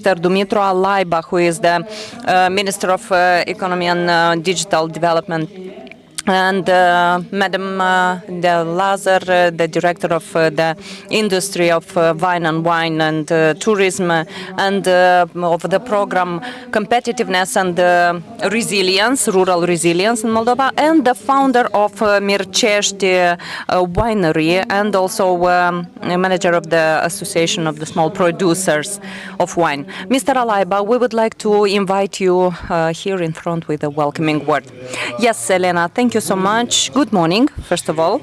Mr. Dumitru Alaiba, who is the Minister of Economy and Digital Development, and Madam De Lazar, the Director of the Industry of Wine and Tourism, and of the program Competitiveness and Resilience, Rural Resilience in Moldova, and the founder of Mircești Winery, and also manager of the Association of the Small Producers of Wine. Mr. Alaiba, we would like to invite you here in front with a welcoming word. Yes, Elena, thank you so much. Good morning, first of all.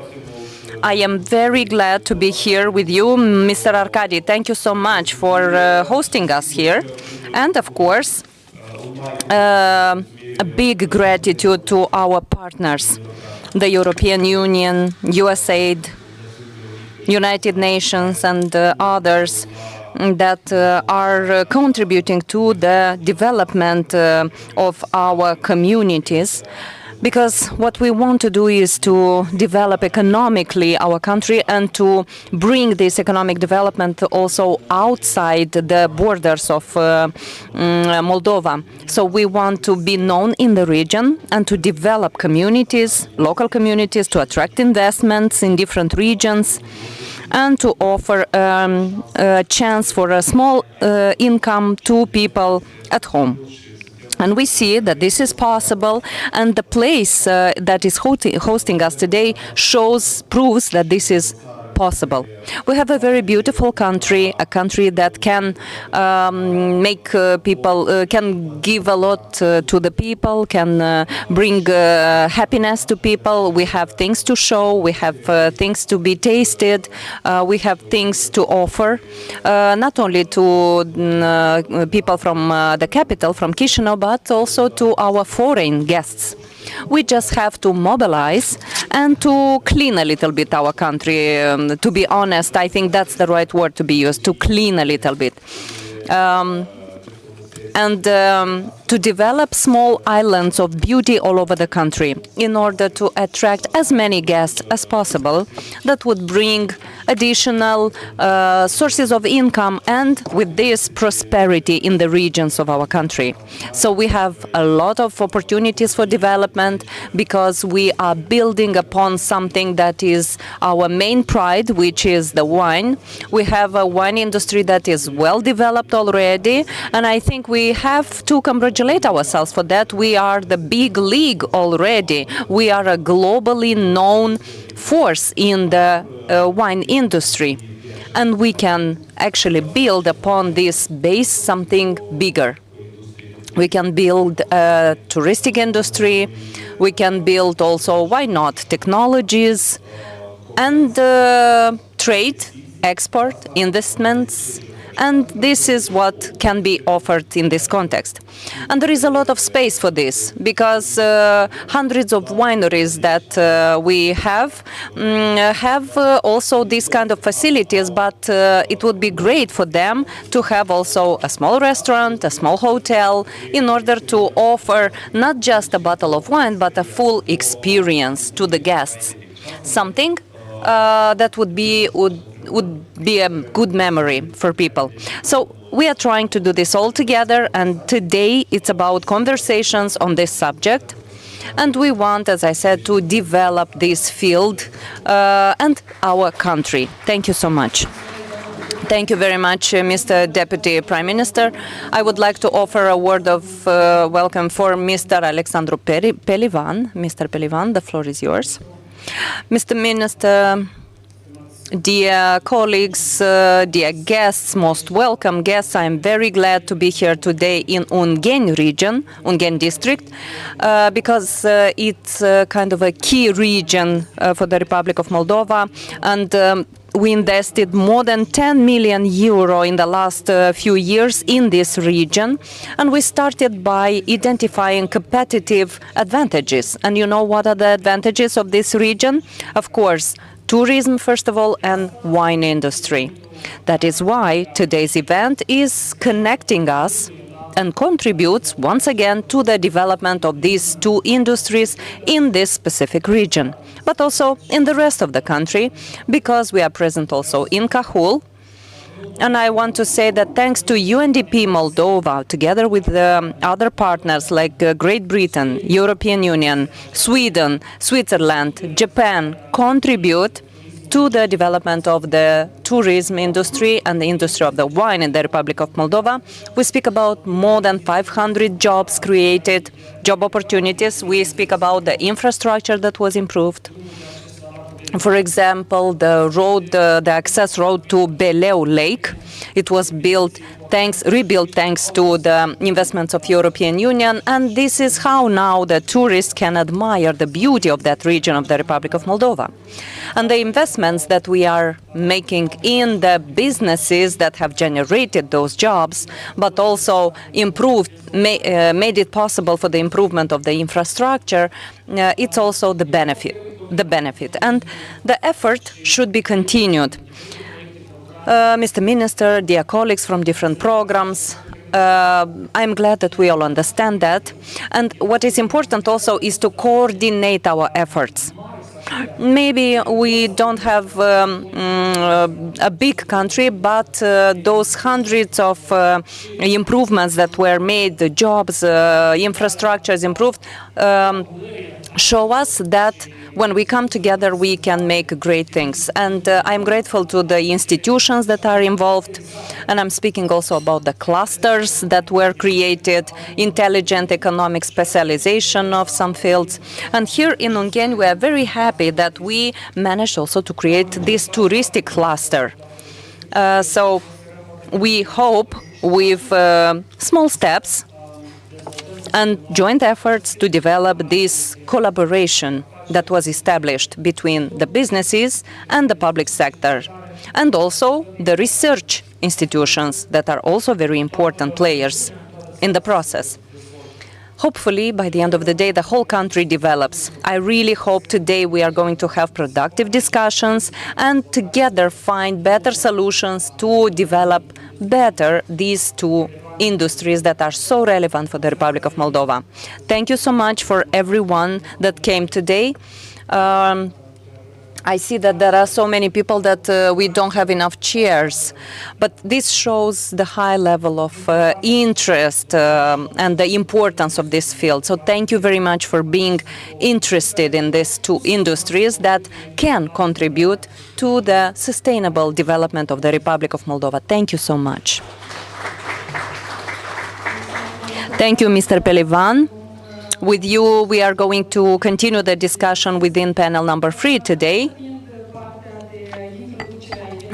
I am very glad to be here with you, Mr. Arkady. Thank you so much for hosting us here. And of course, a big gratitude to our partners, the European Union, USAID, United Nations, and others that are contributing to the development of our communities. Because what we want to do is to develop economically our country and to bring this economic development also outside the borders of Moldova. So we want to be known in the region and to develop communities, local communities, to attract investments in different regions, and to offer a chance for a small income to people at home. And we see that this is possible, and the place that is hosting us today proves that this is possible. We have a very beautiful country, a country that can make people, can give a lot to the people, can bring happiness to people. We have things to show, we have things to be tasted, we have things to offer, not only to people from the capital, from Chisinau, but also to our foreign guests. We just have to mobilize and to clean a little bit our country. To be honest, I think that's the right word to be used, to clean a little bit. And to develop small islands of beauty all over the country in order to attract as many guests as possible that would bring additional sources of income and with this prosperity in the regions of our country. So we have a lot of opportunities for development because we are building upon something that is our main pride, which is the wine. We have a wine industry that is well developed already, and I think we have to congratulate ourselves for that. We are the big league already. We are a globally known force in the wine industry, and we can actually build upon this base something bigger. We can build a touristic industry, we can build also, why not, technologies and trade, export, investments, and this is what can be offered in this context. And there is a lot of space for this, because hundreds of wineries that we have also these kind of facilities, but it would be great for them to have also a small restaurant, a small hotel, in order to offer not just a bottle of wine, but a full experience to the guests. Something that would be a good memory for people. So we are trying to do this all together, and today it's about conversations on this subject. And we want, as I said, to develop this field and our country. Thank you so much. Thank you very much, Mr. Deputy Prime Minister. I would like to offer a word of welcome for Mr. Alexandru Pelivan. Mr. Pelivan, the floor is yours. Mr. Minister, dear colleagues, dear guests, most welcome guests, I am very glad to be here today in Ungheni region, Ungheni district, because it's kind of a key region for the Republic of Moldova, and we invested more than 10 million euro in the last few years in this region, and we started by identifying competitive advantages. And you know what are the advantages of this region? Of course, tourism, first of all, and wine industry. That is why today's event is connecting us and contributes once again to the development of these two industries in this specific region, but also in the rest of the country, because we are present also in Cahul, And I want to say that thanks to UNDP Moldova, together with other partners like Great Britain, European Union, Sweden, Switzerland, Japan, contribute to the development of the tourism industry and the industry of the wine in the Republic of Moldova. We speak about more than 500 jobs created, job opportunities. We speak about the infrastructure that was improved. For example, the access road to Beleu Lake, it was rebuilt thanks to the investments of European Union, and this is how now the tourists can admire the beauty of that region of the Republic of Moldova. And the investments that we are making in the businesses that have generated those jobs, but also made it possible for the improvement of the infrastructure, it's also the benefit. And the effort should be continued. Mr. Minister, dear colleagues from different programs, I'm glad that we all understand that. And what is important also is to coordinate our efforts. Maybe we don't have a big country, but those hundreds of improvements that were made, the jobs, infrastructures improved, show us that when we come together, we can make great things. And I'm grateful to the institutions that are involved. And I'm speaking also about the clusters that were created, intelligent economic specialization of some fields. And here in Ungheni, we are very happy that we managed also to create this touristic cluster. So we hope with small steps and joint efforts to develop this collaboration that was established between the businesses and the public sector, and also the research institutions that are also very important players in the process. Hopefully, by the end of the day, the whole country develops. I really hope today we are going to have productive discussions and together find better solutions to develop better these two industries that are so relevant for the Republic of Moldova. Thank you so much for everyone that came today. I see that there are so many people that we don't have enough chairs, but this shows the high level of interest and the importance of this field. So thank you very much for being interested in these two industries that can contribute to the sustainable development of the Republic of Moldova. Thank you so much. Thank you, Mr. Pelivan. With you, we are going to continue the discussion within panel number 3 today.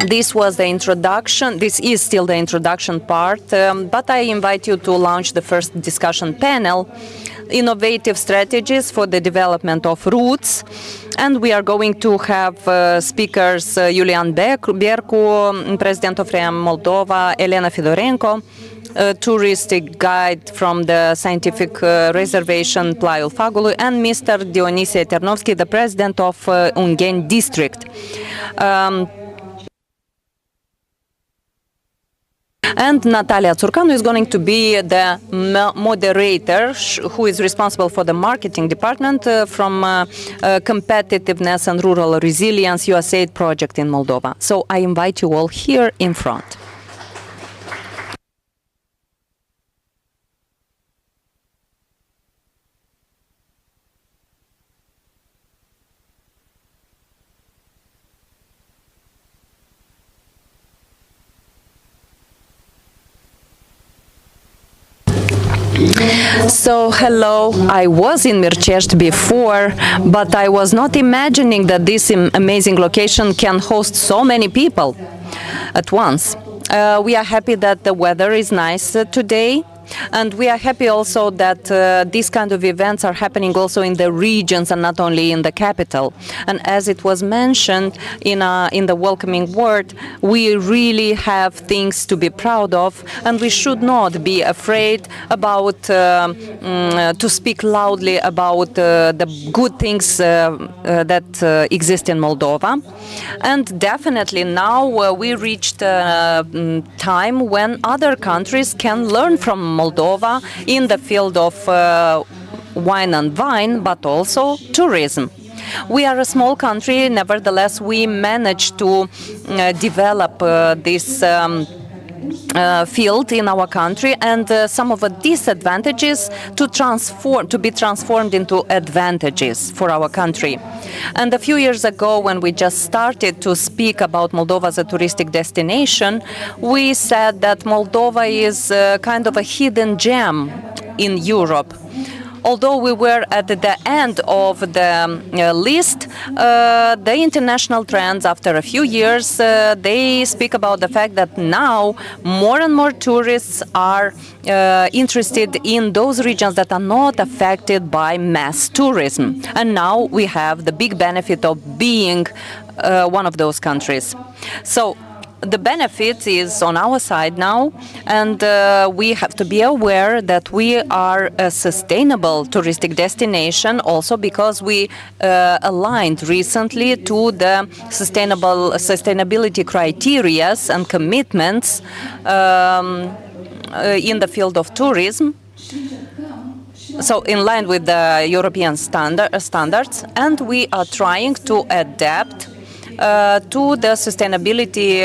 This was the introduction. This is still the introduction part, but I invite you to launch the first discussion panel, Innovative Strategies for the Development of Routes. And we are going to have speakers Iulian Bercu, President of REAM Moldova, Elena Fidorenko, a touristic guide from the scientific reservation Plaiul Fagului, and Mr. Dionisie Ternovski, the president of Ungheni district. And Natalia Țurcanu is going to be the moderator, who is responsible for the marketing department from Competitiveness and Rural Resilience USAID project in Moldova. So I invite you all here in front. So, hello, I was in Mircești before, but I was not imagining that this amazing location can host so many people at once. We are happy that the weather is nice today. And we are happy also that these kind of events are happening also in the regions and not only in the capital. And as it was mentioned in the welcoming word, we really have things to be proud of, and we should not be afraid about to speak loudly about the good things that exist in Moldova. And definitely now we reached a time when other countries can learn from Moldova in the field of wine and vine, but also tourism. We are a small country, nevertheless, we managed to develop this field in our country, and some of the disadvantages to be transformed into advantages for our country. And a few years ago, when we just started to speak about Moldova as a touristic destination, we said that Moldova is kind of a hidden gem in Europe. Although we were at the end of the list, the international trends after a few years, they speak about the fact that now more and more tourists are interested in those regions that are not affected by mass tourism. And now we have the big benefit of being one of those countries. So the benefit is on our side now, and we have to be aware that we are a sustainable touristic destination also because we aligned recently to the sustainability criteria and commitments in the field of tourism. So in line with the European standards, and we are trying to adapt to the sustainability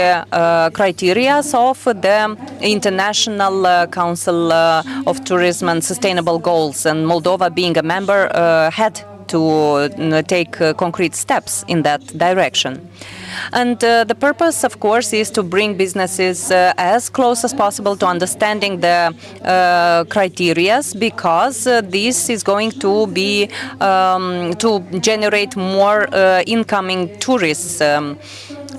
criteria of the International Council of Tourism and Sustainable Goals. And Moldova, being a member, had to take concrete steps in that direction. And the purpose, of course, is to bring businesses as close as possible to understanding the criteria, because this is going to be to generate more incoming tourists.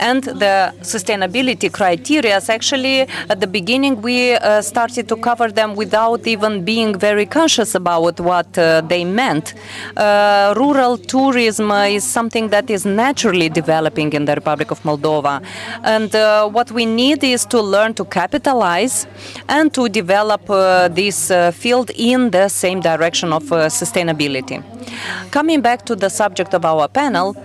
And the sustainability criteria, actually, at the beginning, we started to cover them without even being very conscious about what they meant. Rural tourism is something that is naturally developing in the Republic of Moldova. And what we need is to learn to capitalize and to develop this field in the same direction of sustainability. Coming back to the subject of our panel,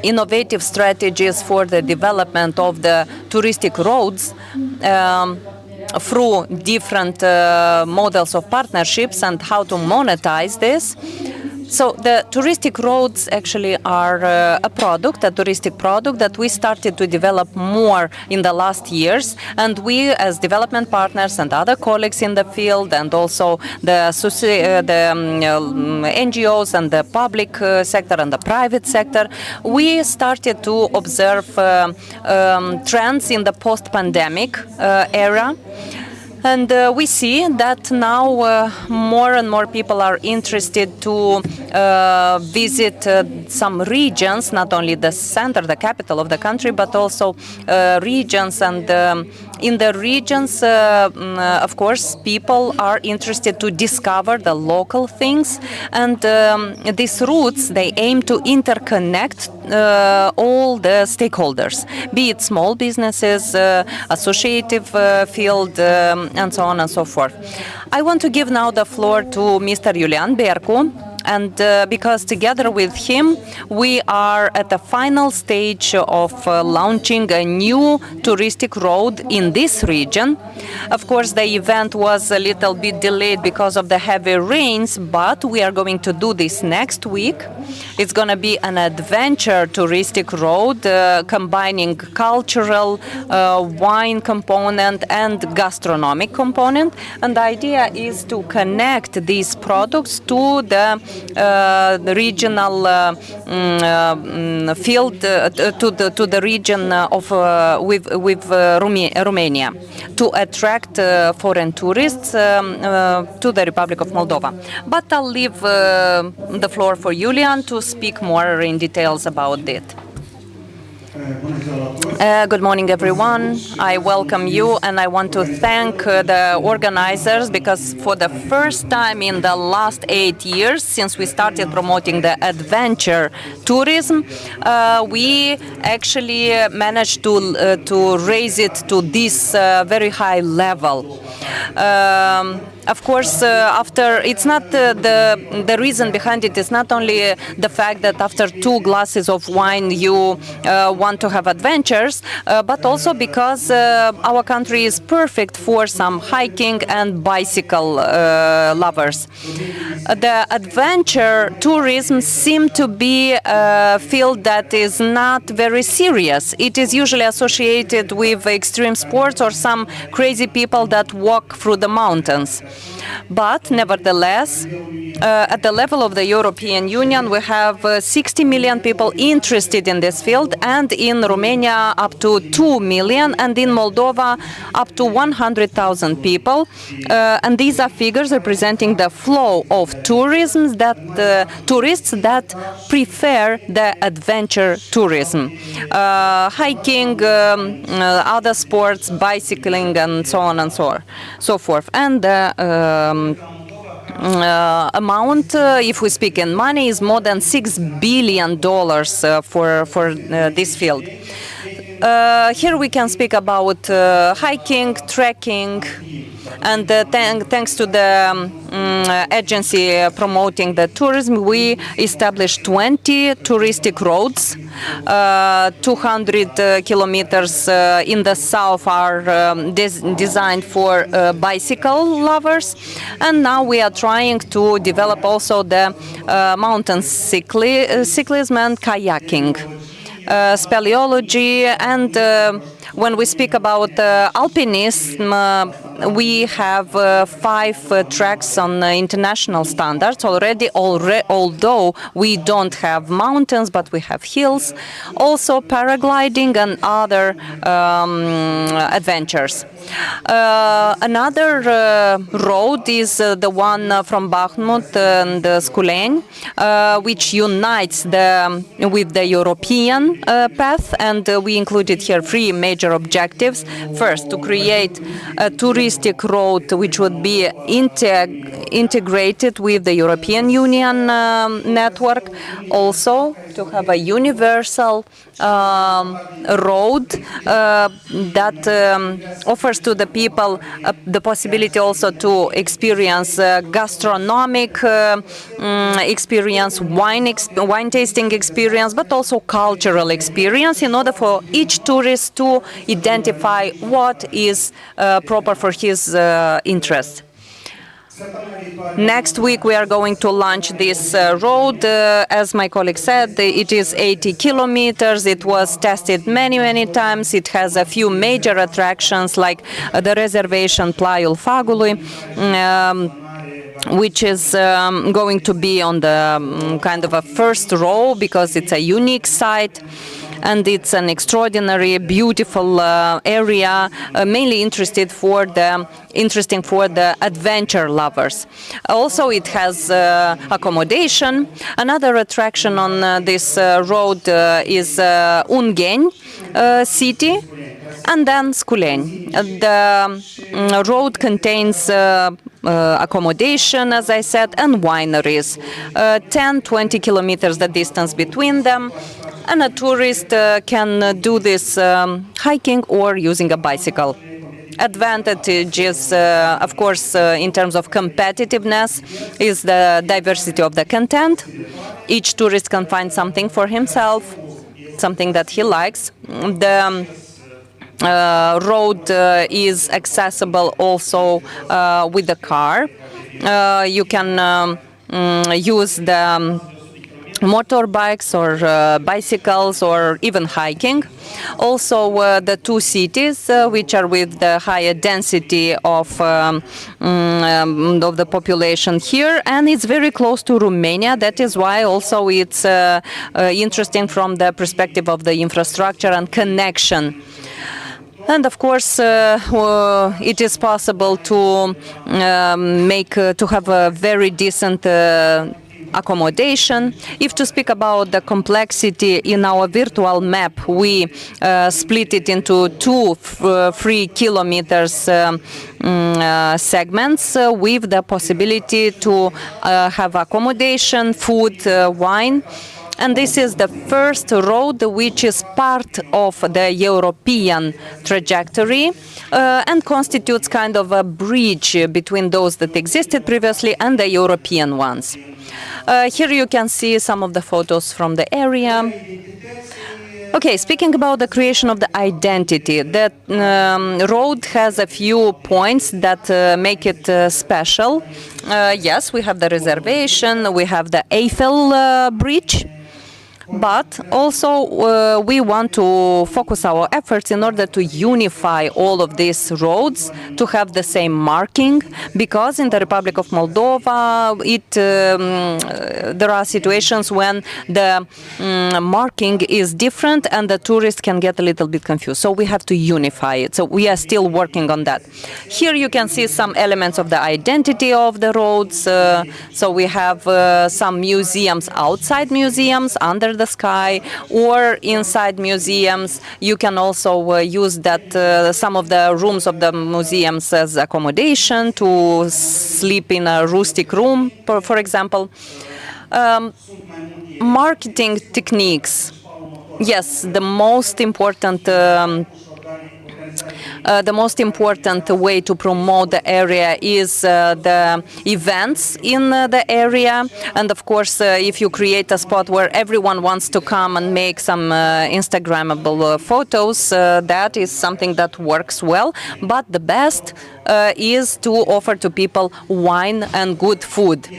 innovative strategies for the development of the touristic roads through different models of partnerships and how to monetize this. So the touristic roads actually are a touristic product that we started to develop more in the last years. And we, as development partners and other colleagues in the field, and also the NGOs and the public sector and the private sector, we started to observe trends in the post-pandemic era. And we see that now more and more people are interested to visit some regions, not only the center, the capital of the country, but also regions. And in the regions, of course, people are interested to discover the local things. And these routes, they aim to interconnect all the stakeholders, be it small businesses, associative field, and so on and so forth. I want to give now the floor to Mr. Iulian Bercu, and because together with him we are at the final stage of launching a new touristic road in this region. Of course, the event was a little bit delayed because of the heavy rains, but we are going to do this next week. It's going to be an adventure touristic road combining cultural, wine component and gastronomic component, and the idea is to connect these products to the regional field, to the region of with Romania, to attract foreign tourists to the Republic of Moldova. But I'll leave the floor for Iulian to speak more in details about it. Good morning, everyone. I welcome you, and I want to thank the organizers, because for the first time in the last 8 years since we started promoting the adventure tourism, we actually managed to raise it to this very high level. Of course, it's not the reason behind it is not only the fact that after 2 glasses of wine you want to have adventures, but also because our country is perfect for some hiking and bicycle lovers. The adventure tourism seems to be a field that is not very serious. It is usually associated with extreme sports or some crazy people that walk through the mountains. But nevertheless, at the level of the European Union, we have 60 million people interested in this field, and in Romania up to 2 million, and in Moldova up to 100,000 people. And these are figures representing the flow of tourists that prefer the adventure tourism. Hiking, other sports, bicycling, and so on and so forth. And the amount, if we speak in money, is more than $6 billion for this field. Here we can speak about hiking, trekking, and thanks to the agency promoting the tourism, we established 20 touristic roads. 200 kilometers in the south are designed for bicycle lovers, and now we are trying to develop also the mountain cyclism and kayaking. Speleology, and when we speak about alpinism, we have 5 tracks on international standards already, although we don't have mountains, but we have hills, also paragliding and other adventures. Another road is the one from Bakhmut and Skuleni, which unites with the European path, and we included here 3 major objectives. First, to create a touristic road which would be integrated with the European Union network. Also, to have a universal road that offers to the people the possibility also to experience gastronomic experience, wine tasting experience, but also cultural experience, in order for each tourist to identify what is proper for his interest. Next week we are going to launch this road. As my colleague said, it is 80 kilometers. It was tested many times. It has a few major attractions like the reservation Plaiul Fagului, which is going to be on the kind of a first row because it's a unique site. And it's an extraordinary, beautiful area, mainly interesting for the adventure lovers. Also, it has accommodation. Another attraction on this road is Ungheni city, and then Skuleni. The road contains accommodation, as I said, and wineries. 10-20 kilometers the distance between them. And a tourist can do this hiking or using a bicycle. Advantages, of course, in terms of competitiveness, is the diversity of the content. Each tourist can find something for himself, something that he likes. The road is accessible also with the car. You can use the motorbikes or bicycles or even hiking. Also, the 2 cities which are with the higher density of the population here, and it's very close to Romania. That is why also it's interesting from the perspective of the infrastructure and connection. And of course, it is possible to have a very decent accommodation. If to speak about the complexity in our virtual map, we split it into 2 3 kilometers segments with the possibility to have accommodation, food, wine. And this is the first road which is part of the European trajectory and constitutes kind of a bridge between those that existed previously and the European ones. Here you can see some of the photos from the area. Okay, speaking about the creation of the identity, the road has a few points that make it special. Yes, we have the reservation, we have the Eiffel Bridge. But also we want to focus our efforts in order to unify all of these roads to have the same marking, because in the Republic of Moldova there are situations when the marking is different and the tourists can get a little bit confused. So we have to unify it. So we are still working on that. Here you can see some elements of the identity of the roads. So we have some museums, outside museums, under the sky, or inside museums. You can also use that some of the rooms of the museums as accommodation, to sleep in a rustic room, for example. Marketing techniques. Yes, the most important way to promote the area is the events in the area. And of course, if you create a spot where everyone wants to come and make some Instagrammable photos, that is something that works well. But the best is to offer to people wine and good food.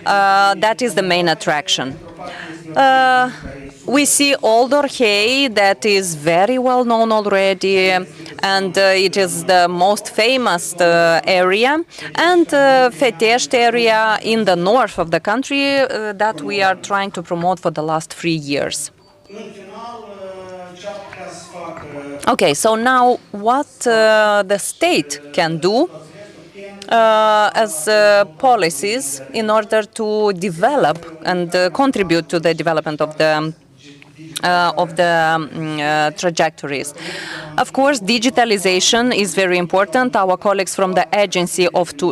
That is the main attraction. We see Old Orhei, that is very well known already, and it is the most famous area, and Fetești area in the north of the country that we are trying to promote for the last 3 years. Okay, so now what the state can do as policies in order to develop and contribute to the development of the trajectories. Of course, digitalization is very important. Our colleagues from the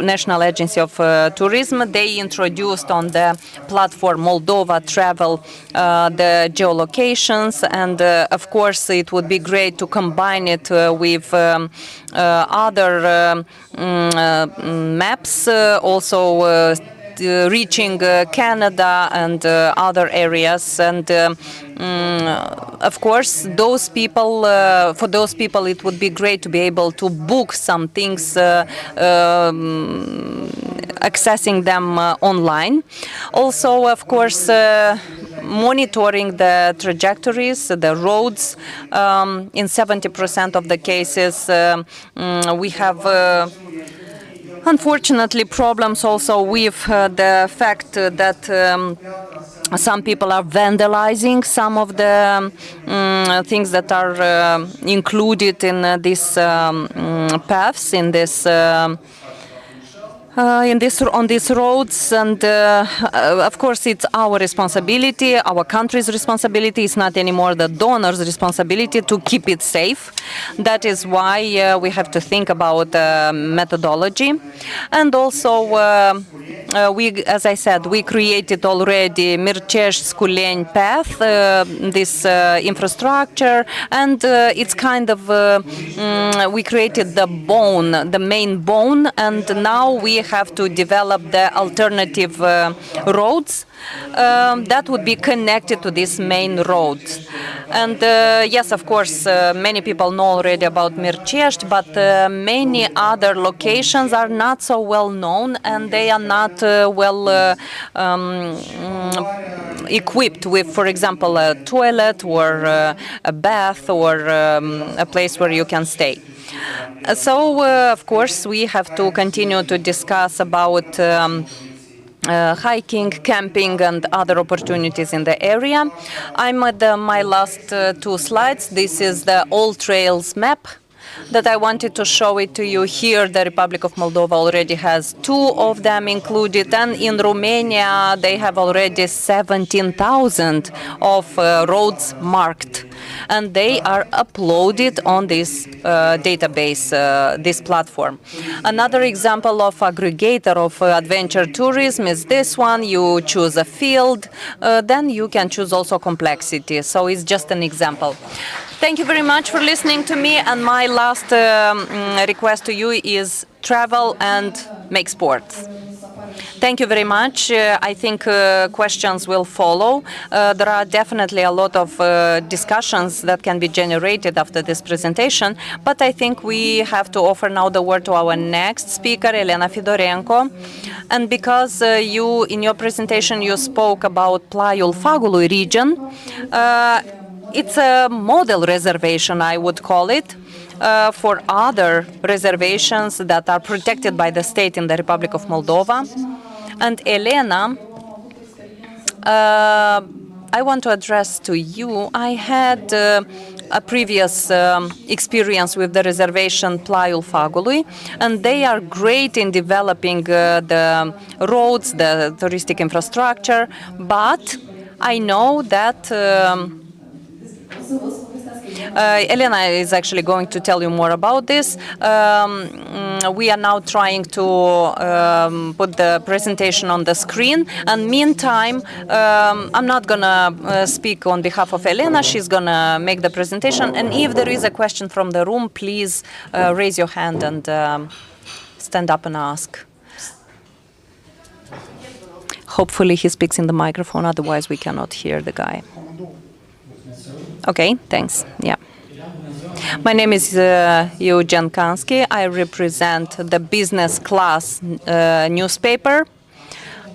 National Agency of Tourism, they introduced on the platform Moldova Travel the geolocations, and of course it would be great to combine it with other maps, also reaching Canada and other areas. And of course, for those people, it would be great to be able to book some things, accessing them online. Also, of course, monitoring the trajectories, the roads. In 70% of the cases, we have unfortunately problems also with the fact that some people are vandalizing some of the things that are included in these paths, on these roads. And of course it's our responsibility, our country's responsibility. It's not anymore the donor's responsibility to keep it safe. That is why we have to think about methodology. And also as I said, we created already Mircești-Sculeni path, this infrastructure, and it's kind of we created the main bone, and now we have to develop the alternative roads that would be connected to this main road. And yes, of course, many people know already about Mircești, but many other locations are not so well known, and they are not well equipped with, for example, a toilet or a bath or a place where you can stay. So, of course, we have to continue to discuss about hiking, camping, and other opportunities in the area. I'm at my last 2 slides. This is the All Trails map that I wanted to show it to you. Here the Republic of Moldova already has 2 of them included, and in Romania they have already 17,000 of roads marked, and they are uploaded on this database, this platform. Another example of aggregator of adventure tourism is this one. You choose a field, then you can choose also complexity. So it's just an example. Thank you very much for listening to me, and my last request to you is travel and make sports. Thank you very much. I think questions will follow. There are definitely a lot of discussions that can be generated after this presentation, but I think we have to offer now the word to our next speaker, Elena Fidorenko. And because in your presentation, you spoke about Plaiul-Fagului region, it's a model reservation, I would call it, for other reservations that are protected by the state in the Republic of Moldova. And Elena, I want to address to you, I had a previous experience with the reservation Plaiul-Fagului, and they are great in developing the roads, the touristic infrastructure, but I know that Elena is actually going to tell you more about this. We are now trying to put the presentation on the screen, and meantime, I'm not going to speak on behalf of Elena. She's going to make the presentation, and if there is a question from the room, please raise your hand and stand up and ask. Hopefully he speaks in the microphone, otherwise we cannot hear the guy. Okay, thanks. Yeah. My name is Eugen Kansky. I represent the business class newspaper.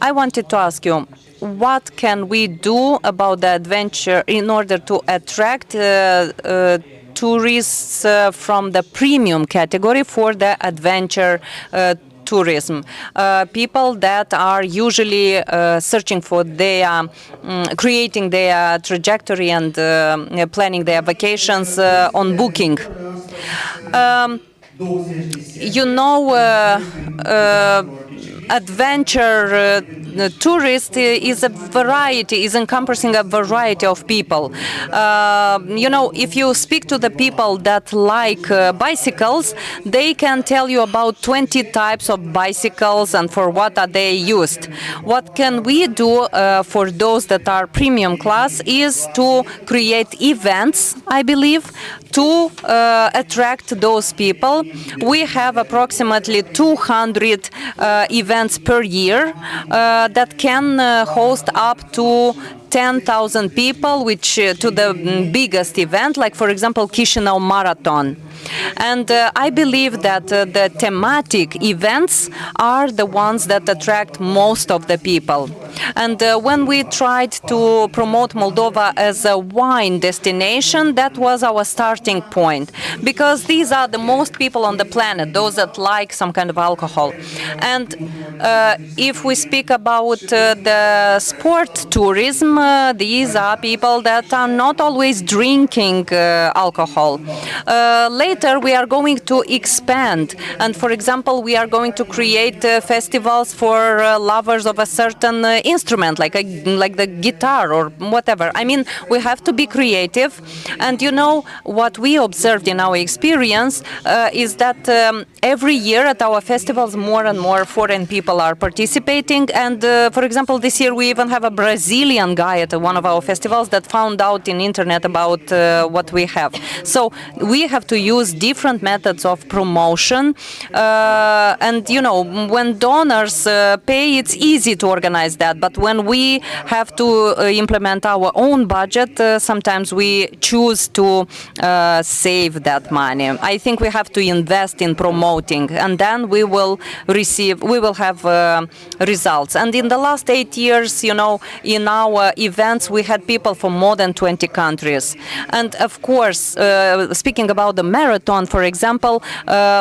I wanted to ask you, what can we do about the adventure in order to attract tourists from the premium category for the adventure tourism? People that are usually searching for their, creating their trajectory and planning their vacations on Booking. You know, adventure tourist is a variety, is encompassing a variety of people. You know, if you speak to the people that like bicycles, they can tell you about 20 types of bicycles and for what are they used. What can we do for those that are premium class is to create events, I believe, to attract those people. We have approximately 200 events per year that can host up to 10,000 people, which to the biggest event, like for example Chisinau Marathon. And I believe that the thematic events are the ones that attract most of the people. And when we tried to promote Moldova as a wine destination, that was our starting point, because these are the most people on the planet, those that like some kind of alcohol. And if we speak about the sport tourism, these are people that are not always drinking alcohol. Later, we are going to expand, and for example, we are going to create festivals for lovers of a certain instrument, like the guitar or whatever. I mean, we have to be creative, and you know what we observed in our experience is that every year at our festivals, more and more foreign people are participating. And for example, this year we even have a Brazilian guy at one of our festivals that found out in internet about what we have. So we have to use different methods of promotion, and you know, when donors pay, it's easy to organize that, but when we have to implement our own budget, sometimes we choose to save that money. I think we have to invest in promoting, and then we will have results. And in the last 8 years, you know, in our events we had people from more than 20 countries. And of course, speaking about the marathon, for example,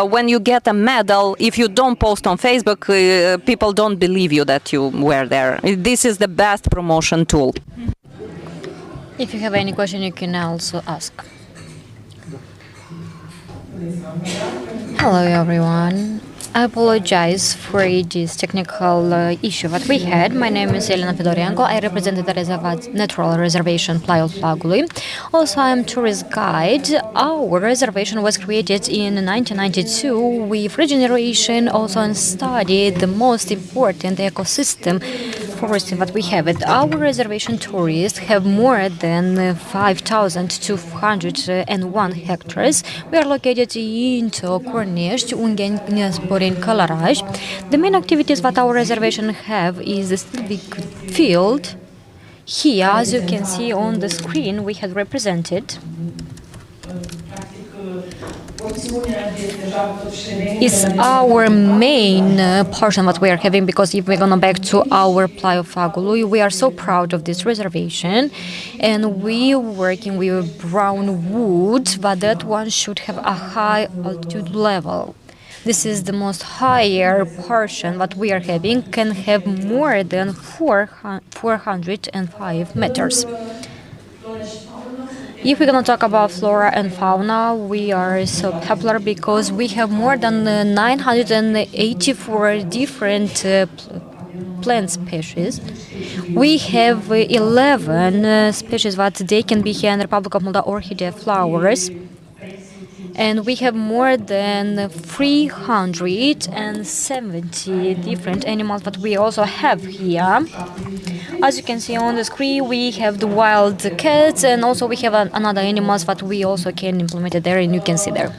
when you get a medal, if you don't post on Facebook, people don't believe you that you were there. This is the best promotion tool. If you have any question, you can also ask. Hello everyone. I apologize for this technical issue that we had. My name is Elena Fidorenko. I represent the natural reservation Plaiul-Fagului. Also, I am tourist guide. Our reservation was created in 1992 with regeneration, also and studied the most important ecosystem forest that we have it. Our reservation tourists have more than 5,201 hectares. We are located into Cornești, Ungheni, Sporin, Călăraș. The main activities that our reservation have is the big field. Here, as you can see on the screen, we had represented is our main portion that we are having, because if we're gonna back to our Playa Fagului, we are so proud of this reservation, and we are working with brown wood, but that one should have a high altitude level. This is the most higher portion that we are having, can have more than 405 meters. If we're going to talk about flora and fauna, we are so popular because we have more than 984 different plant species. We have 11 species that they can be here in the Republic of Moldova orchidea flowers. And we have more than 370 different animals that we also have here. As you can see on the screen, we have the wild cats, and also we have another animals that we also can implement it there, and you can see there.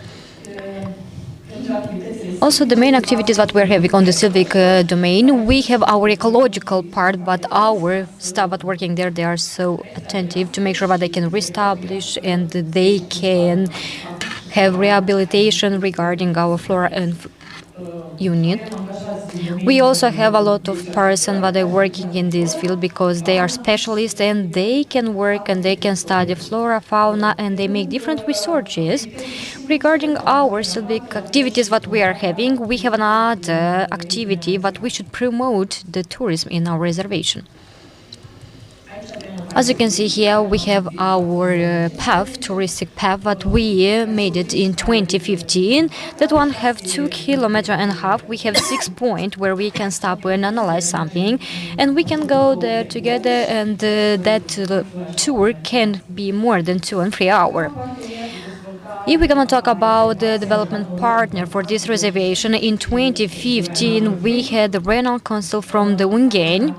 Also, the main activities that we're having on the civic domain, we have our ecological part, but our staff that working there, they are so attentive to make sure that they can reestablish and they can have rehabilitation regarding our flora and unit. We also have a lot of persons that are working in this field because they are specialists and they can work and they can study flora, fauna, and they make different researches. Regarding our civic activities that we are having, we have another activity that we should promote the tourism in our reservation. As you can see here, we have our touristic path that we made it in 2015. That one have 2.5 kilometers. We have 6 points where we can stop and analyze something, and we can go there together. And that tour can be more than 2 and 3 hours. If we're going to talk about the development partner for this reservation, in 2015 we had the renowned council from the Ungheni.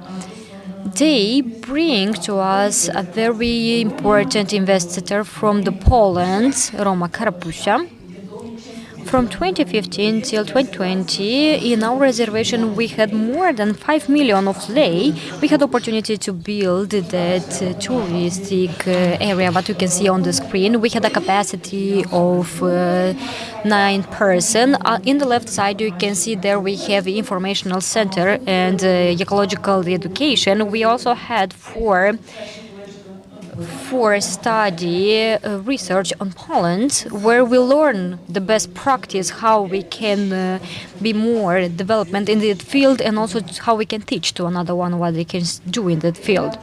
They bring to us a very important investor from the Poland, Roma Carapusha. From 2015 till 2020, in our reservation, we had more than 5 million of lei. We had opportunity to build that touristic area that you can see on the screen. We had a capacity of 9 persons. In the left side, you can see there we have informational center and ecological education. We also had for study research on Poland, where we learn the best practice, how we can be more development in that field, and also how we can teach to another one what they can do in that field.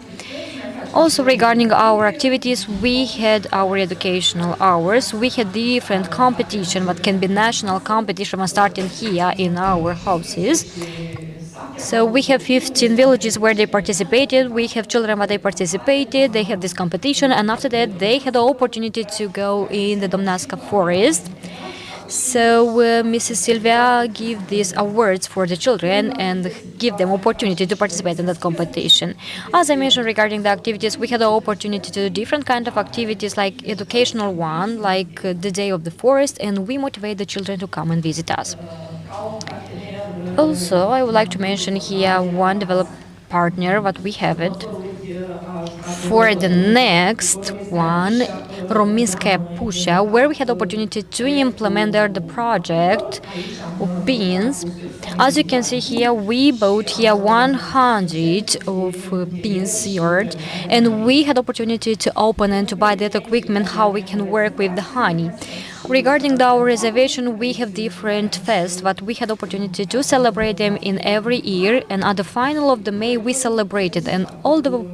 Also, regarding our activities, we had our educational hours. We had different competition, what can be national competition, starting here in our houses. So we have 15 villages where they participated. We have children where they participated. They had this competition, and after that, they had the opportunity to go in the Domnasca forest. So Mrs. Silvia gave these awards for the children and give them opportunity to participate in that competition. As I mentioned regarding the activities, we had the opportunity to do different kind of activities, like educational one, like the Day of the Forest, and we motivate the children to come and visit us. Also, I would like to mention here one development partner that we have it. For the next one, Rominskaya Pusha, where we had the opportunity to implement there the project of beans. As you can see here, we bought here 100 of beans yard, and we had opportunity to open and to buy that equipment, how we can work with the honey. Regarding our reservation, we have different fests, but we had opportunity to celebrate them in every year, and at the final of the May we celebrated, and all the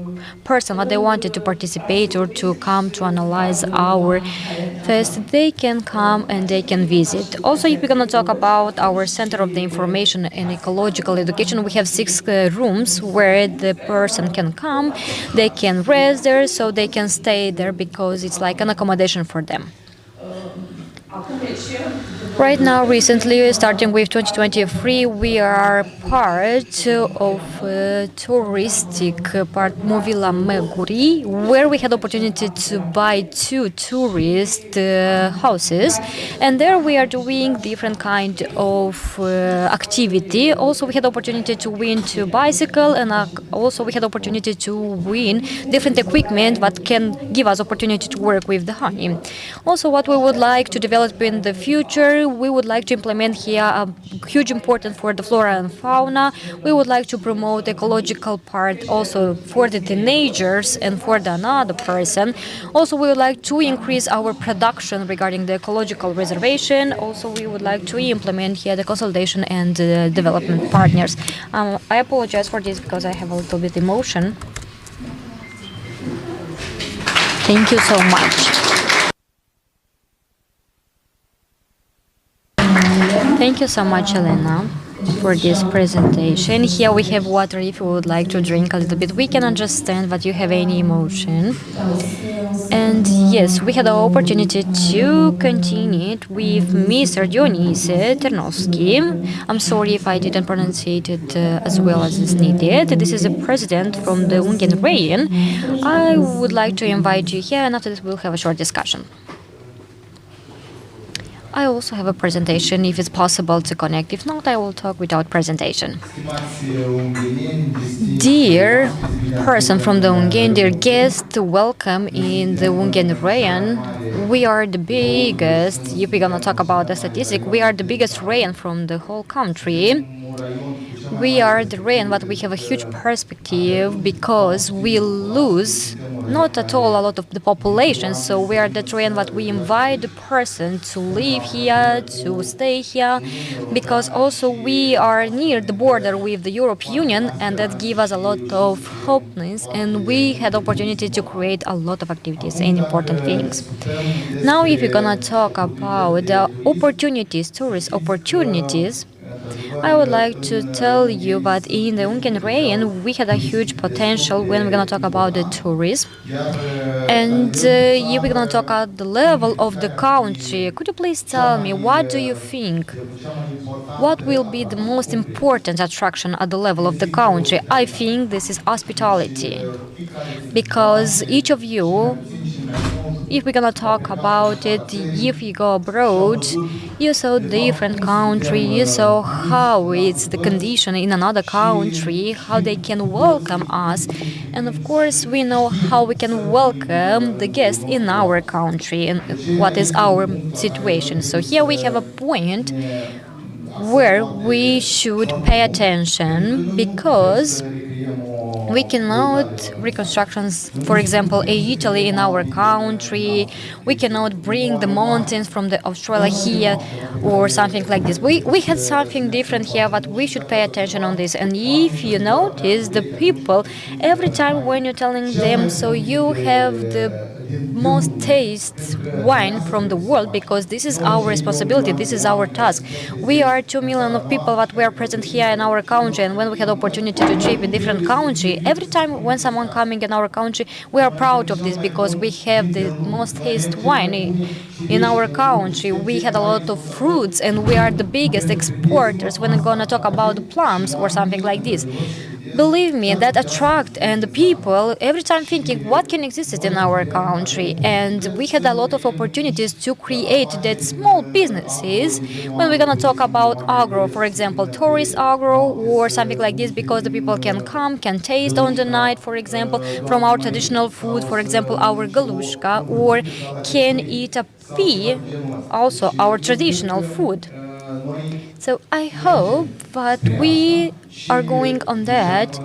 person that they wanted to participate or to come to analyze our fest, they can come and they can visit. Also, if we're going to talk about our Center of the Information and Ecological Education, we have 6 rooms where the person can come, they can rest there, so they can stay there because it's like an accommodation for them. Right now, recently, starting with 2023, we are part of touristic part Movila Meguri, where we had opportunity to buy two tourist houses, and there we are doing different kind of activity. Also, we had opportunity to win to bicycle, and also we had opportunity to win different equipment that can give us opportunity to work with the honey. Also, what we would like to develop in the future, we would like to implement here a huge importance for the flora and fauna. We would like to promote ecological part also for the teenagers and for the another person. Also, we would like to increase our production regarding the ecological reservation. Also, we would like to implement here the consolidation and development partners. I apologize for this because I have a little bit emotion. Thank you so much. Thank you so much, Elena, for this presentation. Here we have water if you would like to drink a little bit. We can understand that you have any emotion. And yes, we had the opportunity to continue it with Mr. Dionise Ternovsky. I'm sorry if I didn't pronounce it as well as is needed. This is the president from the Hungarian. I would like to invite you here, and after this we'll have a short discussion. I also have a presentation if it's possible to connect. If not, I will talk without presentation. Dear person from the Hungarian, dear guest, welcome in the Hungarian. We are the biggest, if we're gonna talk about the statistic, we are the biggest rain from the whole country. We are the rain, but we have a huge perspective because we lose not at all a lot of the population. So we are the train that we invite the person to live here, to stay here, because also we are near the border with the European Union, and that gives us a lot of hopefulness. And we had opportunity to create a lot of activities and important things. Now, if you're gonna talk about the opportunities, tourist opportunities, I would like to tell you that in the Hungarian we had a huge potential when we're going to talk about the tourism. And if we're going to talk at the level of the country, could you please tell me what do you think? What will be the most important attraction at the level of the country? I think this is hospitality. Because each of you, if we're gonna talk about it, if you go abroad, you saw different country, you saw how it's the condition in another country, how they can welcome us, and of course we know how we can welcome the guests in our country and what is our situation. So here we have a point where we should pay attention because we cannot reconstructions, for example, Italy in our country. We cannot bring the mountains from the Australia here or something like this. We had something different here, but we should pay attention on this. And if you notice, the people, every time when you're telling them, so you have the most taste wine from the world, because this is our responsibility, this is our task. We are 2 million of people that were present here in our country, and when we had opportunity to trip in different country, every time when someone coming in our country, we are proud of this because we have the most taste wine in our country. We had a lot of fruits, and we are the biggest exporters when we're gonna talk about plums or something like this. Believe me, that attract and the people every time thinking what can exist in our country, and we had a lot of opportunities to create that small businesses when we're gonna talk about agro, for example, tourist agro or something like this, because the people can come, can taste on the night, for example, from our traditional food, for example, our galushka, or can eat a pea, also our traditional food. So I hope that we are going on that,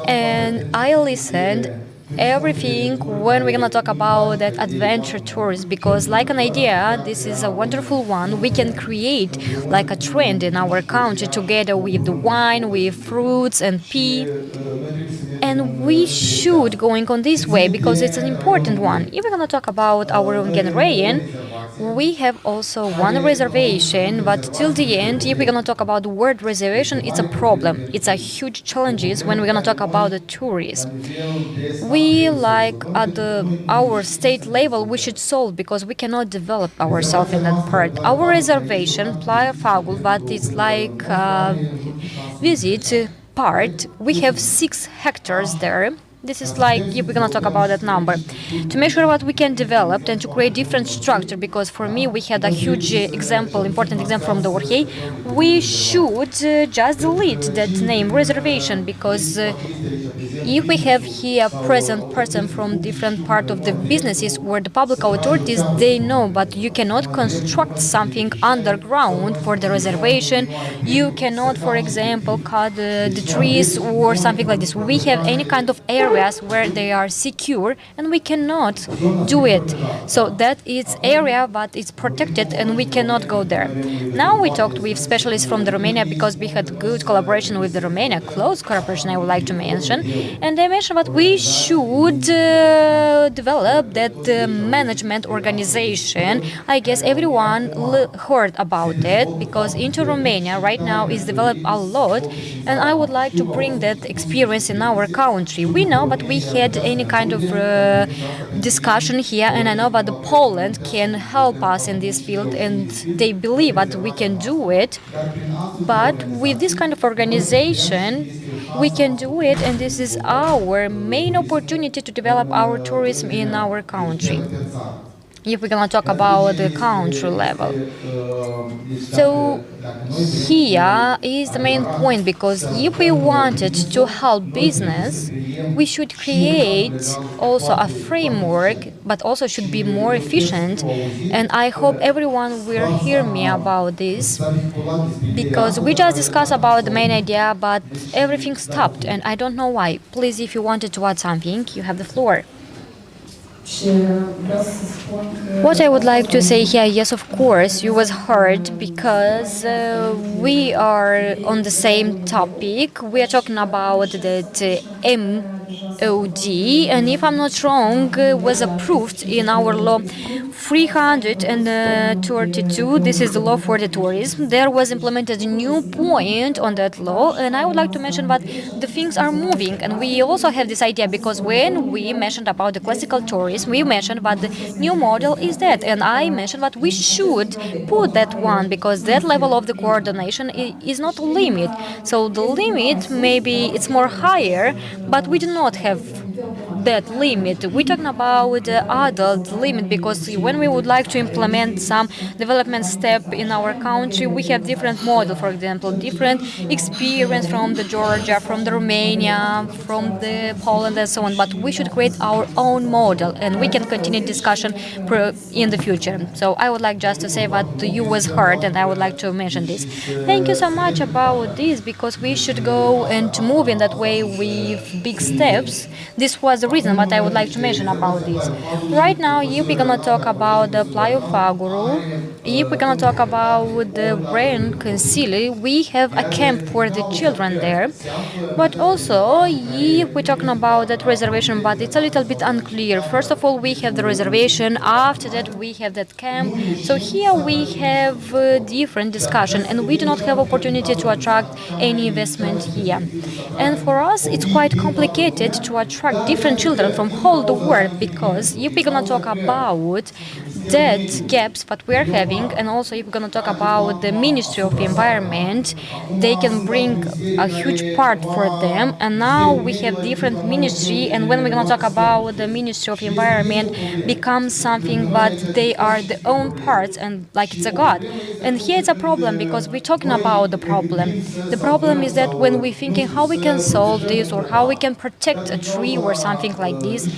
and I listened everything when we're gonna talk about that adventure tours, because like an idea, this is a wonderful one. We can create like a trend in our country together with the wine, with fruits and pea. And we should going on this way because it's an important one. If we're going to talk about our own generation, we have also one reservation, but till the end, if we're going to talk about the word reservation, it's a problem. It's a huge challenges when we're going to talk about the tourists. We like at our state level, we should solve because we cannot develop ourselves in that part. Our reservation, Playa Fagul, but it's like visit part. We have 6 hectares there. This is like, if we're gonna talk about that number, to make sure what we can develop and to create different structure. Because for me, we had a huge example, important example from the Orhei. We should just delete that name reservation because if we have here present person from different part of the businesses where the public authorities they know, but you cannot construct something underground for the reservation. You cannot, for example, cut the trees or something like this. We have any kind of areas where they are secure, and we cannot do it. So that is area, but it's protected, and we cannot go there. Now we talked with specialists from the Romania because we had good collaboration with the Romania, close collaboration I would like to mention, and they mentioned that we should develop that management organization. I guess everyone heard about it because into Romania right now is developed a lot, and I would like to bring that experience in our country. We know, but we had any kind of discussion here, and I know that Poland can help us in this field, and they believe that we can do it. But with this kind of organization, we can do it, and this is our main opportunity to develop our tourism in our country. If we're gonna talk about the country level. So here is the main point, because if we wanted to help business, we should create also a framework, but also should be more efficient. And I hope everyone will hear me about this, because we just discussed about the main idea, but everything stopped, and I don't know why. Please, if you wanted to add something, you have the floor. What I would like to say here, yes, of course, you was heard because we are on the same topic. We are talking about that MOD, and if I'm not wrong, was approved in our law 332. This is the law for the tourism. There was implemented a new point on that law, and I would like to mention that the things are moving, and we also have this idea because when we mentioned about the classical tourism, we mentioned that the new model is that, and I mentioned that we should put that one because that level of the coordination is not a limit. So the limit maybe it's more higher, but we do not have that limit. We're talking about the adult limit because when we would like to implement some development step in our country, we have different model, for example, different experience from the Georgia, from the Romania, from the Poland and so on, but we should create our own model and we can continue discussion in the future. So I would like just to say that you was heard, and I would like to mention this. Thank you so much about this, because we should go and to move in that way with big steps. This was the reason what I would like to mention about this. Right now, if we're gonna talk about the Playa Faguru, if we're gonna talk about the Brain Concili, we have a camp for the children there. But also, if we're talking about that reservation, but it's a little bit unclear. First of all, we have the reservation. After that, we have that camp. So here we have different discussion, and we do not have opportunity to attract any investment here. And for us, it's quite complicated to attract different children from all the world, because if we're gonna talk about that gaps that we're having, and also if we're gonna talk about the Ministry of Environment, they can bring a huge part for them. And now we have different ministry, and when we're gonna talk about the Ministry of Environment becomes something, but they are the own parts, and like it's a god. And here it's a problem, because we're talking about the problem. The problem is that when we're thinking how we can solve this or how we can protect a tree or something like this,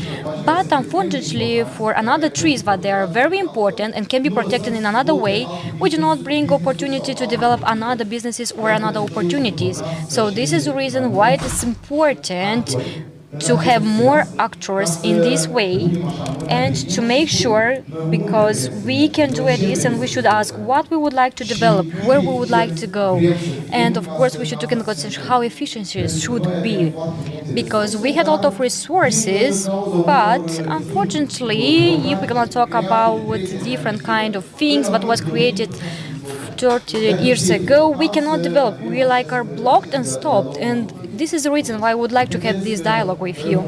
but unfortunately for another trees that they are very important and can be protected in another way, we do not bring opportunity to develop another businesses or another opportunities. So this is the reason why it is important to have more actors in this way and to make sure, because we can do this and we should ask what we would like to develop, where we would like to go, and of course we should take into consideration how efficiency should be, because we had a lot of resources, but unfortunately if we're going to talk about different kind of things what was created 30 years ago, we cannot develop. We are blocked and stopped, and this is the reason why I would like to have this dialogue with you.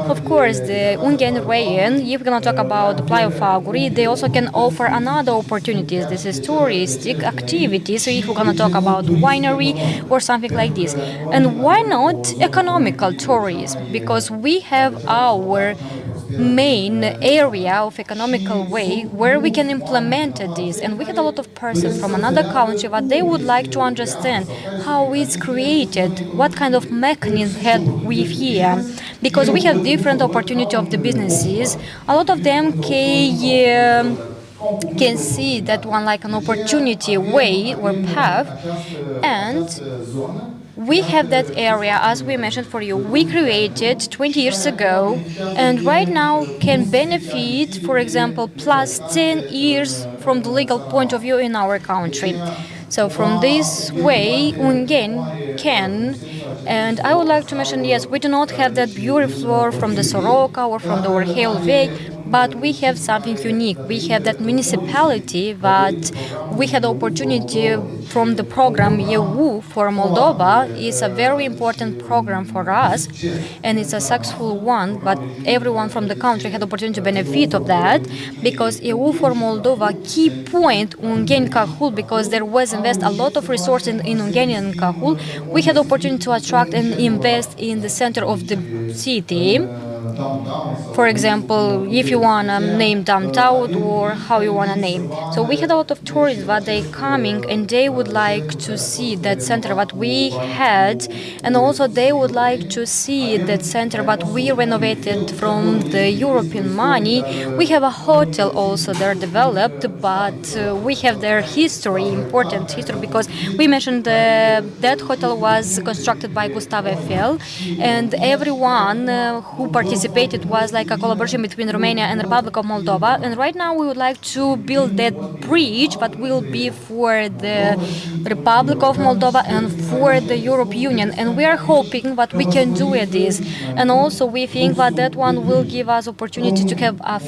Of course, the Hungarian, if we're going to talk about the Playa Faguri, they also can offer another opportunities. This is touristic activities, so if we're going to talk about winery or something like this. And why not economical tourism? Because we have our main area of economical way where we can implement this, and we had a lot of persons from another country that they would like to understand how it's created, what kind of mechanism had we here, because we have different opportunity of the businesses. A lot of them can see that one like an opportunity way or path, and we have that area, as we mentioned for you, we created 20 years ago, and right now can benefit, for example, plus 10 years from the legal point of view in our country. So from this way, Ungen can, and I would like to mention, yes, we do not have that beautiful floor from the Soroka or from the Orheul Way, but we have something unique. We have that municipality that we had opportunity from the program EU for Moldova. Is a very important program for us, and it's a successful one, but everyone from the country had opportunity to benefit of that, because EU for Moldova key point Ungen Cahul, because there was invest a lot of resources in Ungen and Cahul. We had opportunity to attract and invest in the center of the city. For example, if you want to name downtown or how you want to name. So we had a lot of tourists that they coming and they would like to see that center that we had, and also they would like to see that center that we renovated from the European money. We have a hotel also there developed, but we have their history, important history, because we mentioned that hotel was constructed by Gustav Eiffel, and everyone who participated was like a collaboration between Romania and Republic of Moldova. And right now we would like to build that bridge that will be for the Republic of Moldova and for the European Union. And we are hoping that we can do this. And also we think that that one will give us opportunity to have a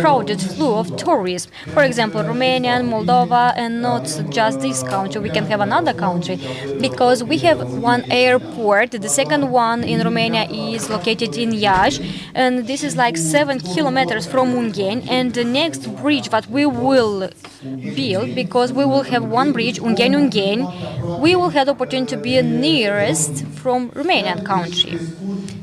crowded flow of tourism. For example, Romania and Moldova, and not just this country, we can have another country, because we have one airport. The second one in Romania is located in Iași, and this is like 7 kilometers from Ungen. And the next bridge that we will build, because we will have one bridge, Ungen, we will have the opportunity to be nearest from Romanian country.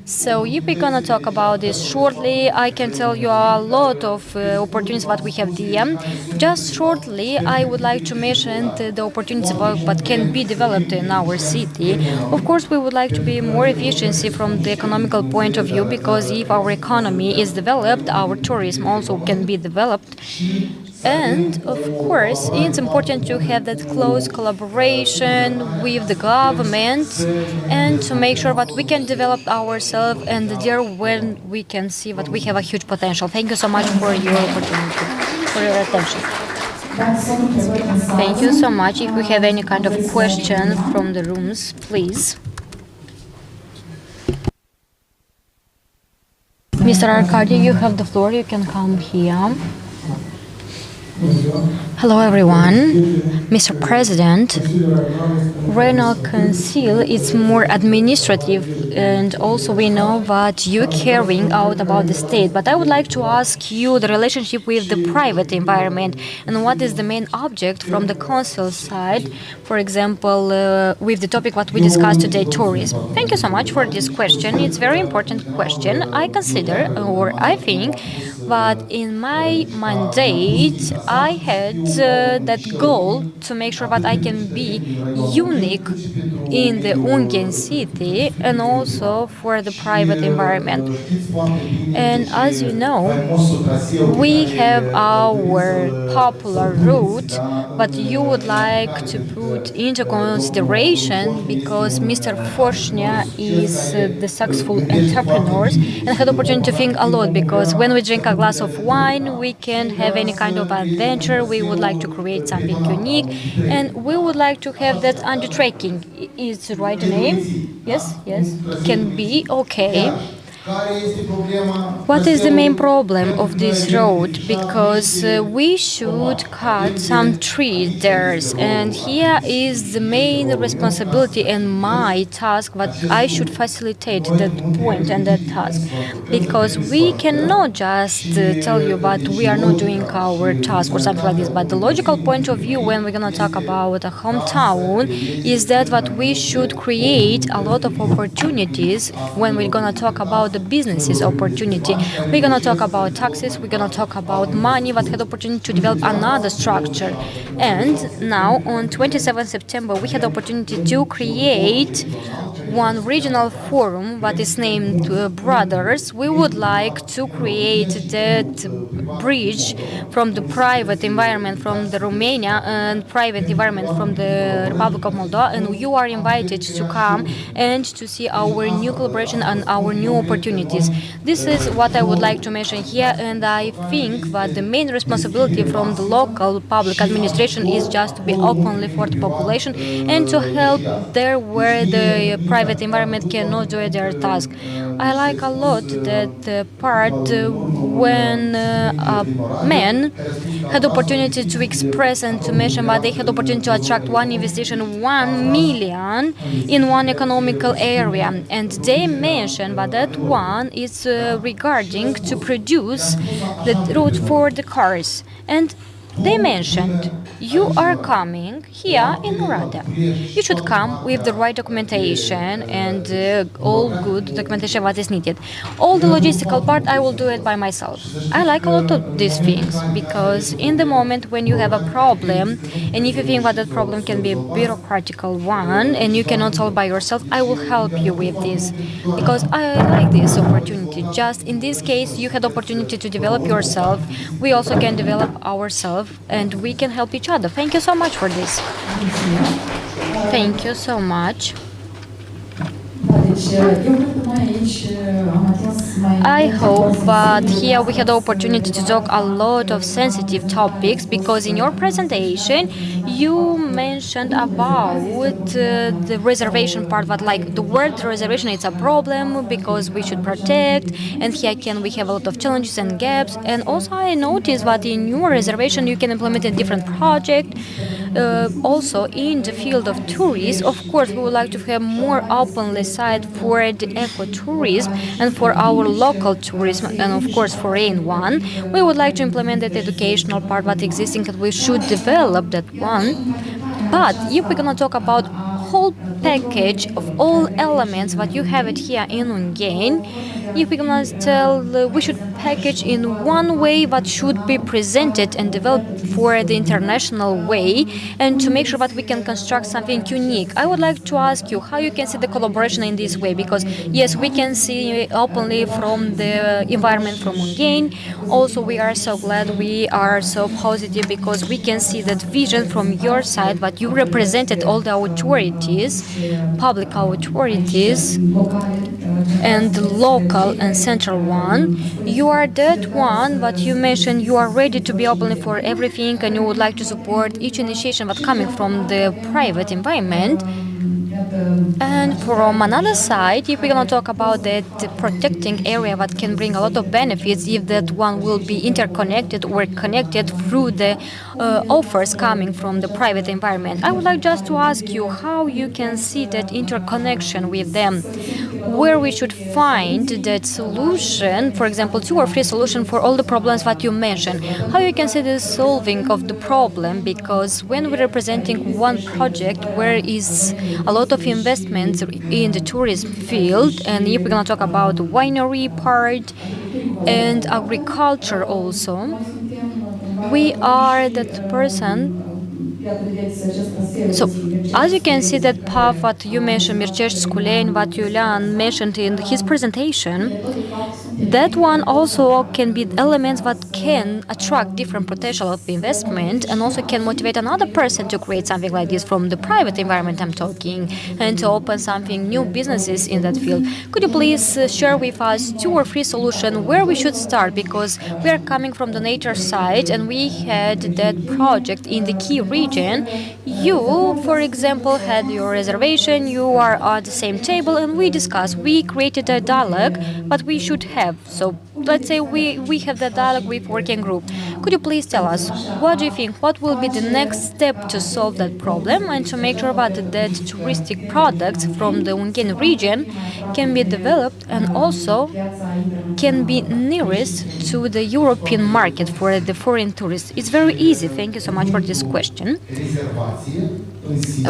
So if we're gonna talk about this shortly, I can tell you a lot of opportunities that we have there. Just shortly, I would like to mention the opportunities that can be developed in our city. Of course, we would like to be more efficiency from the economical point of view, because if our economy is developed, our tourism also can be developed. And of course, it's important to have that close collaboration with the government and to make sure that we can develop ourselves, and there when we can see that we have a huge potential. Thank you so much for your opportunity, for your attention. Thank you so much. If we have any kind of question from the rooms, please. Mr. Arkady, you have the floor. You can come here. Hello everyone, Mr. President. Renal Council is more administrative, and also we know that you carrying out about the state, but I would like to ask you the relationship with the private environment and what is the main object from the council side, for example, with the topic what we discussed today, tourism. Thank you so much for this question. It's a very important question. I consider, or I think, But in my mandate, I had that goal to make sure that I can be unique in the Ungern city and also for the private environment. And as you know, we have our popular route, but you would like to put into consideration because Mr. Forshnia is the successful entrepreneur and had opportunity to think a lot because when we drink a glass of wine, we can have any kind of adventure. We would like to create something unique, and we would like to have that under tracking. Is the right name? Yes, yes, can be okay. What is the main problem of this road? Because we should cut some trees there, and here is the main responsibility and my task that I should facilitate that point and that task. Because we cannot just tell you that we are not doing our task or something like this, but the logical point of view when we're going to talk about a hometown is that we should create a lot of opportunities when we're going to talk about the businesses opportunity. We're going to talk about taxes, we're going to talk about money that had opportunity to develop another structure. And now on 27 September we had the opportunity to create one regional forum that is named Brothers. We would like to create that bridge from the private environment from the Romania and private environment from the Republic of Moldova, and you are invited to come and to see our new collaboration and our new opportunities. This is what I would like to mention here, and I think that the main responsibility from the local public administration is just to be openly for the population and to help there where the private environment cannot do their task. I like a lot that part when men had opportunity to express and to mention that they had opportunity to attract one investigation 1 million in one economical area, and they mentioned that one is regarding to produce the route for the cars. And they mentioned, you are coming here in Oradea. You should come with the right documentation and all good documentation what is needed. All the logistical part, I will do it by myself. I like a lot of these things because in the moment when you have a problem and if you think that problem can be a bureaucratical one and you cannot solve by yourself, I will help you with this because I like this opportunity. Just in this case, you had opportunity to develop yourself. We also can develop ourselves and we can help each other. Thank you so much for this. Thank you so much. I hope that here we had the opportunity to talk a lot of sensitive topics because in your presentation you mentioned about the reservation part, that like the word reservation is a problem because we should protect, and here we have a lot of challenges and gaps. And also I noticed that in your reservation you can implement a different project. Also in the field of tourism, of course, we would like to have more openly side for the ecotourism and for our local tourism, and of course foreign one. We would like to implement that educational part that existing, and we should develop that one. But if we're gonna talk about whole package of all elements that you have it here in Ungern, if we're gonna tell we should package in one way that should be presented and developed for the international way, and to make sure that we can construct something unique. I would like to ask you how you can see the collaboration in this way, because yes, we can see openly from the environment from Ungern. Also, we are so glad, we are so positive because we can see that vision from your side, that you represented all the authorities, public authorities, and local and central one. You are that one, but you mentioned you are ready to be open for everything and you would like to support each initiation that's coming from the private environment. And from another side, if we're going to talk about that protecting area that can bring a lot of benefits if that one will be interconnected or connected through the offers coming from the private environment, I would like just to ask you how you can see that interconnection with them, where we should find that solution, for example, 2 or 3 solutions for all the problems that you mentioned. How you can see the solving of the problem, because when we're representing one project where is a lot of investments in the tourism field, and if we're gonna talk about the winery part and agriculture also, we are that person. So, as you can see, that path what you mentioned, Mirceș Sculen, what Julian mentioned in his presentation, that one also can be elements that can attract different potential of investment and also can motivate another person to create something like this from the private environment I'm talking and to open something new businesses in that field. Could you please share with us 2 or 3 solutions where we should start, because we are coming from the nature side and we had that project in the key region. You, for example, had your reservation, you are at the same table and we discussed, we created a dialogue, but we should have. So let's say we have that dialogue with working group. Could you please tell us, what do you think, what will be the next step to solve that problem and to make sure that touristic products from the Hungarian region can be developed and also can be nearest to the European market for the foreign tourists? It's very easy. Thank you so much for this question.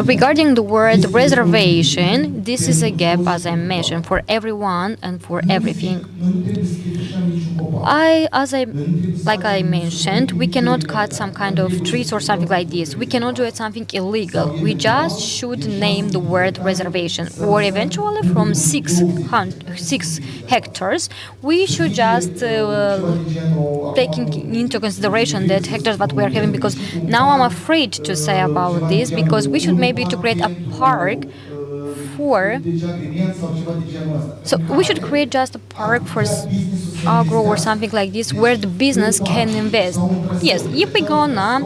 Regarding the word reservation, this is a gap, as I mentioned, for everyone and for everything. Like I mentioned, we cannot cut some kind of trees or something like this. We cannot do it something illegal. We just should name the word reservation, or eventually from 6 hectares, we should just take into consideration that hectares that we are having, because now I'm afraid to say about this, because we should maybe to create a park for, so we should create just a park for agro or something like this where the business can invest. Yes, if we're gonna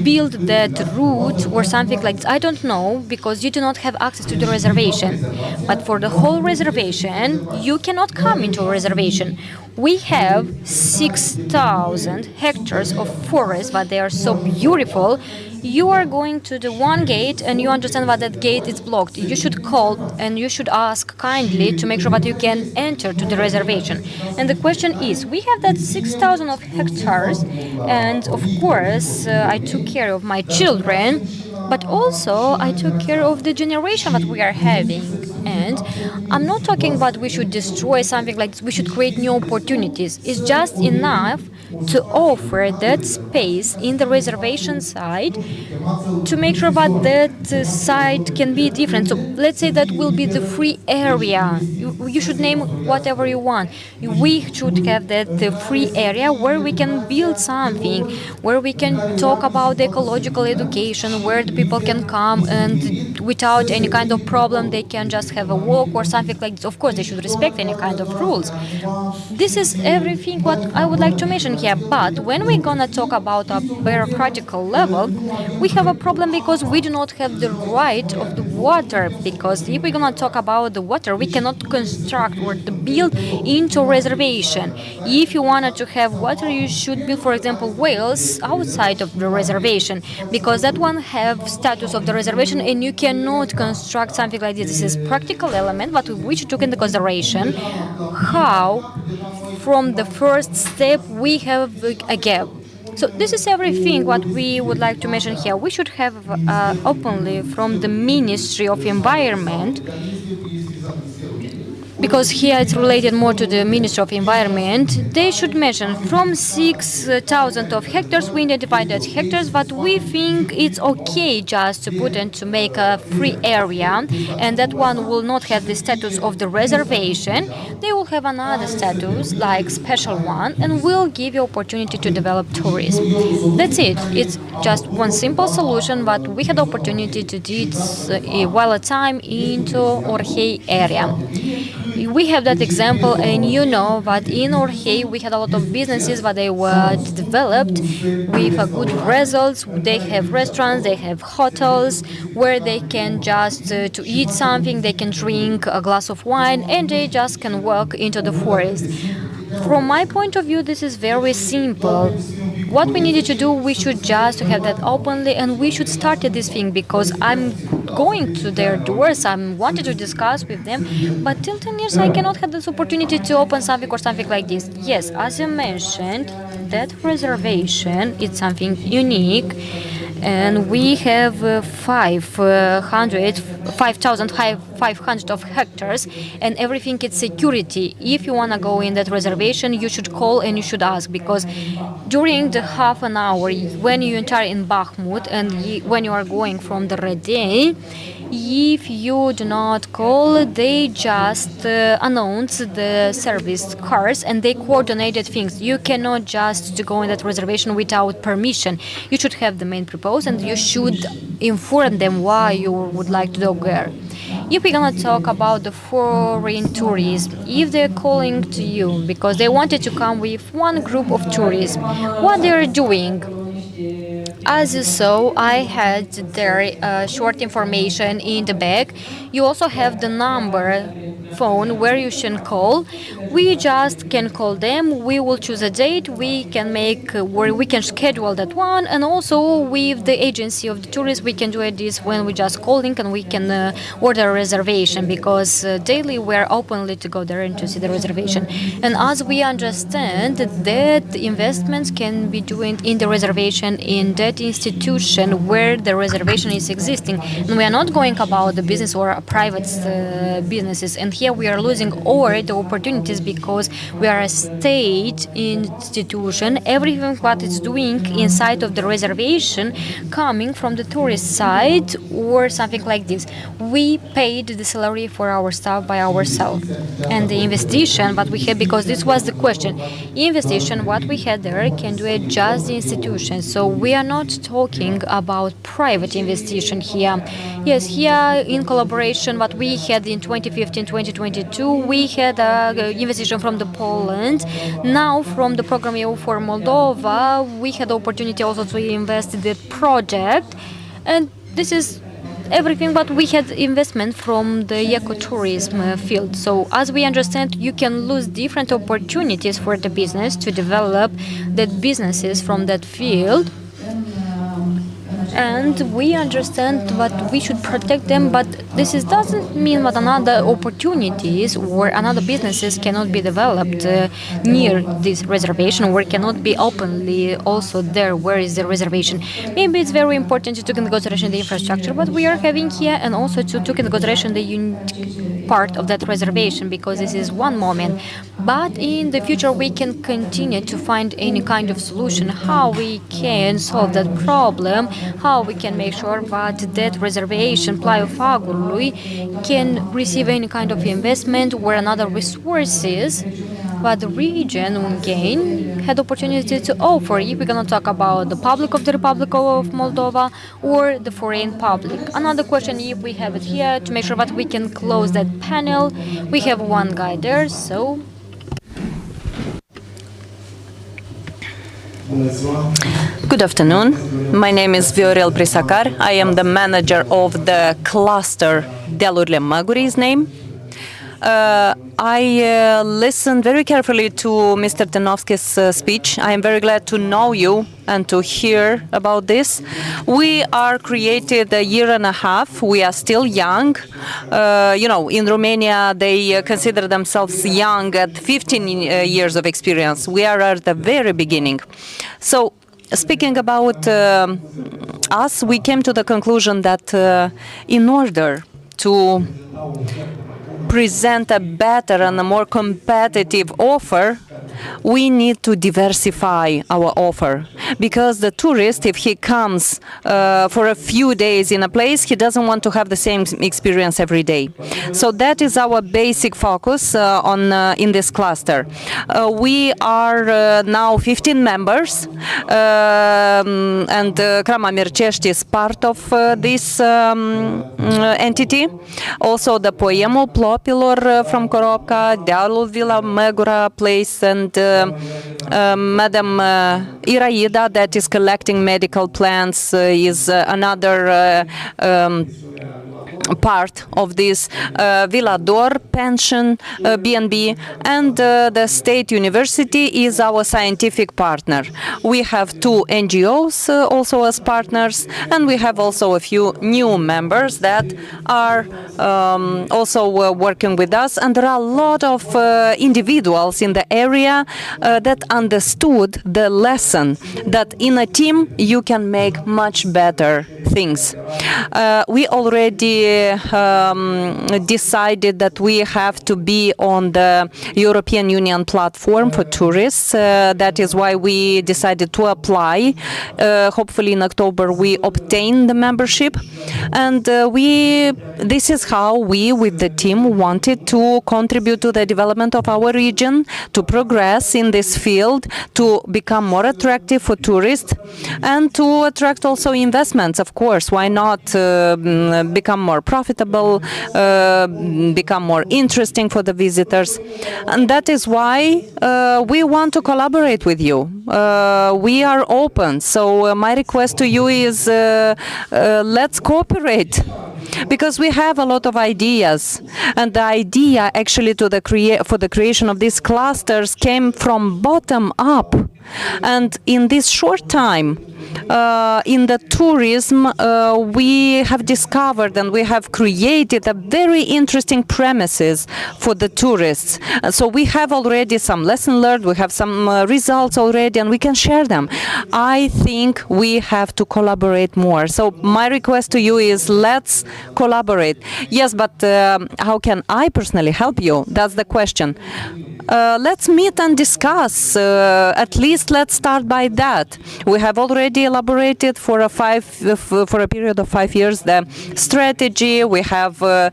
build that route or something like this, I don't know, because you do not have access to the reservation. But for the whole reservation, you cannot come into a reservation. We have 6,000 hectares of forest, but they are so beautiful. You are going to the one gate and you understand that that gate is blocked. You should call and you should ask kindly to make sure that you can enter to the reservation. And the question is, we have that 6,000 of hectares, and of course I took care of my children, but also I took care of the generation that we are having. And I'm not talking about we should destroy something like this, we should create new opportunities. It's just enough to offer that space in the reservation side to make sure that that side can be different. So let's say that will be the free area. You should name whatever you want. We should have that free area where we can build something, where we can talk about the ecological education, where the people can come and without any kind of problem they can just have a walk or something like this. Of course, they should respect any kind of rules. This is everything what I would like to mention here. But when we're gonna talk about a bureaucratical level, we have a problem because we do not have the right of the water. Because if we're gonna talk about the water, we cannot construct or build into a reservation. If you wanted to have water, you should build, for example, wells outside of the reservation, because that one have status of the reservation, and you cannot construct something like this. This is practical element, but we should take into consideration how from the first step we have a gap. So this is everything what we would like to mention here. We should have openly from the Ministry of Environment, because here it's related more to the Ministry of Environment. They should mention from 6,000 of hectares, we identified that hectares, but we think it's okay just to put and to make a free area, and that one will not have the status of the reservation. They will have another status, like special one, and will give you opportunity to develop tourism. That's it. It's just one simple solution, but we had opportunity to do it while a time into Orhei area. We have that example, and you know that in Orhei we had a lot of businesses that they were developed with good results. They have restaurants, they have hotels where they can just to eat something, they can drink a glass of wine, and they just can walk into the forest. From my point of view, this is very simple. What we needed to do, we should just have that openly, and we should start this thing, because I'm going to their doors, I'm wanted to discuss with them, but till 10 years I cannot have this opportunity to open something or something like this. Yes, as you mentioned, that reservation is something unique, and we have 5,500 of hectares, and everything is security. If you want to go in that reservation, you should call and you should ask, because during the half an hour when you enter in Bakhmut and when you are going from the Redin, if you do not call, they just announce the service cars and they coordinated things. You cannot just go in that reservation without permission. You should have the main purpose and you should inform them why you would like to go there. If we're gonna talk about the foreign tourists, if they're calling to you because they wanted to come with one group of tourists, what they're doing? As you saw, I had their short information in the bag. You also have the number phone where you should call. We just can call them. We will choose a date. We can make where we can schedule that one, and also with the agency of the tourists, we can do it this when we just calling and we can order a reservation, because daily we're openly to go there and to see the reservation. And as we understand that investments can be doing in the reservation in that institution where the reservation is existing, and we are not going about the business or private businesses. And here we are losing all the opportunities because we are a state institution. Everything what it's doing inside of the reservation coming from the tourist side or something like this. We paid the salary for our staff by ourselves, and the investigation what we had, because this was the question, investigation what we had there can do it just the institution. So we are not talking about private investigation here. Yes, here in collaboration what we had in 2015-2022, we had an investigation from the Poland. Now from the program EU for Moldova, we had the opportunity also to invest in the project, and this is everything, but we had investment from the ecotourism field. So as we understand, you can lose different opportunities for the business to develop that businesses from that field. And we understand that we should protect them, but doesn't mean that another opportunities or another businesses cannot be developed near this reservation, or cannot be openly also there where is the reservation. Maybe it's very important to take into consideration the infrastructure what we are having here, and also to take into consideration the unique part of that reservation, because this is one moment. But in the future we can continue to find any kind of solution, how we can solve that problem, how we can make sure that that reservation, Playofagului, can receive any kind of investment or another resources but the region again had opportunity to offer, if we're going to talk about the public of the Republic of Moldova or the foreign public. Another question, if we have it here, to make sure that we can close that panel, we have one guy there, so good afternoon. My name is Viorel Prisakar. I am the manager of the cluster Dealurile Măguri's name. I listened very carefully to Mr. Tenovsky's speech. I am very glad to know you and to hear about this. We are created a year and a half. We are still young. In Romania, they consider themselves young at 15 years of experience. We are at the very beginning. So, speaking about us, we came to the conclusion that in order to present a better and a more competitive offer, we need to diversify our offer, because the tourist, if he comes for a few days in a place, he doesn't want to have the same experience every day. So that is our basic focus in this cluster. We are now 15 members, and Crama Mircești is part of this entity. Also the Poemul Plopilor from Coropca, Dealul Vila Măgura place, and Madam Iraida, that is collecting medical plants, is another part of this Villa d'Or pension BNB, and the State University is our scientific partner. We have two NGOs also as partners, and we have also a few new members that are also working with us, and there are a lot of individuals in the area that understood the lesson that in a team you can make much better things. We already decided that we have to be on the European Union platform for tourists. That is why we decided to apply. Hopefully in October we obtain the membership, and this is how we with the team wanted to contribute to the development of our region, to progress in this field, to become more attractive for tourists, and to attract also investments. Of course, why not become more profitable, become more interesting for the visitors? And that is why we want to collaborate with you. We are open. So my request to you is let's cooperate, because we have a lot of ideas, and the idea actually for the creation of these clusters came from bottom up. And in this short time, in the tourism, we have discovered and we have created a very interesting premises for the tourists. So we have already some lesson learned, we have some results already, and we can share them. I think we have to collaborate more. So my request to you is let's collaborate. Yes, but how can I personally help you? That's the question. Let's meet and discuss. At least let's start by that. We have already elaborated for a period of 5 years the strategy. We have a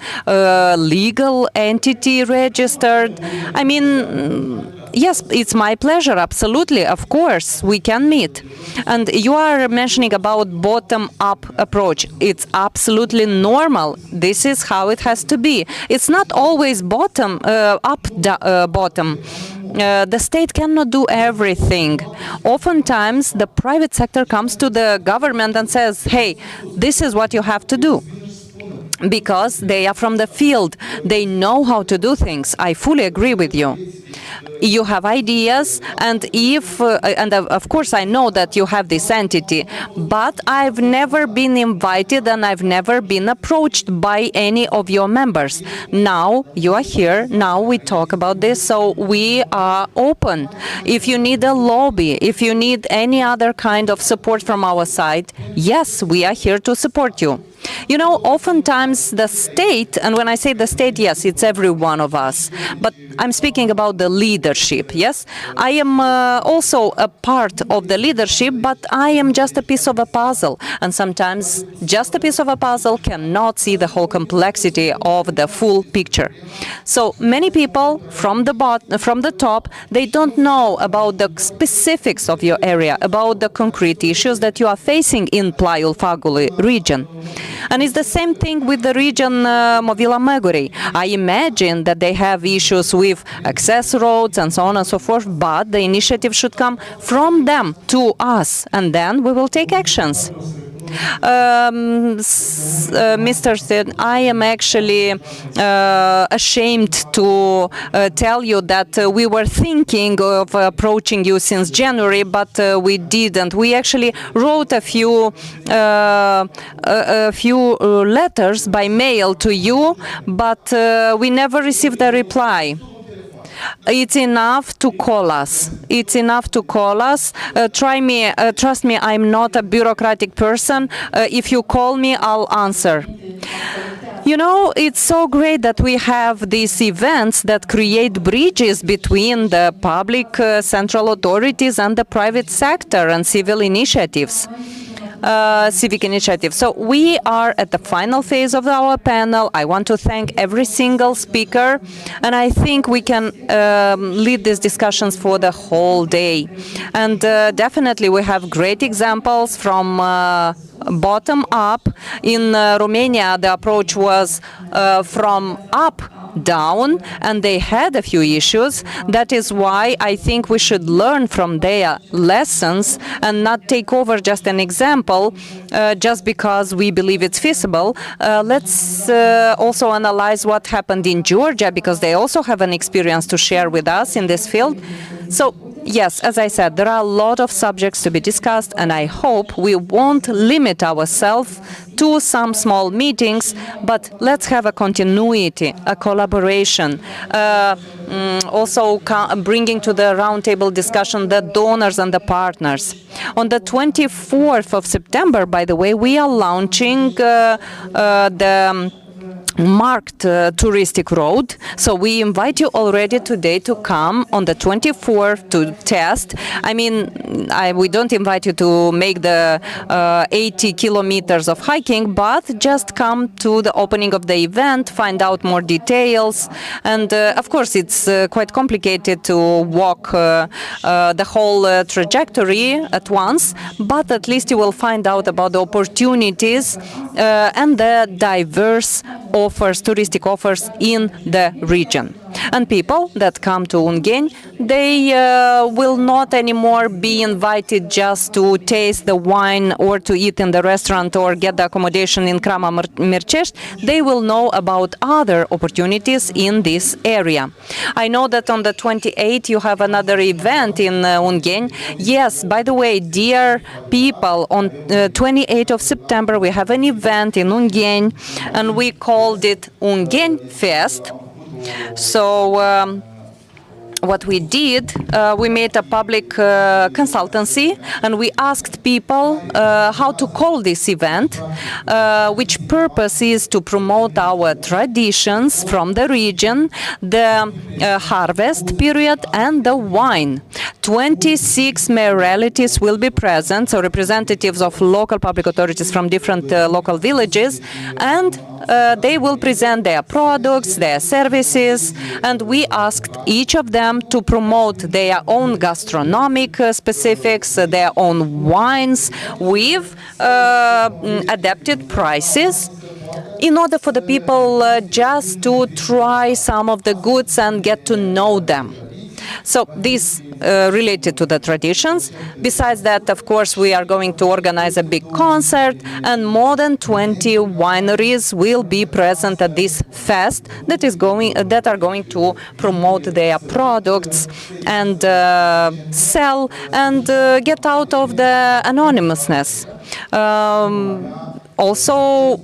legal entity registered. I mean, yes, it's my pleasure. Absolutely, of course, we can meet. And you are mentioning about bottom-up approach. It's absolutely normal. This is how it has to be. It's not always bottom. The state cannot do everything. Oftentimes, the private sector comes to the government and says, hey, this is what you have to do. Because they are from the field. They know how to do things. I fully agree with you. You have ideas, and of course I know that you have this entity, but I've never been invited and I've never been approached by any of your members. Now you are here, now we talk about this, so we are open. If you need a lobby, if you need any other kind of support from our side, yes, we are here to support you. You know, oftentimes the state, and when I say the state, yes, it's every one of us, but I'm speaking about the leadership, yes? I am also a part of the leadership, but I am just a piece of a puzzle, and sometimes just a piece of a puzzle cannot see the whole complexity of the full picture. So many people from the top, they don't know about the specifics of your area, about the concrete issues that you are facing in Playul-Fagului region. And it's the same thing with the region Movila-Meguri. I imagine that they have issues with access roads and so on and so forth, but the initiative should come from them to us, and then we will take actions. Mr. Stein, I am actually ashamed to tell you that we were thinking of approaching you since January, but we didn't. We actually wrote a few letters by mail to you, but we never received a reply. It's enough to call us. It's enough to call us. Trust me, I'm not a bureaucratic person. If you call me, I'll answer. You know, it's so great that we have these events that create bridges between the public central authorities and the private sector and civil initiatives. Civic initiative. So we are at the final phase of our panel. I want to thank every single speaker, and I think we can lead these discussions for the whole day. And definitely we have great examples from bottom up. In Romania, the approach was from up down, and they had a few issues. That is why I think we should learn from their lessons and not take over just an example just because we believe it's feasible. Let's also analyze what happened in Georgia, because they also have an experience to share with us in this field. So yes, as I said, there are a lot of subjects to be discussed, and I hope we won't limit ourselves to some small meetings, but let's have a continuity, a collaboration, also bringing to the roundtable discussion the donors and the partners. On the 24th of September, by the way, we are launching the marked touristic road. So we invite you already today to come on the 24th to test. I mean, we don't invite you to make the 80 kilometers of hiking, but just come to the opening of the event, find out more details. And of course, it's quite complicated to walk the whole trajectory at once, but at least you will find out about the opportunities and the diverse offers, touristic offers in the region. And people that come to Ungheni, they will not anymore be invited just to taste the wine or to eat in the restaurant or get the accommodation in Crama Mircești. They will know about other opportunities in this area. I know that on the 28th you have another event in Ungheni. Yes, by the way, dear people, on 28th of September we have an event in Ungheni, and we called it Ungheni Fest. So what we did, we made a public consultancy, and we asked people how to call this event, which purpose is to promote our traditions from the region, the harvest period, and the wine. 26 mayoralities will be present, so representatives of local public authorities from different local villages, and they will present their products, their services, and we asked each of them to promote their own gastronomic specifics, their own wines with adapted prices, in order for the people just to try some of the goods and get to know them. So this related to the traditions. Besides that, of course, we are going to organize a big concert, and more than 20 wineries will be present at this fest that are going to promote their products and sell and get out of the anonymousness. Also,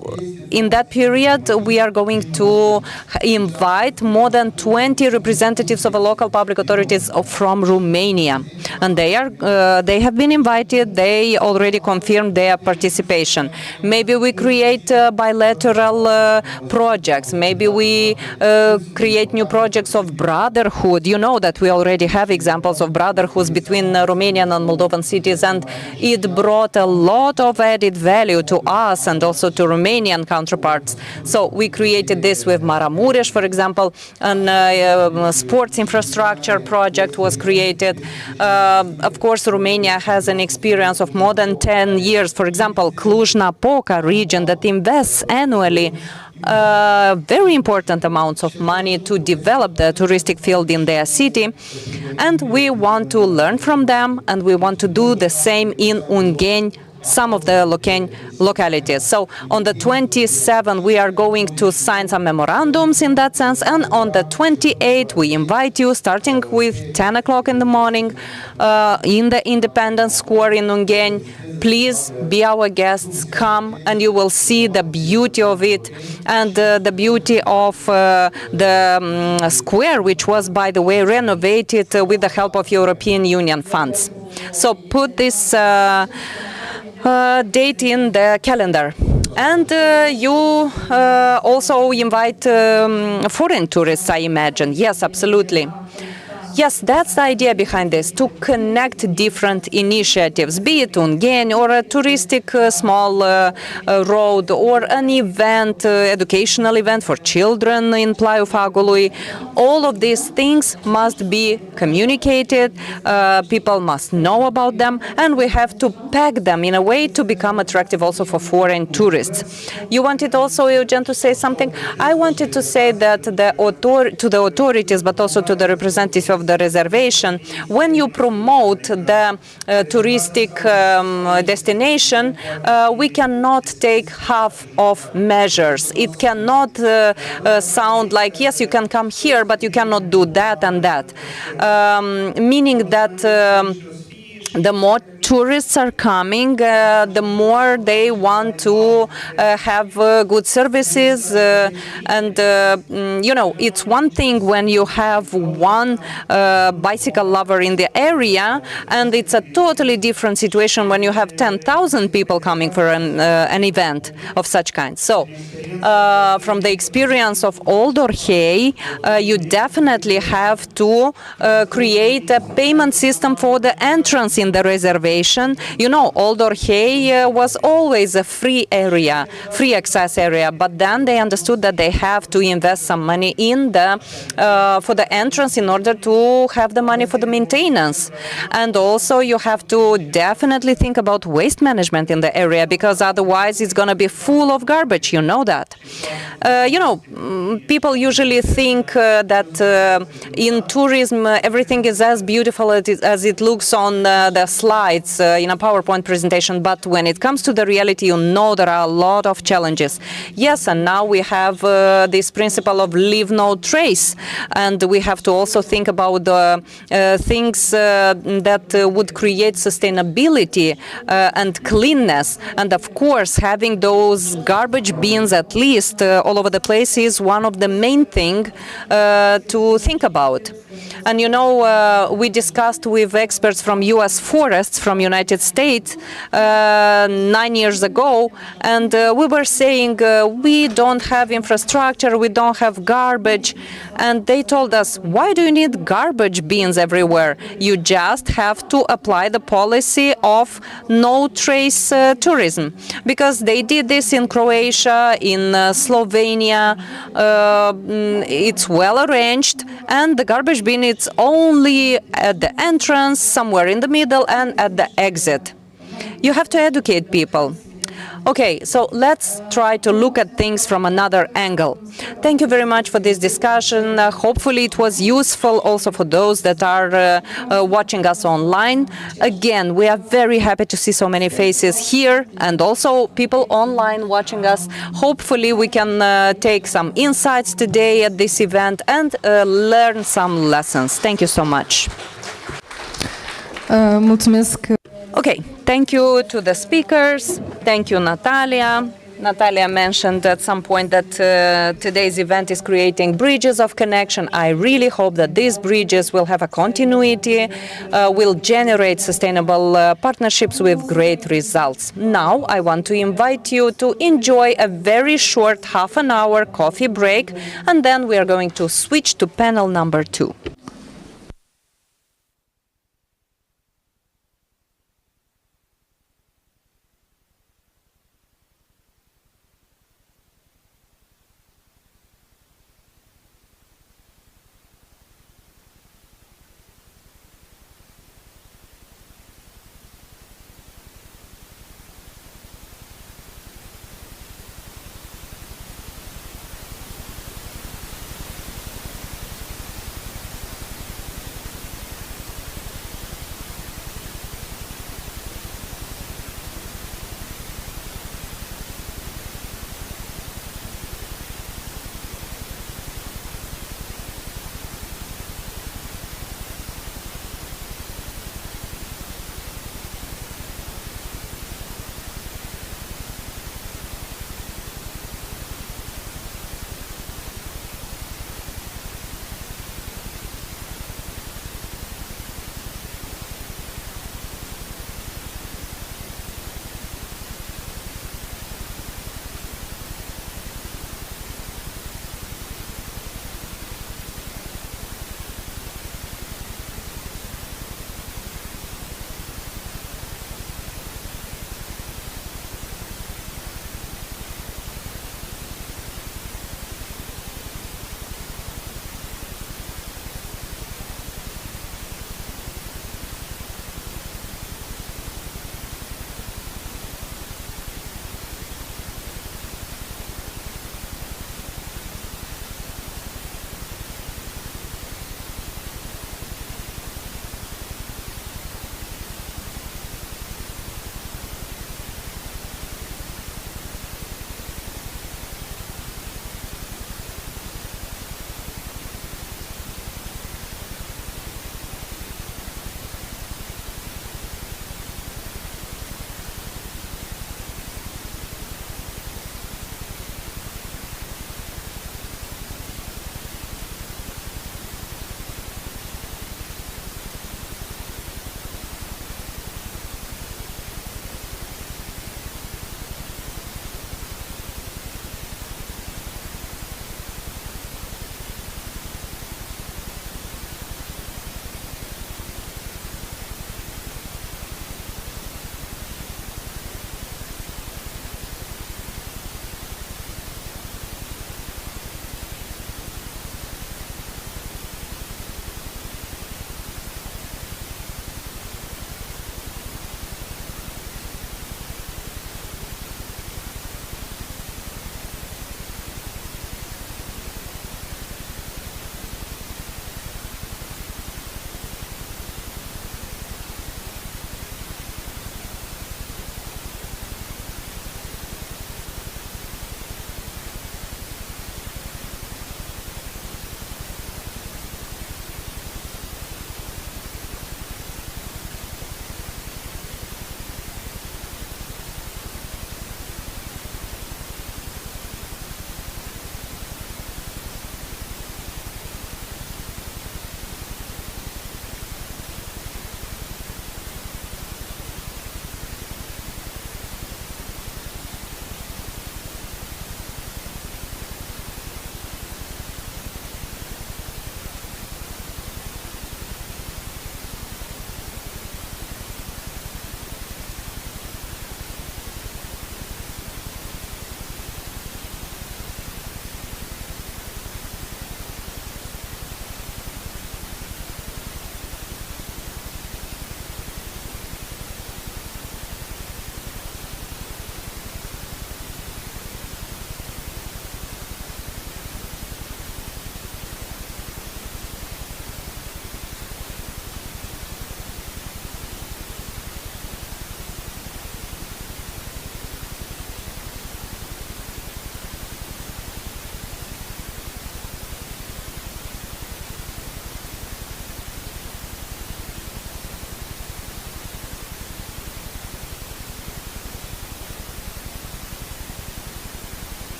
in that period, we are going to invite more than 20 representatives of the local public authorities from Romania, and they have been invited. They already confirmed their participation. Maybe we create bilateral projects. Maybe we create new projects of brotherhood. You know that we already have examples of brotherhoods between Romanian and Moldovan cities, and it brought a lot of added value to us and also to Romanian counterparts. So we created this with Maramureș, for example, and a sports infrastructure project was created. Of course, Romania has an experience of more than 10 years. For example, Cluj-Napoca region that invests annually very important amounts of money to develop the touristic field in their city, and we want to learn from them, and we want to do the same in Ungheni, some of the localities. So on the 27th, we are going to sign some memorandums in that sense, and on the 28th, we invite you, starting with 10 o'clock in the morning, in the Independence Square in Ungheni. Please be our guests, come, and you will see the beauty of it, and the beauty of the square, which was, by the way, renovated with the help of European Union funds. So put this date in the calendar. And you also invite foreign tourists, I imagine. Yes, absolutely. Yes, that's the idea behind this, to connect different initiatives, be it Ungheni or a touristic small road or an event, educational event for children in Plaiul Fagului. All of these things must be communicated, people must know about them, and we have to pack them in a way to become attractive also for foreign tourists. You wanted also, Eugen, to say something? I wanted to say that to the authorities, but also to the representatives of the reservation, when you promote the touristic destination, we cannot take half of measures. It cannot sound like, yes, you can come here, but you cannot do that and that. Meaning that the more tourists are coming, the more they want to have good services. And, it's one thing when you have one bicycle lover in the area, and it's a totally different situation when you have 10,000 people coming for an event of such kind. So, from the experience of Old Orhei, you definitely have to create a payment system for the entrance in the reservation. Old Orhei was always a free area, free access area, but then they understood that they have to invest some money in for the entrance in order to have the money for the maintenance. And also you have to definitely think about waste management in the area, because otherwise it's going to be full of garbage, you know that. People usually think that in tourism everything is as beautiful as it looks on the slides in a PowerPoint presentation, but when it comes to the reality, there are a lot of challenges. Yes, and now we have this principle of leave no trace, and we have to also think about the things that would create sustainability and cleanness. And of course, having those garbage bins at least all over the place is one of the main things to think about. And we discussed with experts from U.S. forests, from United States, 9 years ago, and we were saying we don't have infrastructure, we don't have garbage, and they told us, why do you need garbage bins everywhere? You just have to apply the policy of no trace tourism, because they did this in Croatia, in Slovenia. It's well arranged, and the garbage bin it's only at the entrance, somewhere in the middle, and at the exit. You have to educate people. Okay, so let's try to look at things from another angle. Thank you very much for this discussion. Hopefully it was useful also for those that are watching us online. Again, we are very happy to see so many faces here and also people online watching us. Hopefully we can take some insights today at this event and learn some lessons. Thank you so much. Mulțumesc. Okay, thank you to the speakers. Thank you, Natalia. Natalia mentioned at some point that today's event is creating bridges of connection. I really hope that these bridges will have a continuity, will generate sustainable partnerships with great results. Now, I want to invite you to enjoy a very short half-an-hour coffee break, and then we are going to switch to panel number 2.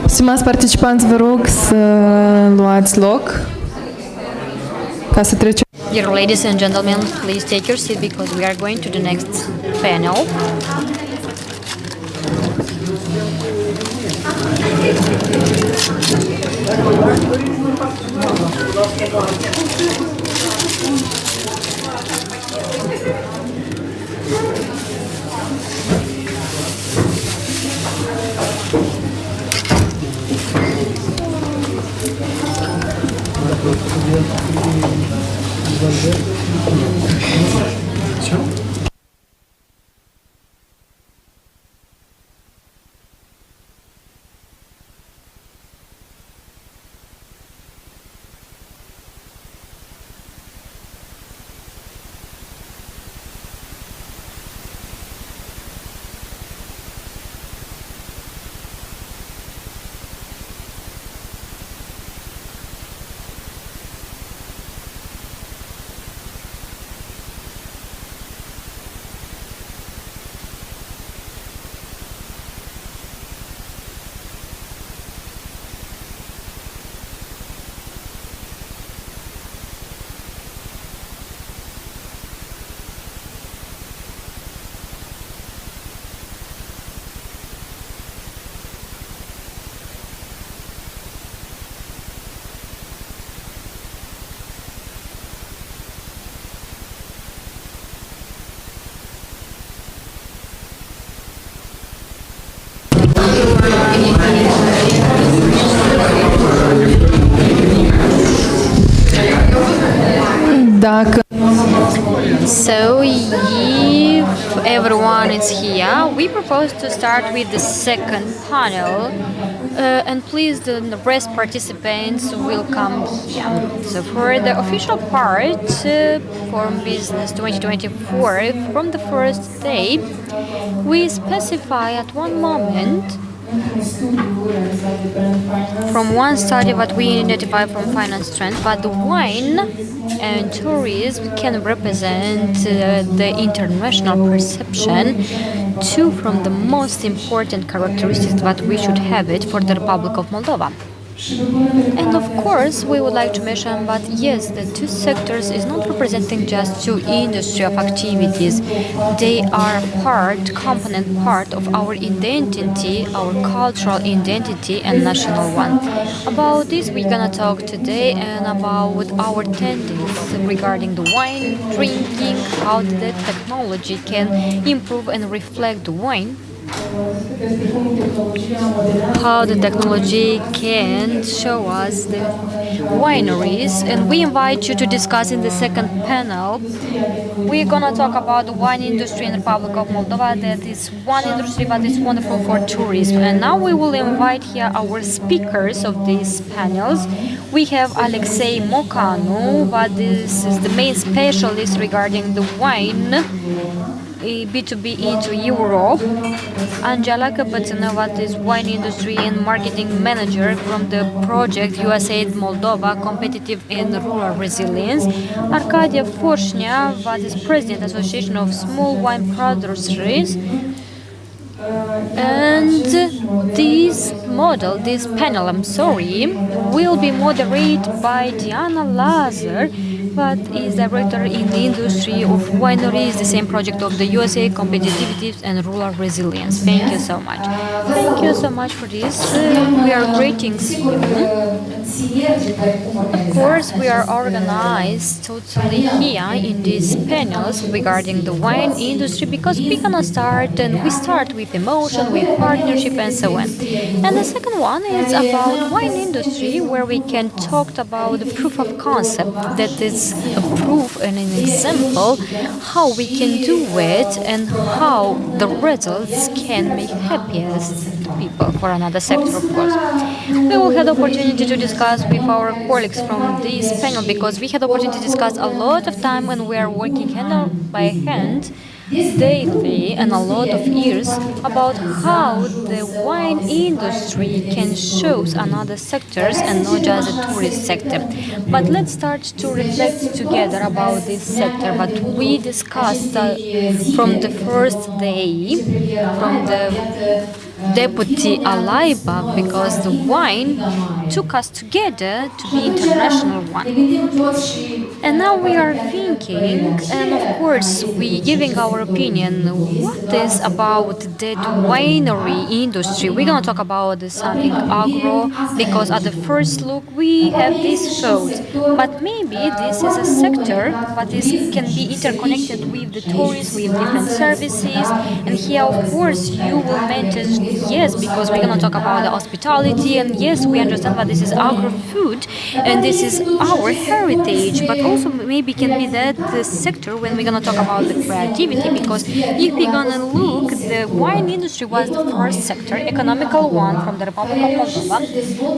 Stimați participanți, vă rog să luați loc ca să trecem. Dear ladies and gentlemen, please take your seat because we are going to the next panel. Dacă So, if everyone is here, we propose to start with the second panel. And please, the rest participants will come here. So, for the official part, Forum Business 2024, from the first day, we specify at one moment from one study that we identify from finance trends, but the wine and tourism can represent the international perception, two from the most important characteristics that we should have it for the Republic of Moldova. And of course, we would like to mention that yes, the two sectors is not representing just two industry of activities. They are component part of our identity, our cultural identity and national one. About this, we're gonna talk today and about our tendencies regarding the wine drinking, how the technology can improve and reflect the wine, how the technology can show us the wineries, and we invite you to discuss in the second panel. We're gonna talk about the wine industry in the Republic of Moldova. That is one industry that is wonderful for tourism. And now we will invite here our speakers of these panels. We have Alexei Mocanu, but this is the main specialist regarding the wine B2B into Europe. Angela Căpățână, is wine industry and marketing manager from the project USAID Moldova Competitive and Rural Resilience. Arcadia Forșnea, is president Association of Small Wine Producers. And this panel, will be moderated by Diana Lazar, that is director in the industry of wineries, the same project of the USA Competitiveness and Rural Resilience. Thank you so much. Thank you so much for this. We are greetings you. Of course, we are organized totally here in these panels regarding the wine industry because we're gonna start, and we start with emotion, with partnership, and so on. And the second one is about wine industry, where we can talk about the proof of concept, that is a proof and an example how we can do it and how the results can make happiest people for another sector, of course. We will have the opportunity to discuss with our colleagues from this panel because we had the opportunity to discuss a lot of time when we are working hand by hand daily and a lot of years about how the wine industry can show another sectors and not just the tourist sector. But let's start to reflect together about this sector. But we discussed from the first day, from the Deputy Alaiba, because the wine took us together to be international one. And now we are thinking, and of course we giving our opinion, what is about the winery industry. We're gonna talk about something agro, because at the first look we have this thought, but maybe this is a sector that can be interconnected with the tourists, with different services. And here of course you will mention yes, because we're going to talk about the hospitality, and yes, we understand that this is agro-food and this is our heritage, but also maybe can be that the sector when we're going to talk about the creativity, because if we're going to look, the wine industry was the first sector, economical one from the Republic of Moldova,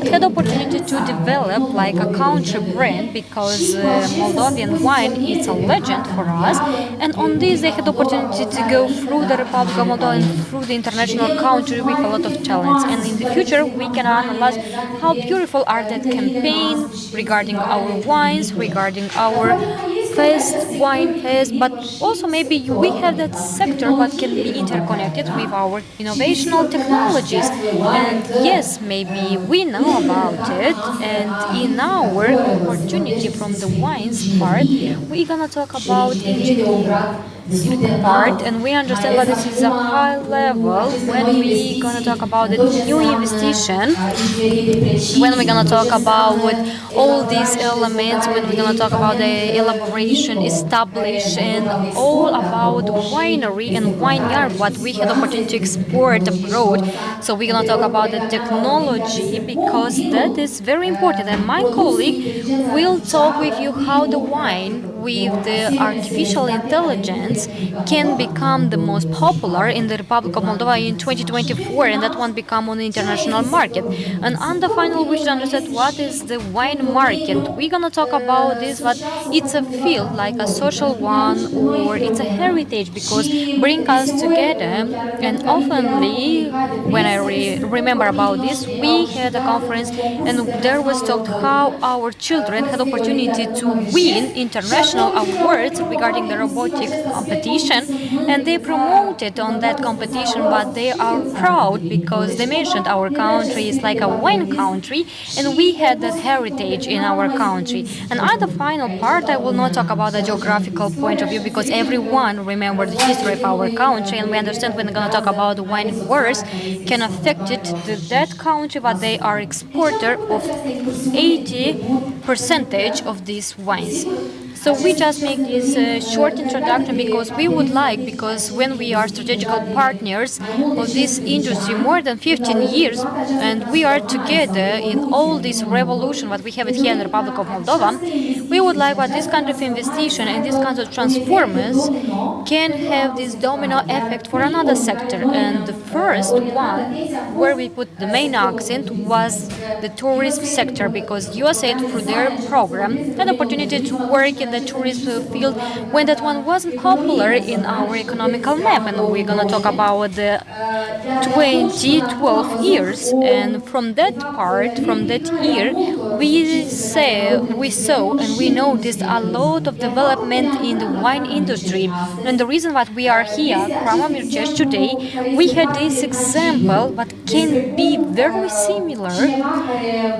that had the opportunity to develop like a country brand, because Moldovan wine is a legend for us, and on this they had the opportunity to go through the Republic of Moldova and through the international country with a lot of talents. And in the future we can analyze how beautiful are that campaign regarding our wines, regarding our wine fest, but also maybe we have that sector that can be interconnected with our innovational technologies. And yes, maybe we know about it, and in our opportunity from the wines part, we're gonna talk about engineering part, and we understand that this is a high level when we're gonna talk about the new investigation, when we're gonna talk about all these elements, when we're gonna talk about the elaboration, establish, and all about winery and vineyard, what we had opportunity to export abroad. So we're gonna talk about the technology, because that is very important. And my colleague will talk with you how the wine with the artificial intelligence can become the most popular in the Republic of Moldova in 2024, and that won't become on the international market. And on the final, we should understand what is the wine market. We're gonna talk about this, but it's a field like a social one, or it's a heritage because bring us together. And oftenly, when I remember about this, we had a conference and there was talked how our children had opportunity to win international awards regarding the robotic competition, and they promoted on that competition, but they are proud because they mentioned our country is like a wine country and we had that heritage in our country. And at the final part, I will not talk about the geographical point of view because everyone remembers the history of our country, and we understand when we're going to talk about the wine wars can affect it to that country, but they are exporter of 80% of these wines. So we just make this short introduction because we would like, because when we are strategical partners of this industry more than 15 years, and we are together in all this revolution what we have here in the Republic of Moldova, we would like that this kind of investigation and this kind of transformers can have this domino effect for another sector. And the first one where we put the main accent was the tourism sector, because USAID through their program had the opportunity to work in the tourism field when that one wasn't popular in our economical map, and we're gonna talk about the 2012 years. And from that part, from that year, we saw and we noticed a lot of development in the wine industry. And the reason that we are here, Crama Mirceș, today, we had this example that can be very similar,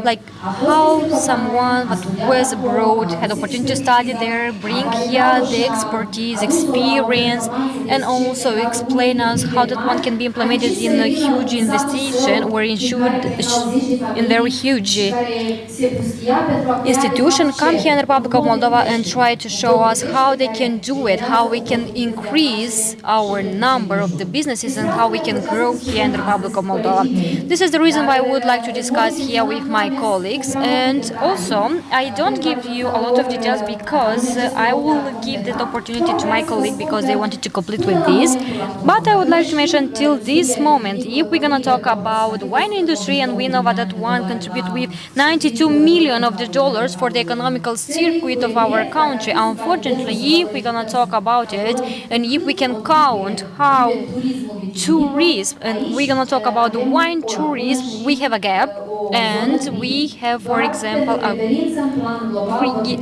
like how someone that was abroad had opportunity to study there, bring here the expertise, experience, and also explain us how that one can be implemented in a huge investigation or in very huge institution, come here in the Republic of Moldova and try to show us how they can do it, how we can increase our number of the businesses and how we can grow here in the Republic of Moldova. This is the reason why I would like to discuss here with my colleagues. And also, I don't give you a lot of details because I will give that opportunity to my colleague because they wanted to complete with this. But I would like to mention till this moment, if we're gonna talk about the wine industry, and we know that one contribute with 92 million of the dollars for the economical circuit of our country. Unfortunately, if we're gonna talk about it, and if we can count how tourism, and we're gonna talk about the wine tourism, we have a gap, and we have, for example, a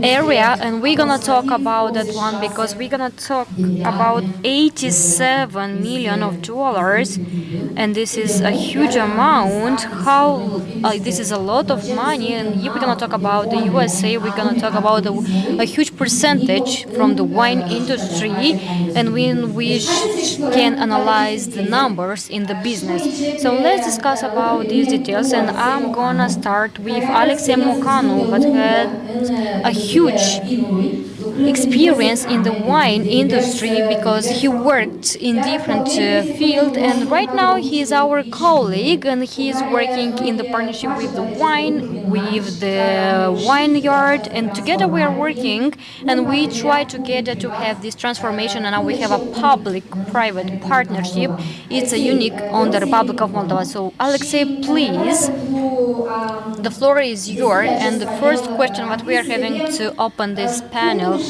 area, and we're gonna talk about that one because we're gonna talk about 87 million of dollars, and this is a huge amount. How this is a lot of money, and if we're gonna talk about the USA, we're gonna talk about a huge percentage from the wine industry, and when we can analyze the numbers in the business. So let's discuss about these details, and I'm gonna start with Alexei Mocanu, that had a huge experience in the wine industry because he worked in different field, and right now he is our colleague, and he is working in the partnership with the vineyard, and together we are working and we try together to have this transformation, and now we have a public-private partnership. It's a unique on the Republic of Moldova. So Alexei, please, the floor is yours, and the first question that we are having to open this panel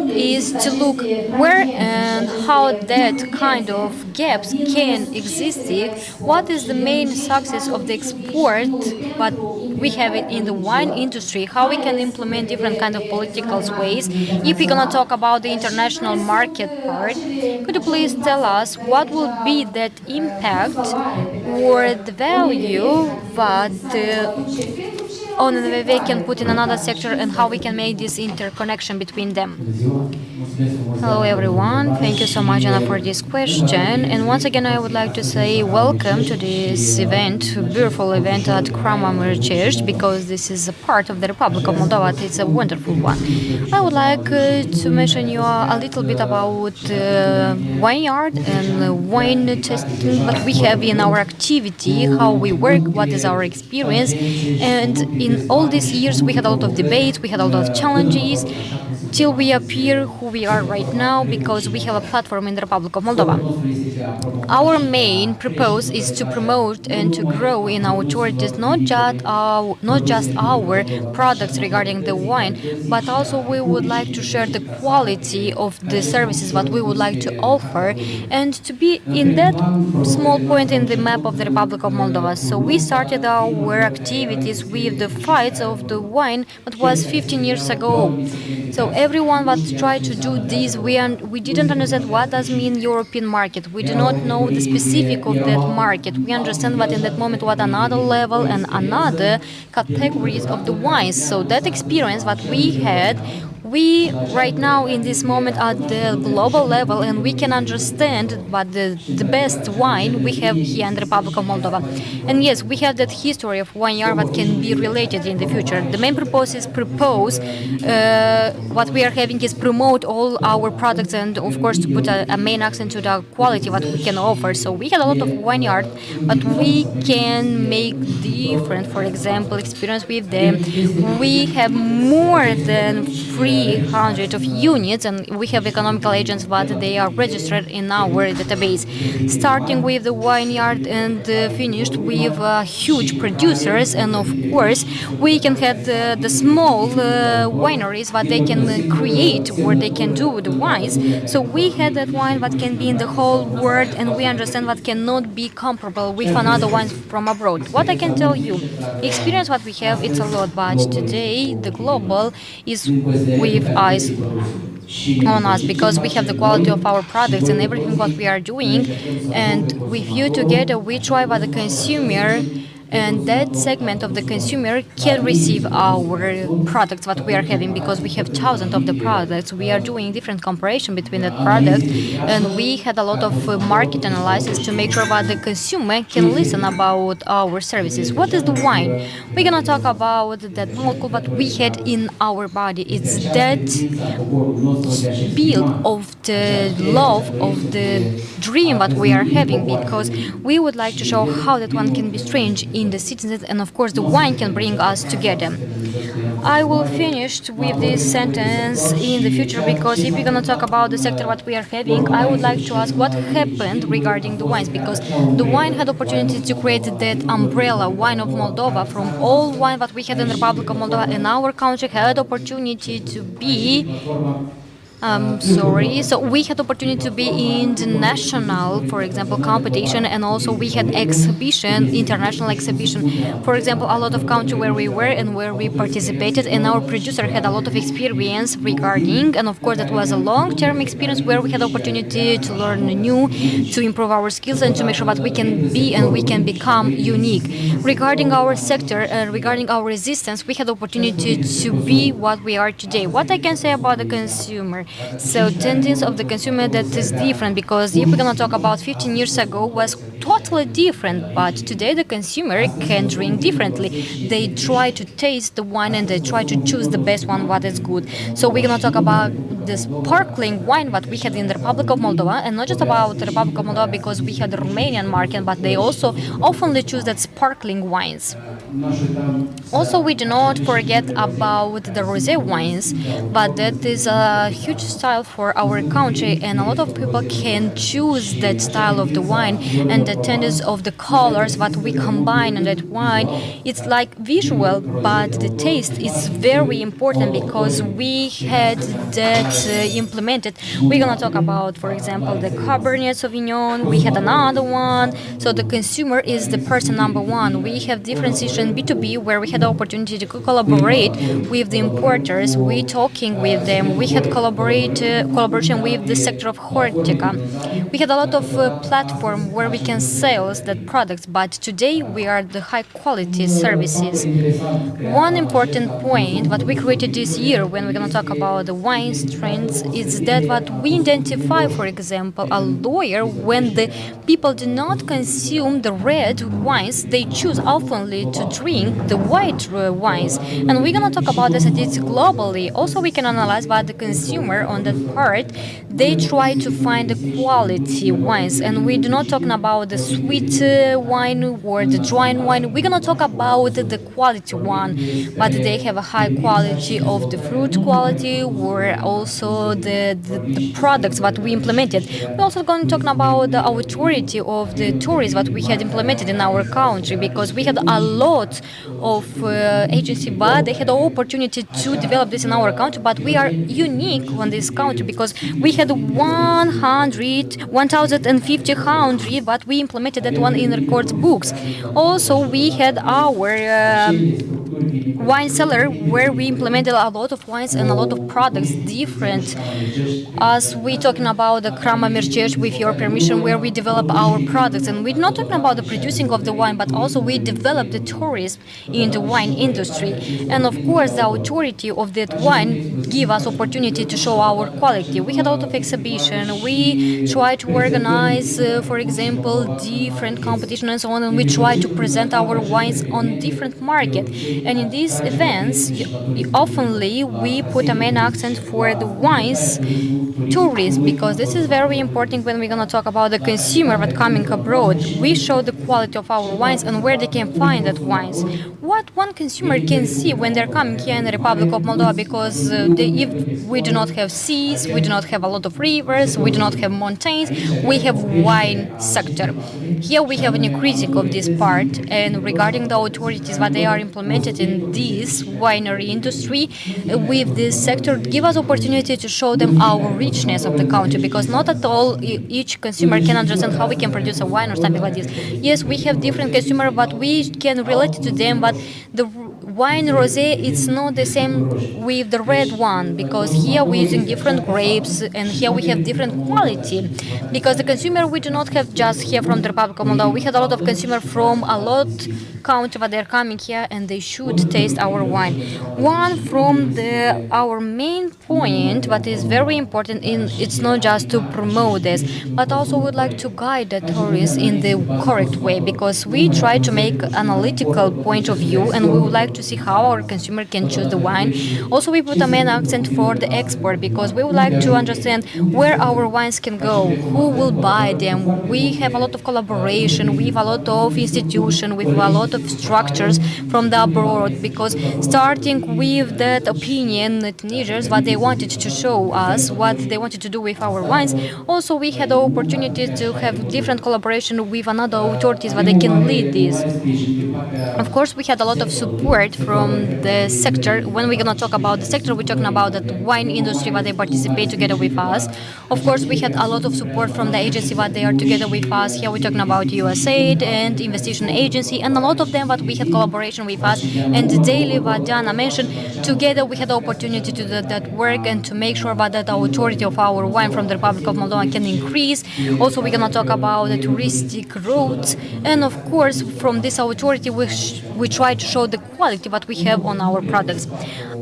is to look where and how that kind of gaps can exist. What is the main success of the export, but we have it in the wine industry, how we can implement different kind of political ways. If we're gonna talk about the international market part, could you please tell us what will be that impact or the value that ONVV can put in another sector, and how we can make this interconnection between them? Hello everyone, thank you so much, Anna, for this question. And once again, I would like to say welcome to this event, beautiful event at Crama Mirceș, because this is a part of the Republic of Moldova. It's a wonderful one. I would like to mention you a little bit about vineyard and wine testing, what we have in our activity, how we work, what is our experience. And in all these years we had a lot of debates, we had a lot of challenges, till we appear who we are right now because we have a platform in the Republic of Moldova. Our main purpose is to promote and to grow in our authorities not just our products regarding the wine, but also we would like to share the quality of the services that we would like to offer and to be in that small point in the map of the Republic of Moldova. So we started our activities with the fights of the wine that was 15 years ago. So everyone that tried to do this, we didn't understand what does mean European market. We do not know the specific of that market. We understand that in that moment what another level and another categories of the wines. So that experience that we had, we right now in this moment at the global level, and we can understand that the best wine we have here in the Republic of Moldova. And yes, we have that history of 1 year that can be related in the future. The main purpose is what we are having is promote all our products and of course to put a main accent to the quality what we can offer. So we had a lot of vineyard, but we can make different, for example, experience with them. We have more than 300 of units, and we have economical agents but they are registered in our database, starting with the vineyard and finished with huge producers. And of course we can have the small wineries that they can create or they can do the wines. So we had that wine that can be in the whole world, and we understand that cannot be comparable with another wines from abroad. What I can tell you, experience what we have, it's a lot, but today the global is with eyes on us because we have the quality of our products and everything what we are doing, and with you together we try that the consumer and that segment of the consumer can receive our products that we are having, because we have thousands of the products. We are doing different comparison between the products, and we had a lot of market analysis to make sure that the consumer can listen about our services. What is the wine? We're gonna talk about that molecule that we had in our body. It's that build of the love of the dream that we are having, because we would like to show how that one can be strange in the citizens, and of course the wine can bring us together. I will finish with this sentence in the future, because if we're going to talk about the sector what we are having, I would like to ask what happened regarding the wines, because the wine had opportunity to create that umbrella wine of Moldova. From all wine that we had in the Republic of Moldova, and our country had opportunity to be so we had opportunity to be in the national, for example, competition, and also we had exhibition, international exhibition. For example, a lot of country where we were and where we participated, and our producer had a lot of experience regarding, and of course that was a long-term experience where we had opportunity to learn new, to improve our skills, and to make sure that we can be and we can become unique. Regarding our sector, regarding our resistance, we had opportunity to be what we are today. What I can say about the consumer? So tendency of the consumer that is different, because if we're going to talk about 15 years ago was totally different, but today the consumer can drink differently. They try to taste the wine and they try to choose the best one what is good. So we're going to talk about the sparkling wine that we had in the Republic of Moldova, and not just about the Republic of Moldova because we had the Romanian market, but they also oftenly choose that sparkling wines. Also, we do not forget about the rosé wines, but that is a huge style for our country, and a lot of people can choose that style of the wine and the tendency of the colors that we combine in that wine. It's like visual, but the taste is very important because we had that implemented. We're gonna talk about, for example, the Cabernet Sauvignon. We had another one. So the consumer is the person number one. We have differentiation B2B where we had the opportunity to collaborate with the importers. We talking with them. We had collaboration with the sector of Hortica. We had a lot of platform where we can sell that products, but today we are the high quality services. One important point that we created this year when we're going to talk about the wine trends is that what we identify, for example, a lawyer when the people do not consume the red wines, they choose oftenly to drink the white wines. And we're gonna talk about the statistics globally. Also, we can analyze what the consumer on that part, they try to find the quality wines. And we do not talking about the sweet wine or the dry wine. We're gonna talk about the quality one, but they have a high quality of the fruit quality or also the products that we implemented. We're also going to talk about the authority of the tourists that we had implemented in our country, because we had a lot of agency, but they had the opportunity to develop this in our country. But we are unique on this country because we had 1,050 country, but we implemented that one in records books. Also, we had our wine cellar where we implemented a lot of wines and a lot of products different, as we talking about the Krama Mirchech, with your permission, where we develop our products. And we're not talking about the producing of the wine, but also we develop the tourism in the wine industry. And of course, the authority of that wine give us opportunity to show our quality. We had a lot of exhibition. We try to organize, for example, different competition and so on, and we try to present our wines on different market. And in these events, oftenly we put a main accent for the wines tourism, because this is very important when we're going to talk about the consumer that coming abroad. We show the quality of our wines and where they can find that wines. What one consumer can see when they're coming here in the Republic of Moldova, because if we do not have seas, we do not have a lot of rivers, we do not have mountains, we have wine sector. Here we have an increasing of this part, and regarding the authorities that they are implemented in this winery industry with this sector, give us opportunity to show them our richness of the country, because not at all each consumer can understand how we can produce a wine or something like this. Yes, we have different consumer, but we can relate to them, but the wine rosé, it's not the same with the red one, because here we're using different grapes and here we have different quality, because the consumer we do not have just here from the Republic of Moldova. We had a lot of consumer from a lot country, but they're coming here and they should taste our wine. One from our main point, but is very important, in it's not just to promote this, but also would like to guide the tourists in the correct way, because we try to make analytical point of view and we would like to see how our consumer can choose the wine. Also, we put a main accent for the export, because we would like to understand where our wines can go, who will buy them. We have a lot of collaboration with a lot of institutions, with a lot of structures from the abroad, because starting with that opinion, the teenagers, what they wanted to show us, what they wanted to do with our wines. Also, we had the opportunity to have different collaboration with another authorities that they can lead this. Of course, we had a lot of support from the sector. When we're going to talk about the sector, we're talking about the wine industry that they participate together with us. Of course, we had a lot of support from the agency that they are together with us. Here we're talking about USAID and Investigation Agency, and a lot of them that we had collaboration with us. And the daily, what Diana mentioned, together we had the opportunity to do that work and to make sure that the authority of our wine from the Republic of Moldova can increase. Also, we're going to talk about the touristic routes, and of course, from this authority, we try to show the quality that we have on our products.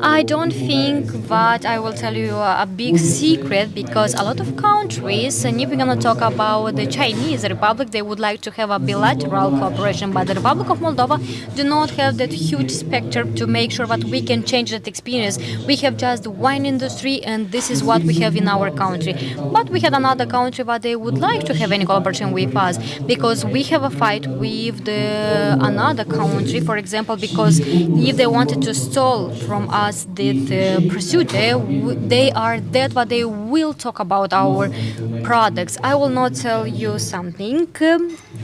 I don't think that I will tell you a big secret, because a lot of countries, and if we're going to talk about the Chinese Republic, they would like to have a bilateral cooperation, but the Republic of Moldova do not have that huge spectrum to make sure that we can change that experience. We have just the wine industry, and this is what we have in our country. But we had another country that they would like to have any collaboration with us, because we have a fight with another country, for example, because if they wanted to stole from us the procedure, they are that, but they will talk about our products. I will not tell you something,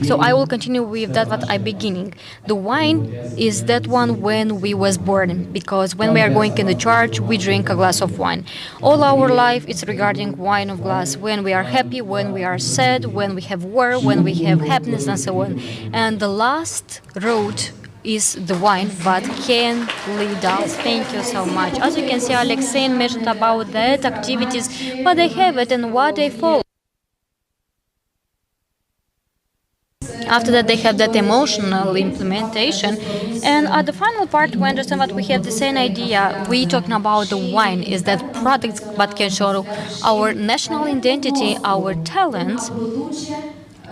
so I will continue with that what I beginning. The wine is that one when we was born, because when we are going in the church, we drink a glass of wine. All our life is regarding wine of glass. When we are happy, when we are sad, when we have war, when we have happiness, and so on. And the last road is the wine that can lead us. Thank you so much. As you can see, Alexei mentioned about that activities, but they have it and what they follow. After that, they have that emotional implementation. And at the final part, we understand that we have the same idea. We talking about the wine is that product that can show our national identity, our talents.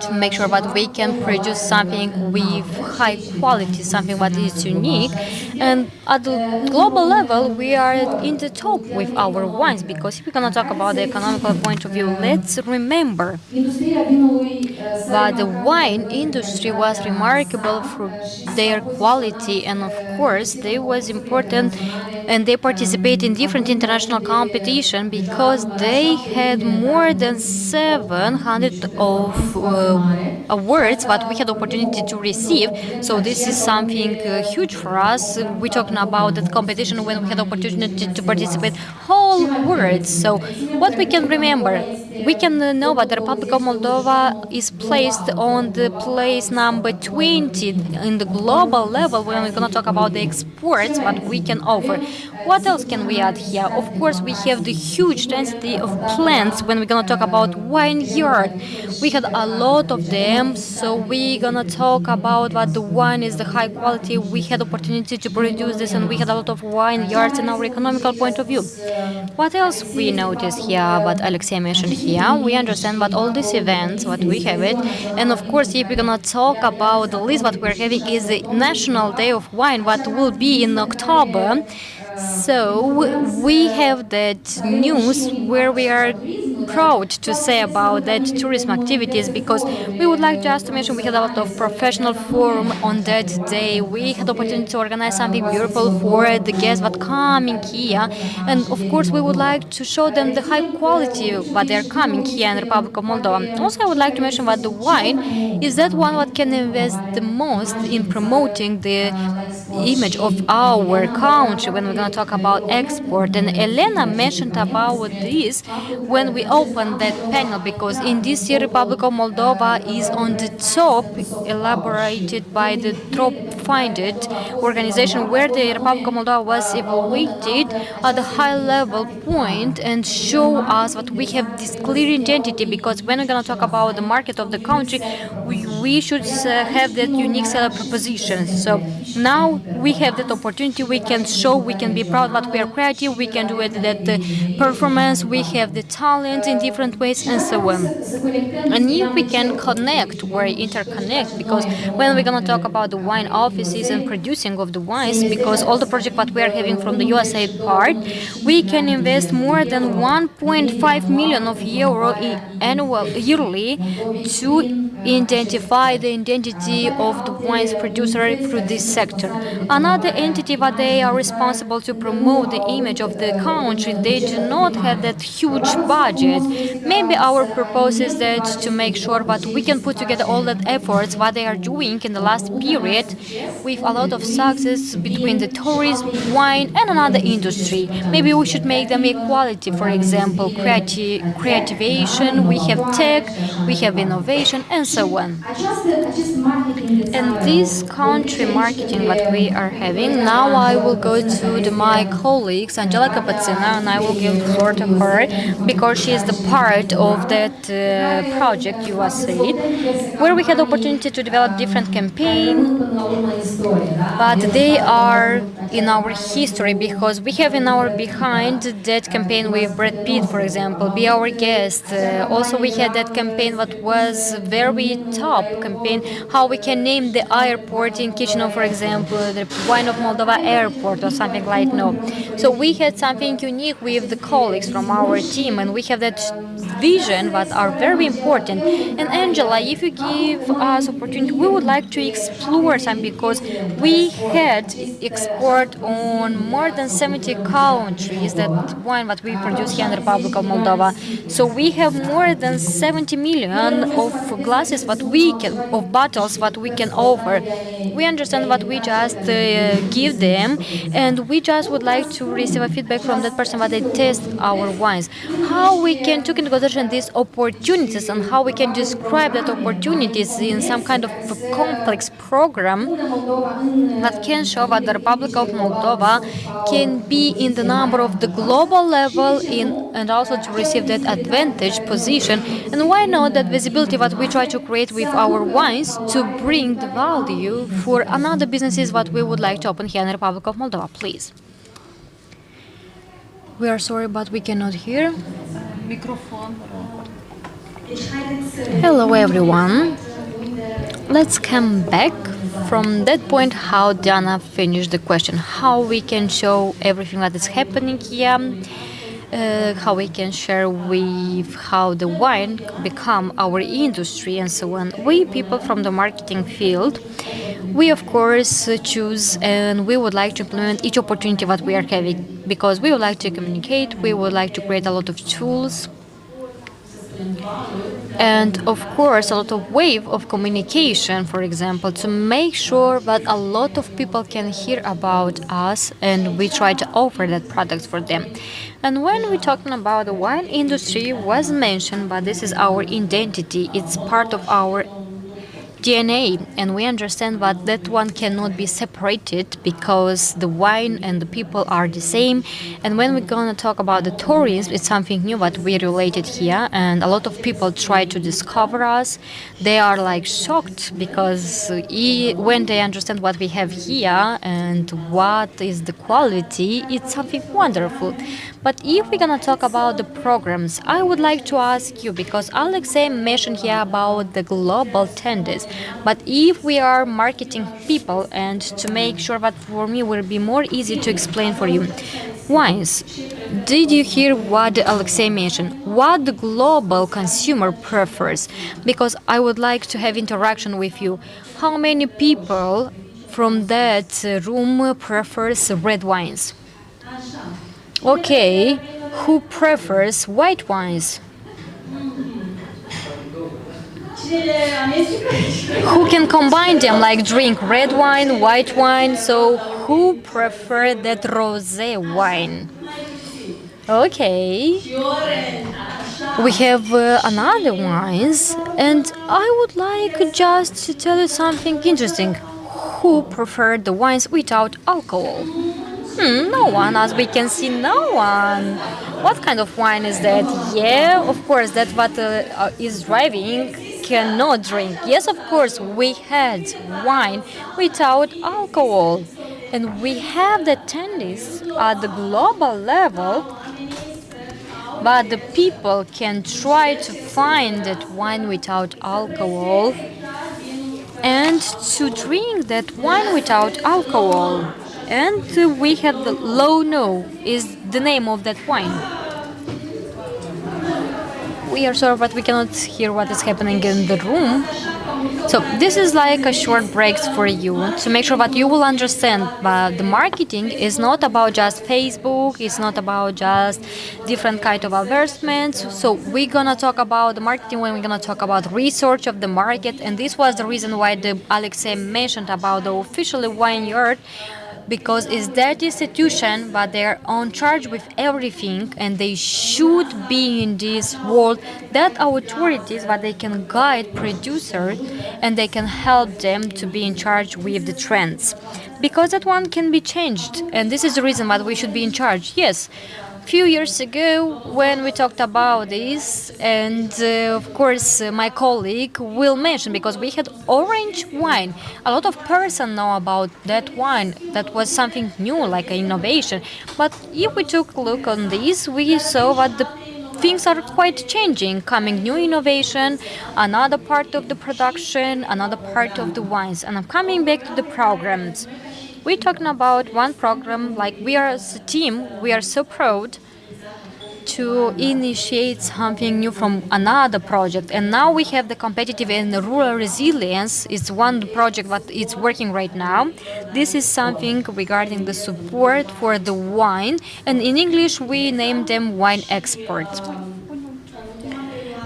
to make sure that we can produce something with high quality, something that is unique. And at the global level, we are in the top with our wines, because if we're going to talk about the economical point of view, let's remember that the wine industry was remarkable for their quality, and of course they was important, and they participate in different international competition because they had more than 700 of awards that we had opportunity to receive. So this is something huge for us. We're talking about that competition when we had opportunity to participate whole awards. So what we can remember, we can know that the Republic of Moldova is placed on the place number 20 in the global level when we're going to talk about the exports that we can offer. What else can we add here? Of course, we have the huge density of plants when we're going to talk about vineyard. We had a lot of them, so we're going to talk about what the wine is the high quality. We had opportunity to produce this, and we had a lot of vineyards in our economical point of view. What else we notice here, what Alexei mentioned here? We understand that all these events, what we have it, and of course, if we're gonna talk about the list what we're having is the National Day of Wine, what will be in October. So we have that news where we are proud to say about that tourism activities, because we would like just to mention we had a lot of professional forum on that day. We had the opportunity to organize something beautiful for the guests that coming here, and of course we would like to show them the high quality that they're coming here in the Republic of Moldova. Also, I would like to mention that the wine is that one that can invest the most in promoting the image of our country when we're going to talk about export. And Elena mentioned about this when we opened that panel, because in this year Republic of Moldova is on the top, elaborated by the top funded organization, where the Republic of Moldova was evaluated at a high level point and show us that we have this clear identity, because when we're going to talk about the market of the country, we should have that unique seller proposition. So now we have that opportunity, we can show, we can be proud that we are creative, we can do it, that performance, we have the talent in different ways, and so on. And if we can connect or interconnect, because when we're going to talk about the wine offices and producing of the wines, because all the project that we are having from the USA part, we can invest more than 1.5 million of euro yearly to identify the identity of the wines producer through this sector. Another entity that they are responsible to promote the image of the country, they do not have that huge budget. Maybe our purpose is that to make sure that we can put together all that efforts what they are doing in the last period with a lot of success between the tourism, wine, and another industry. Maybe we should make them equality, for example, creativation, we have tech, we have innovation, and so on. And this country marketing that we are having, now I will go to my colleagues, Angela Capacina, and I will give the floor to her, because she is the part of that project USA, where we had the opportunity to develop different campaigns, but they are in our history, because we have in our behind that campaign with Brad Pitt, for example, Be Our Guest. Also, we had that campaign that was very top campaign, how we can name the airport in Chisinau, for example, the Wine of Moldova Airport or something like no. So we had something unique with the colleagues from our team, and we have that vision that are very important. And Angela, if you give us opportunity, we would like to explore some, because we had export on more than 70 countries that wine that we produce here in the Republic of Moldova. So we have more than 70 million of glasses that we can, of bottles that we can offer. We understand that we just give them, and we just would like to receive a feedback from that person that they test our wines. How we can take into consideration these opportunities, and how we can describe that opportunities in some kind of complex program that can show that the Republic of Moldova can be in the number of the global level and also to receive that advantage position. And why not that visibility that we try to create with our wines to bring the value for another businesses that we would like to open here in the Republic of Moldova, please. We are sorry, but we cannot hear. Microphone. Hello everyone. Let's come back from that point how Diana finished the question. How we can show everything that is happening here, how we can share with how the wine become our industry and so on. We people from the marketing field, we of course choose and we would like to implement each opportunity that we are having because we would like to communicate, we would like to create a lot of tools and of course a lot of wave of communication, for example, to make sure that a lot of people can hear about us and we try to offer that product for them. And when we're talking about the wine industry was mentioned, but this is our identity, it's part of our DNA, and we understand that that one cannot be separated because the wine and the people are the same. And when we're gonna talk about the tourism, it's something new that we related here, and a lot of people try to discover us. They are like shocked because when they understand what we have here and what is the quality, it's something wonderful. But if we're gonna talk about the programs, I would like to ask you because Alexei mentioned here about the global tendencies. But if we are marketing people and to make sure that for me will be more easy to explain for you, wines. Did you hear what Alexei mentioned? What the global consumer prefers? Because I would like to have interaction with you. How many people from that room prefers red wines? Okay, who prefers white wines? Who can combine them, like drink red wine, white wine? So who prefer that rosé wine? Okay, we have another wines, and I would like just to tell you something interesting. Who prefer the wines without alcohol? No one, as we can see, no one. What kind of wine is that? Yeah, of course, that what is driving cannot drink. Yes, of course, we had wine without alcohol. And we have the tendency at the global level, but the people can try to find that wine without alcohol and to drink that wine without alcohol. And we have the low no is the name of that wine. We are sorry, but we cannot hear what is happening in the room. So this is like a short break for you to make sure that you will understand. But the marketing is not about just Facebook. It's not about just different kind of advertisements. So we're gonna talk about the marketing when we're gonna talk about research of the market. And this was the reason why the Alexei mentioned about the official wine yard, because it's that institution, but they're on charge with everything, and they should be in this world that authorities, but they can guide producers and they can help them to be in charge with the trends, because that one can be changed, and this is the reason why we should be in charge. Yes, few years ago when we talked about this, and of course my colleague will mention, because we had orange wine, a lot of person know about that wine, that was something new, like an innovation. But if we took a look on this, we saw that the things are quite changing, coming new innovation, another part of the production, another part of the wines. And I'm coming back to the programs. We're talking about one program, like we are as a team, we are so proud to initiate something new from another project. And now we have the competitive and the rural resilience. It's one project that it's working right now. This is something regarding the support for the wine. And in English, we name them wine exports.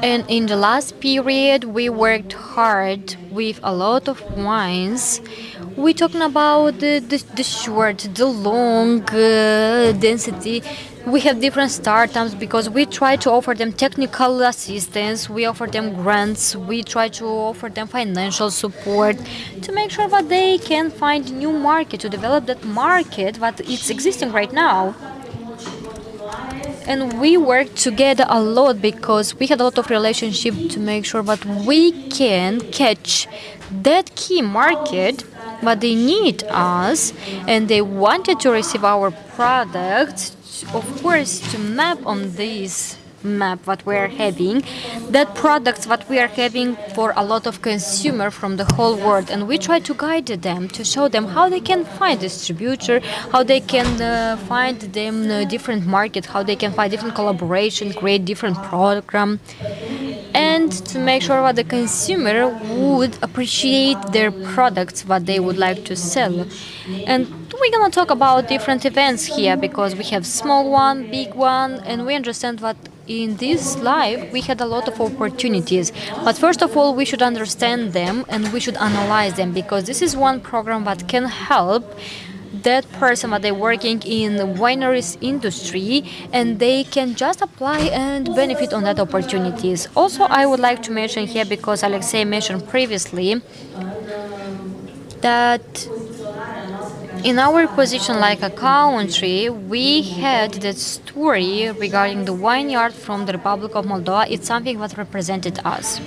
And in the last period, we worked hard with a lot of wines. We're talking about the short, the long density. We have different startups because we try to offer them technical assistance, we offer them grants, we try to offer them financial support to make sure that they can find new market, to develop that market that it's existing right now. And we worked together a lot because we had a lot of relationship to make sure that we can catch that key market, but they need us and they wanted to receive our product, of course, to map on this map what we are having, that products what we are having for a lot of consumer from the whole world, and we try to guide them to show them how they can find distributor, how they can find them different market, how they can find different collaboration, create different program, and to make sure that the consumer would appreciate their products what they would like to sell. And we're gonna talk about different events here because we have small one, big one, and we understand that in this life we had a lot of opportunities. But first of all, we should understand them and we should analyze them, because this is one program that can help that person that they're working in the wineries industry, and they can just apply and benefit on that opportunities. Also, I would like to mention here, because Alexei mentioned previously that in our position like a country, we had that story regarding the vineyard from the Republic of Moldova. It's something that represented us.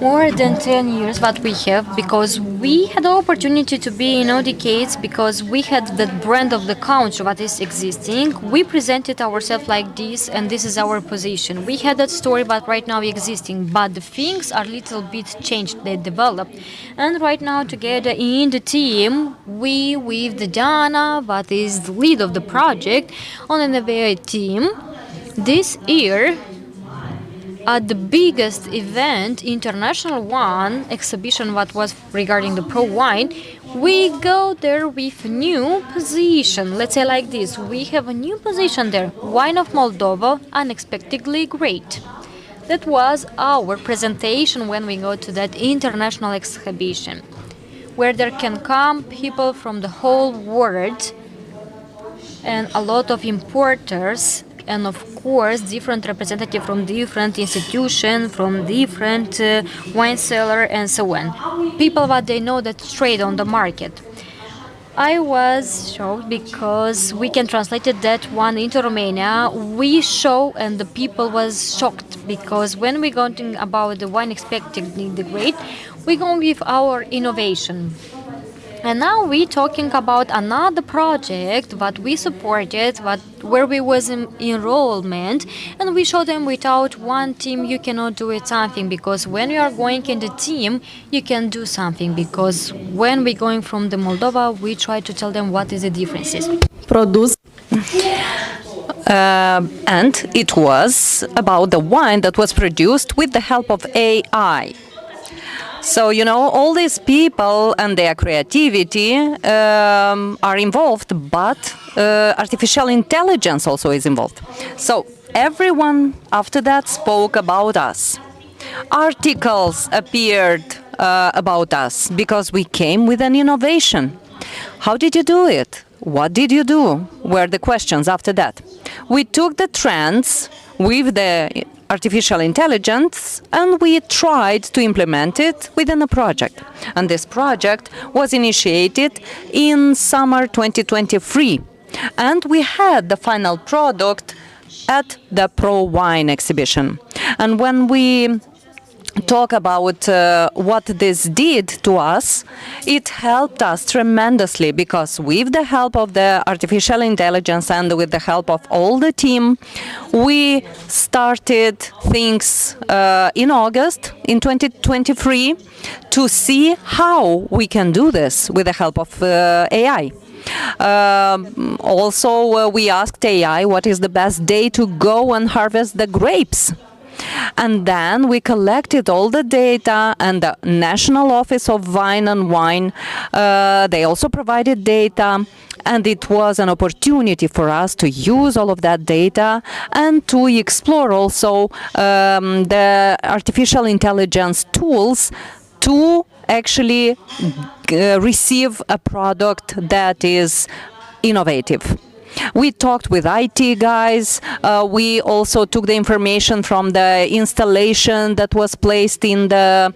More than 10 years what we have, because we had the opportunity to be in all decades, because we had that brand of the country what is existing. We presented ourselves like this, and this is our position. We had that story, but right now existing, but the things are little bit changed, they developed. And right now together in the team, we with the Diana, that is the lead of the project on an NVA team, this year at the biggest event, international one, exhibition what was regarding the pro wine, we go there with new position. Let's say like this, we have a new position there. Wine of Moldova, unexpectedly great. That was our presentation when we go to that international exhibition, where there can come people from the whole world and a lot of importers, and of course different representatives from different institutions, from different wine seller and so on. People that they know that trade on the market. I was shocked because we can translate that one into Romania. We show and the people was shocked, because when we going about the wine expecting the great, we go with our innovation. And now we're talking about another project that we supported, where we was in enrollment, and we show them without one team you cannot do it something, because when you are going in the team you can do something, because when we're going from the Moldova we try to tell them what is the differences. And it was about the wine that was produced with the help of AI. So, you know, all these people and their creativity are involved, but artificial intelligence also is involved. So everyone after that spoke about us. Articles appeared about us because we came with an innovation. How did you do it? What did you do? Were the questions after that. We took the trends with the artificial intelligence and we tried to implement it within a project. And this project was initiated in summer 2023. And we had the final product at the Pro Wine exhibition. And when we talk about what this did to us, it helped us tremendously, because with the help of the artificial intelligence and with the help of all the team, we started things in August in 2023 to see how we can do this with the help of AI. Also, we asked AI what is the best day to go and harvest the grapes. And then we collected all the data, and the National Office of Wine and Wine, they also provided data, and it was an opportunity for us to use all of that data and to explore also the artificial intelligence tools to actually receive a product that is innovative. We talked with IT guys. We also took the information from the installation that was placed in the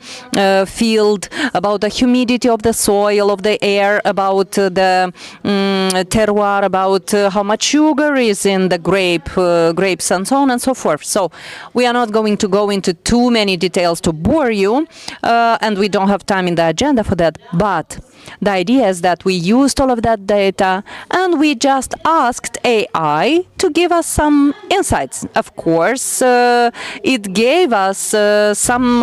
field about the humidity of the soil, of the air, about the terroir, about how much sugar is in the grapes, and so on and so forth. So we are not going to go into too many details to bore you, and we don't have time in the agenda for that. But The idea is that we used all of that data and we just asked AI to give us some insights. Of course, it gave us some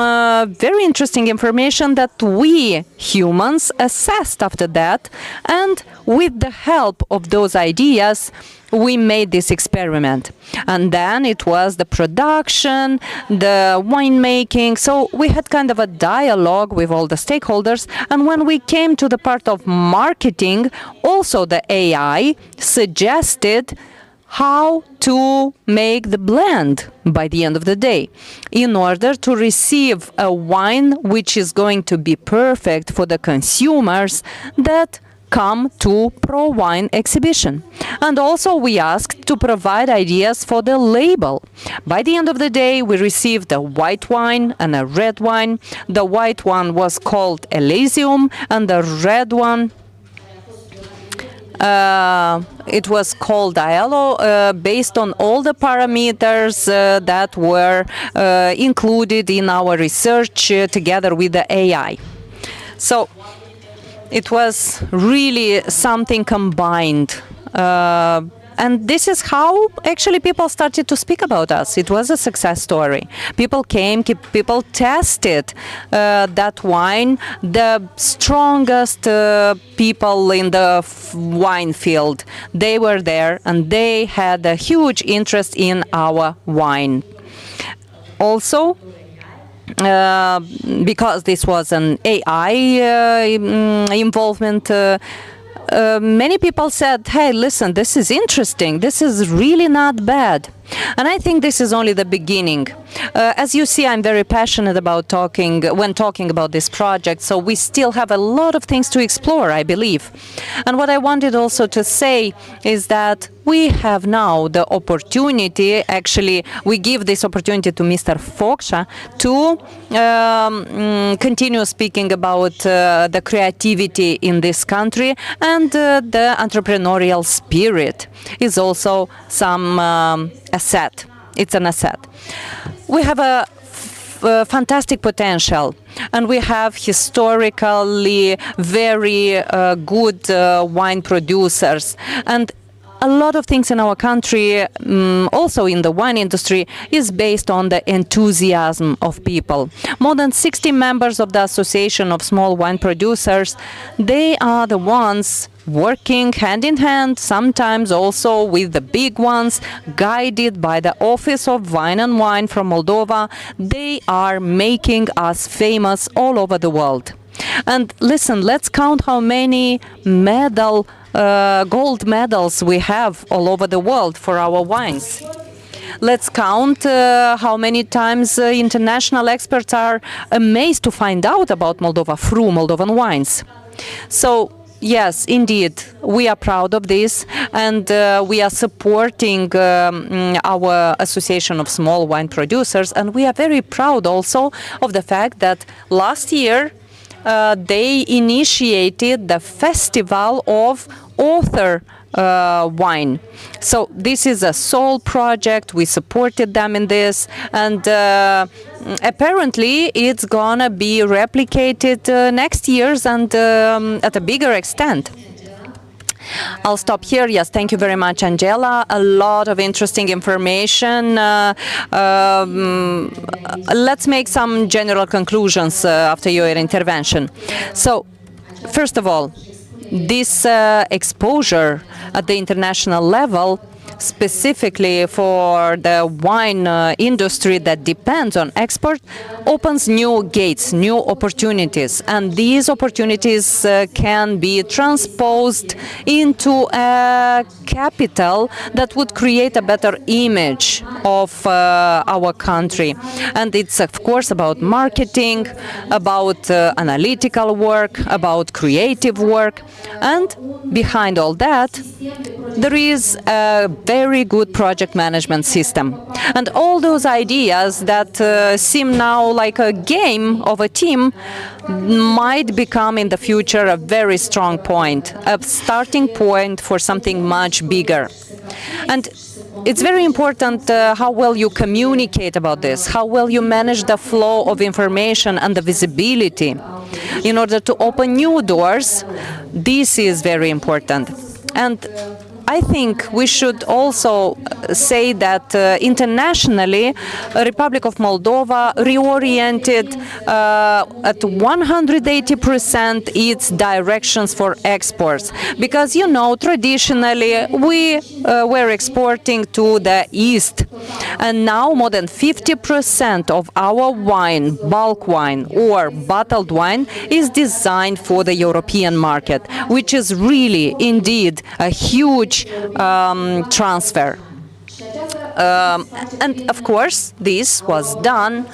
very interesting information that we humans assessed after that, and with the help of those ideas, we made this experiment. And then it was the production, the winemaking. So we had kind of a dialogue with all the stakeholders. And when we came to the part of marketing, also the AI suggested how to make the blend by the end of the day in order to receive a wine which is going to be perfect for the consumers that come to Pro Wine exhibition. And also we asked to provide ideas for the label. By the end of the day, we received a white wine and a red wine. The white one was called Elysium, and the red one it was called Aiello, based on all the parameters that were included in our research together with the AI. So it was really something combined. And this is how actually people started to speak about us. It was a success story. People came, people tested that wine. The strongest people in the wine field, they were there and they had a huge interest in our wine. Also, because this was an AI involvement, many people said, hey, listen, this is interesting. This is really not bad. And I think this is only the beginning. As you see, I'm very passionate about talking about this project, so we still have a lot of things to explore, I believe. And what I wanted also to say is that we have now the opportunity, actually, we give this opportunity to Mr. Foksha to continue speaking about the creativity in this country, and the entrepreneurial spirit is also some asset. It's an asset. We have a fantastic potential, and we have historically very good wine producers, and a lot of things in our country, also in the wine industry, is based on the enthusiasm of people. More than 60 members of the Association of Small Wine Producers, they are the ones working hand in hand, sometimes also with the big ones, guided by the Office of Wine and Wine from Moldova. They are making us famous all over the world. And listen, let's count how many gold medals we have all over the world for our wines. Let's count how many times international experts are amazed to find out about Moldova through Moldovan wines. So, yes, indeed, we are proud of this, and we are supporting our Association of Small Wine Producers, and we are very proud also of the fact that last year they initiated the Festival of Author wine. So this is a sole project. We supported them in this, and apparently it's gonna be replicated next year's and at a bigger extent. I'll stop here. Yes, thank you very much, Angela. A lot of interesting information. Let's make some general conclusions after your intervention. So, first of all, this exposure at the international level, specifically for the wine industry that depends on export, opens new gates, new opportunities. And these opportunities can be transposed into a capital that would create a better image of our country. And it's, of course, about marketing, about analytical work, about creative work. And behind all that, there is a very good project management system. And all those ideas that seem now like a game of a team might become in the future a very strong point, a starting point for something much bigger. And it's very important how well you communicate about this, how well you manage the flow of information and the visibility. in order to open new doors. This is very important. And I think we should also say that internationally, Republic of Moldova reoriented at 180% its directions for exports. Because, you know, traditionally we were exporting to the east. And now more than 50% of our wine, bulk wine or bottled wine, is designed for the European market, which is really, indeed, a huge transfer. And of course, this was done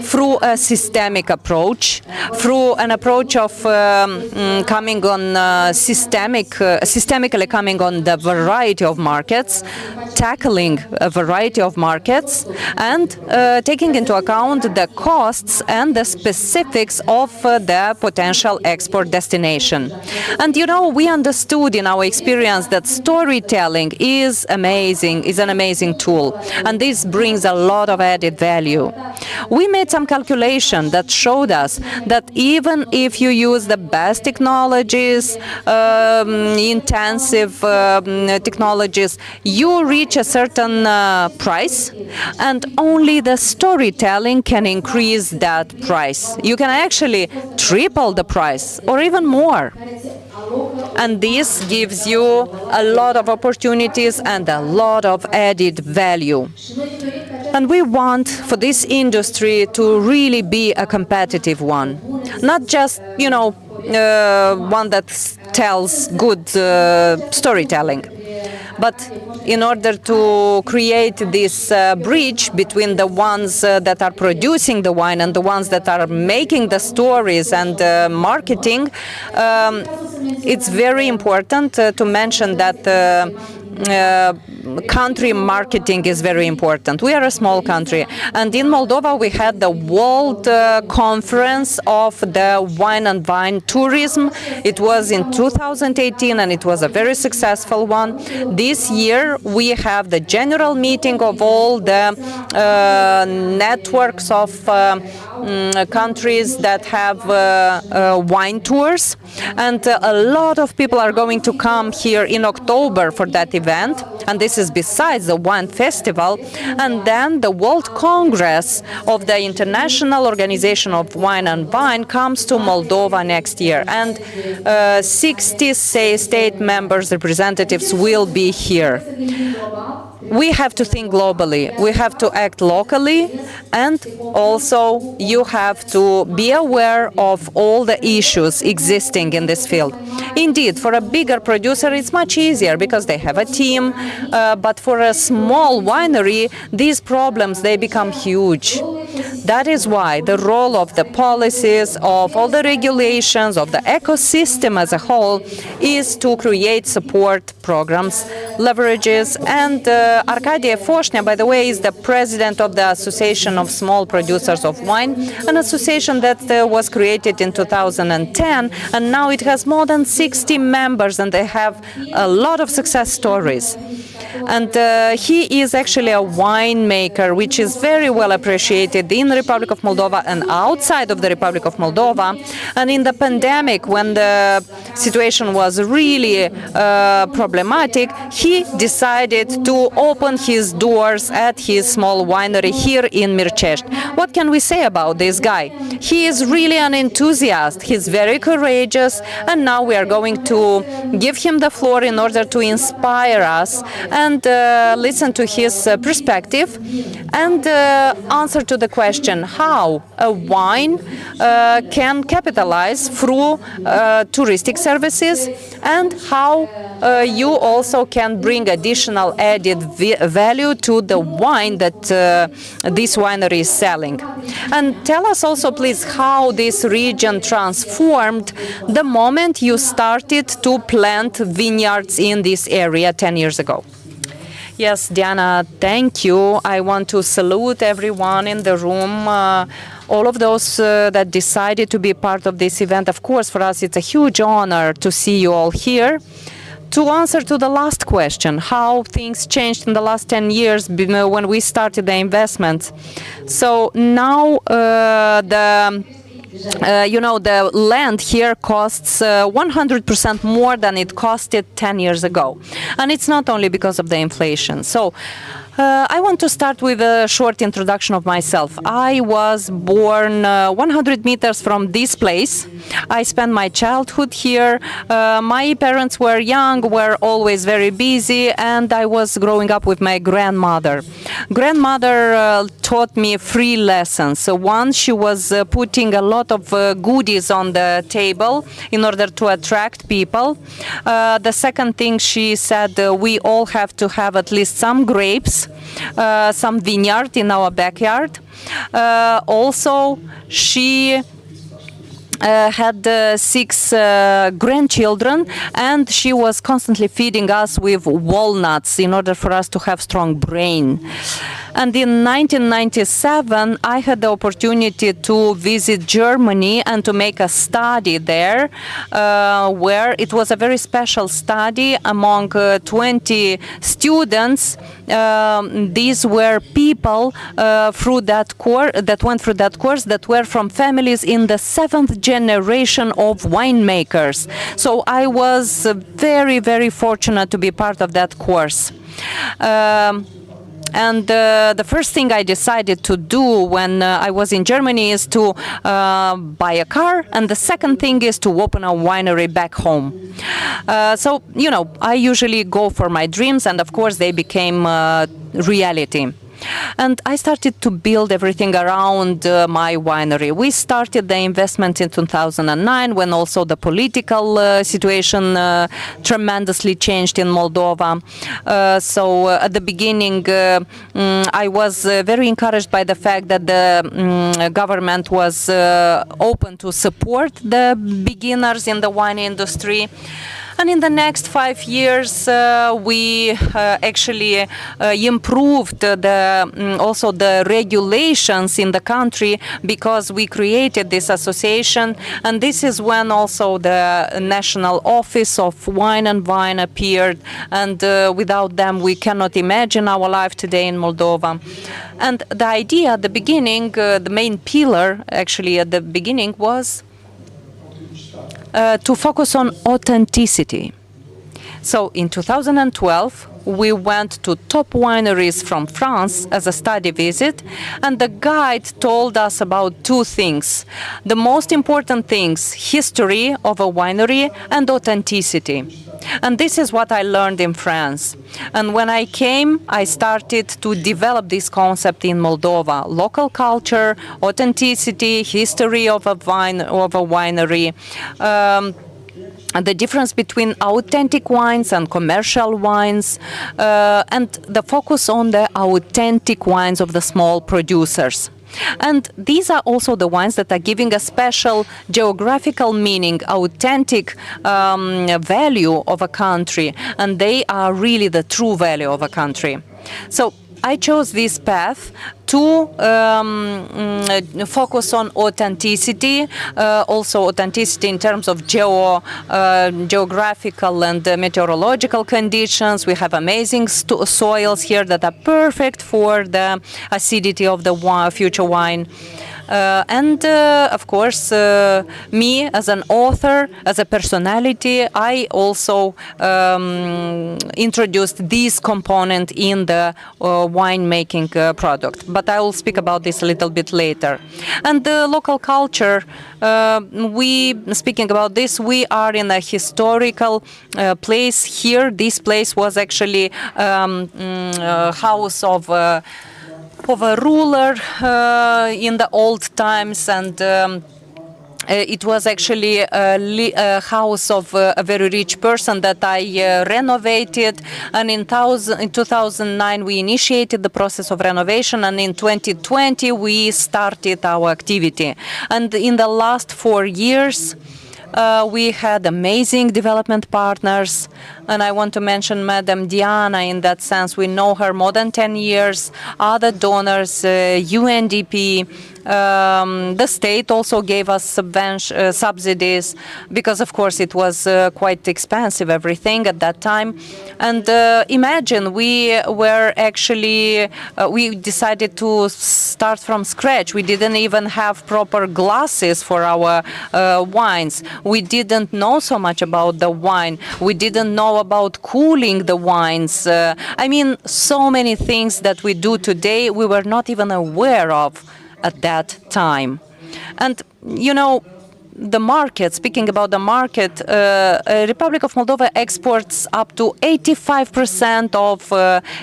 through a systemic approach, through an approach of coming on systemically coming on the variety of markets, tackling a variety of markets, and taking into account the costs and the specifics of the potential export destination. And you know, we understood in our experience that storytelling is amazing, is an amazing tool. And this brings a lot of added value. We made some calculation that showed us that even if you use the best technologies, intensive technologies, you reach a certain price, and only the storytelling can increase that price. You can actually triple the price or even more. And this gives you a lot of opportunities and a lot of added value. And we want for this industry to really be a competitive one, not just, you know, one that tells good storytelling. But in order to create this bridge between the ones that are producing the wine and the ones that are making the stories and marketing, it's very important to mention that country marketing is very important. We are a small country, and in Moldova we had the World Conference of the Wine and Vine Tourism. It was in 2018 and it was a very successful one. This year we have the general meeting of all the networks of countries that have wine tours, and a lot of people are going to come here in October for that event, and this is besides the wine festival. And then the World Congress of the International Organization of Wine and Vine comes to Moldova next year, and 60 state members, representatives will be here. We have to think globally, we have to act locally, and also you have to be aware of all the issues existing in this field. Indeed, for a bigger producer it's much easier because they have a team, but for a small winery these problems, they become huge. That is why the role of the policies, of all the regulations, of the ecosystem as a whole is to create support programs, leverages, and Arkady Foshnia, by the way, is the president of the Association of Small Producers of Wine, an association that was created in 2010, and now it has more than 60 members, and they have a lot of success stories. And he is actually a winemaker, which is very well appreciated in the Republic of Moldova and outside of the Republic of Moldova. And in the pandemic, when the situation was really problematic, he decided to open his doors at his small winery here in Mircești. What can we say about this guy? He is really an enthusiast. He's very courageous, and now we are going to give him the floor in order to inspire us and listen to his perspective and answer to the question how a wine can capitalize through touristic services, and how you also can bring additional added value to the wine that this winery is selling. And tell us also, please, how this region transformed the moment you started to plant vineyards in this area 10 years ago. Yes, Diana, thank you. I want to salute everyone in the room, all of those that decided to be part of this event. Of course, for us, it's a huge honor to see you all here. To answer to the last question, how things changed in the last 10 years when we started the investments. So now the the land here costs 100% more than it costed 10 years ago. And it's not only because of the inflation. So I want to start with a short introduction of myself. I was born 100 meters from this place. I spent my childhood here. My parents were young, were always very busy, and I was growing up with my grandmother. Grandmother taught me 3 lessons. So one, she was putting a lot of goodies on the table in order to attract people. The second thing she said, we all have to have at least some grapes, some vineyard in our backyard. Also, she had 6 grandchildren, and she was constantly feeding us with walnuts in order for us to have strong brain. And in 1997, I had the opportunity to visit Germany and to make a study there, where it was a very special study among 20 students. These were people through that went through that course that were from families in the 7th generation of winemakers. So I was very, very fortunate to be part of that course. And the first thing I decided to do when I was in Germany is to buy a car, and the second thing is to open a winery back home. So, I usually go for my dreams, and of course they became reality. And I started to build everything around my winery. We started the investment in 2009, when also the political situation tremendously changed in Moldova. So at the beginning, I was very encouraged by the fact that the government was open to support the beginners in the wine industry. And in the next 5 years, we actually improved also the regulations in the country, because we created this association. And this is when also the National Office of Wine and Vine appeared. And without them, we cannot imagine our life today in Moldova. And the idea at the beginning, the main pillar actually at the beginning, was to focus on authenticity. So in 2012, we went to top wineries from France as a study visit, and the guide told us about 2 things. The most important things: history of a winery and authenticity. And this is what I learned in France. And when I came, I started to develop this concept in Moldova: local culture, authenticity, history of a winery. The difference between authentic wines and commercial wines, and the focus on the authentic wines of the small producers. And these are also the wines that are giving a special geographical meaning, authentic value of a country, and they are really the true value of a country. So I chose this path to focus on authenticity, also authenticity in terms of geographical and meteorological conditions. We have amazing soils here that are perfect for the acidity of the future wine. And of course, me as an author, as a personality, I also introduced this component in the winemaking product. But I will speak about this a little bit later. And the local culture, speaking about this, we are in a historical place here. This place was actually a house of a ruler in the old times, and it was actually a house of a very rich person that I renovated. And in 2009 we initiated the process of renovation, and in 2020 we started our activity. And in the last 4 years we had amazing development partners, And I want to mention Madam Diana in that sense. We know her more than 10 years. Other donors, UNDP, the state also gave us subsidies because, of course, it was quite expensive, everything at that time. And imagine we were actually, we decided to start from scratch. We didn't even have proper glasses for our wines. We didn't know so much about the wine. We didn't know about cooling the wines. I mean, so many things that we do today we were not even aware of at that time. And, you know, the market, speaking about the market, Republic of Moldova exports up to 85% of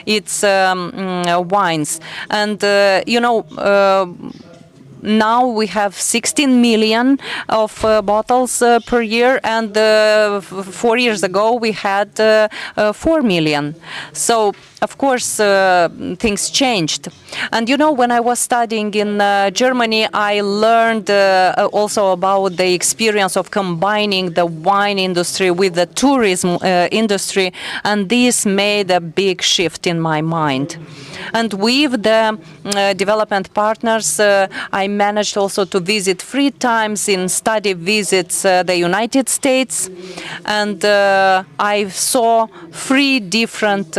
its wines. And, you know, now we have 16 million of bottles per year, and 4 years ago we had 4 million. So, of course, things changed. And you know, when I was studying in Germany, I learned also about the experience of combining the wine industry with the tourism industry, and this made a big shift in my mind. And with the development partners, I managed also to visit 3 times in study visits the United States, and I saw 3 different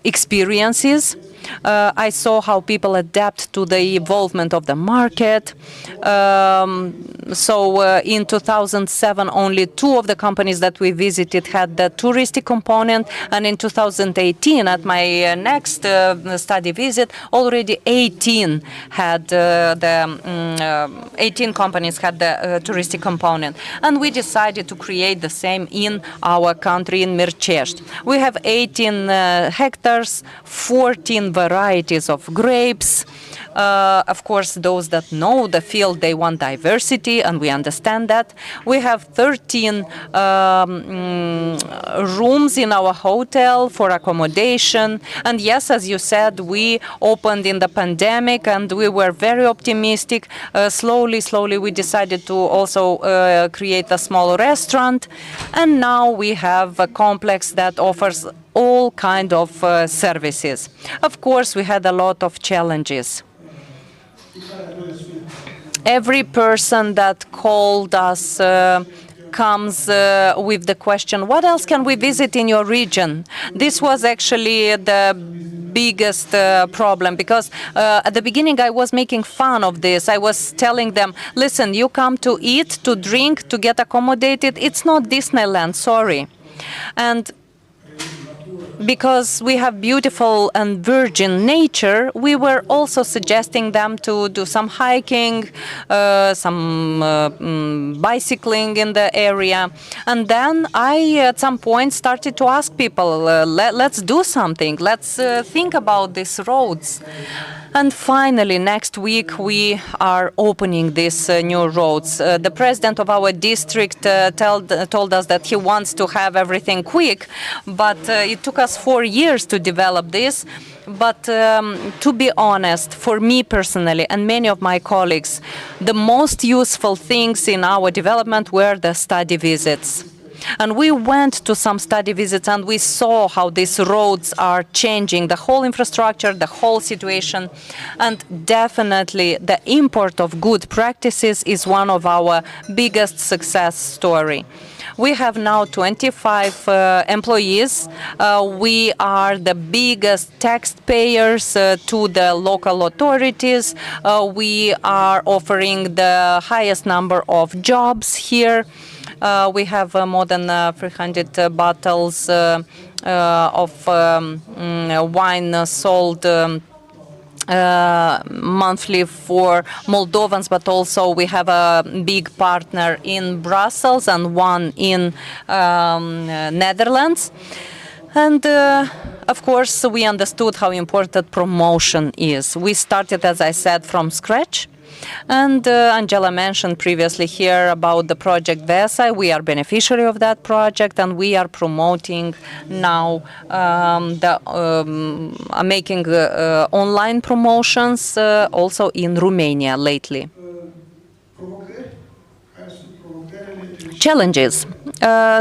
experiences. I saw how people adapt to the evolvement of the market. In 2007, only 2 of the companies that we visited had the touristic component, and in 2018, at my next study visit, already 18 had 18 companies had the touristic component, and we decided to create the same in our country in Mirchești. We have 18 hectares, 14 varieties of grapes. Of course, those that know the field, they want diversity, and we understand that. We have 13 rooms in our hotel for accommodation. And yes, as you said, we opened in the pandemic, and we were very optimistic. Slowly, we decided to also create a small restaurant. And now we have a complex that offers all kind of services. Of course, we had a lot of challenges. Every person that called us comes with the question, what else can we visit in your region? This was actually the biggest problem, because at the beginning I was making fun of this. I was telling them, listen, you come to eat, to drink, to get accommodated. It's not Disneyland, sorry. And because we have beautiful and virgin nature, we were also suggesting them to do some hiking, some bicycling in the area. And then I, at some point, started to ask people, let's do something. Let's think about these roads. And finally, next week, we are opening these new roads. The president of our district told us that he wants to have everything quick, but it took us 4 years to develop this. But to be honest, for me personally and many of my colleagues, the most useful things in our development were the study visits. And we went to some study visits, and we saw how these roads are changing the whole infrastructure, the whole situation. And definitely the import of good practices is one of our biggest success story. We have now 25 employees. We are the biggest taxpayers to the local authorities. We are offering the highest number of jobs here. We have more than 300 bottles of wine sold monthly for Moldovans, but also we have a big partner in Brussels and one in Netherlands. And of course, we understood how important promotion is. We started, as I said, from scratch. And Angela mentioned previously here about the project VESA. We are beneficiary of that project, and we are promoting now making online promotions also in Romania lately. Challenges.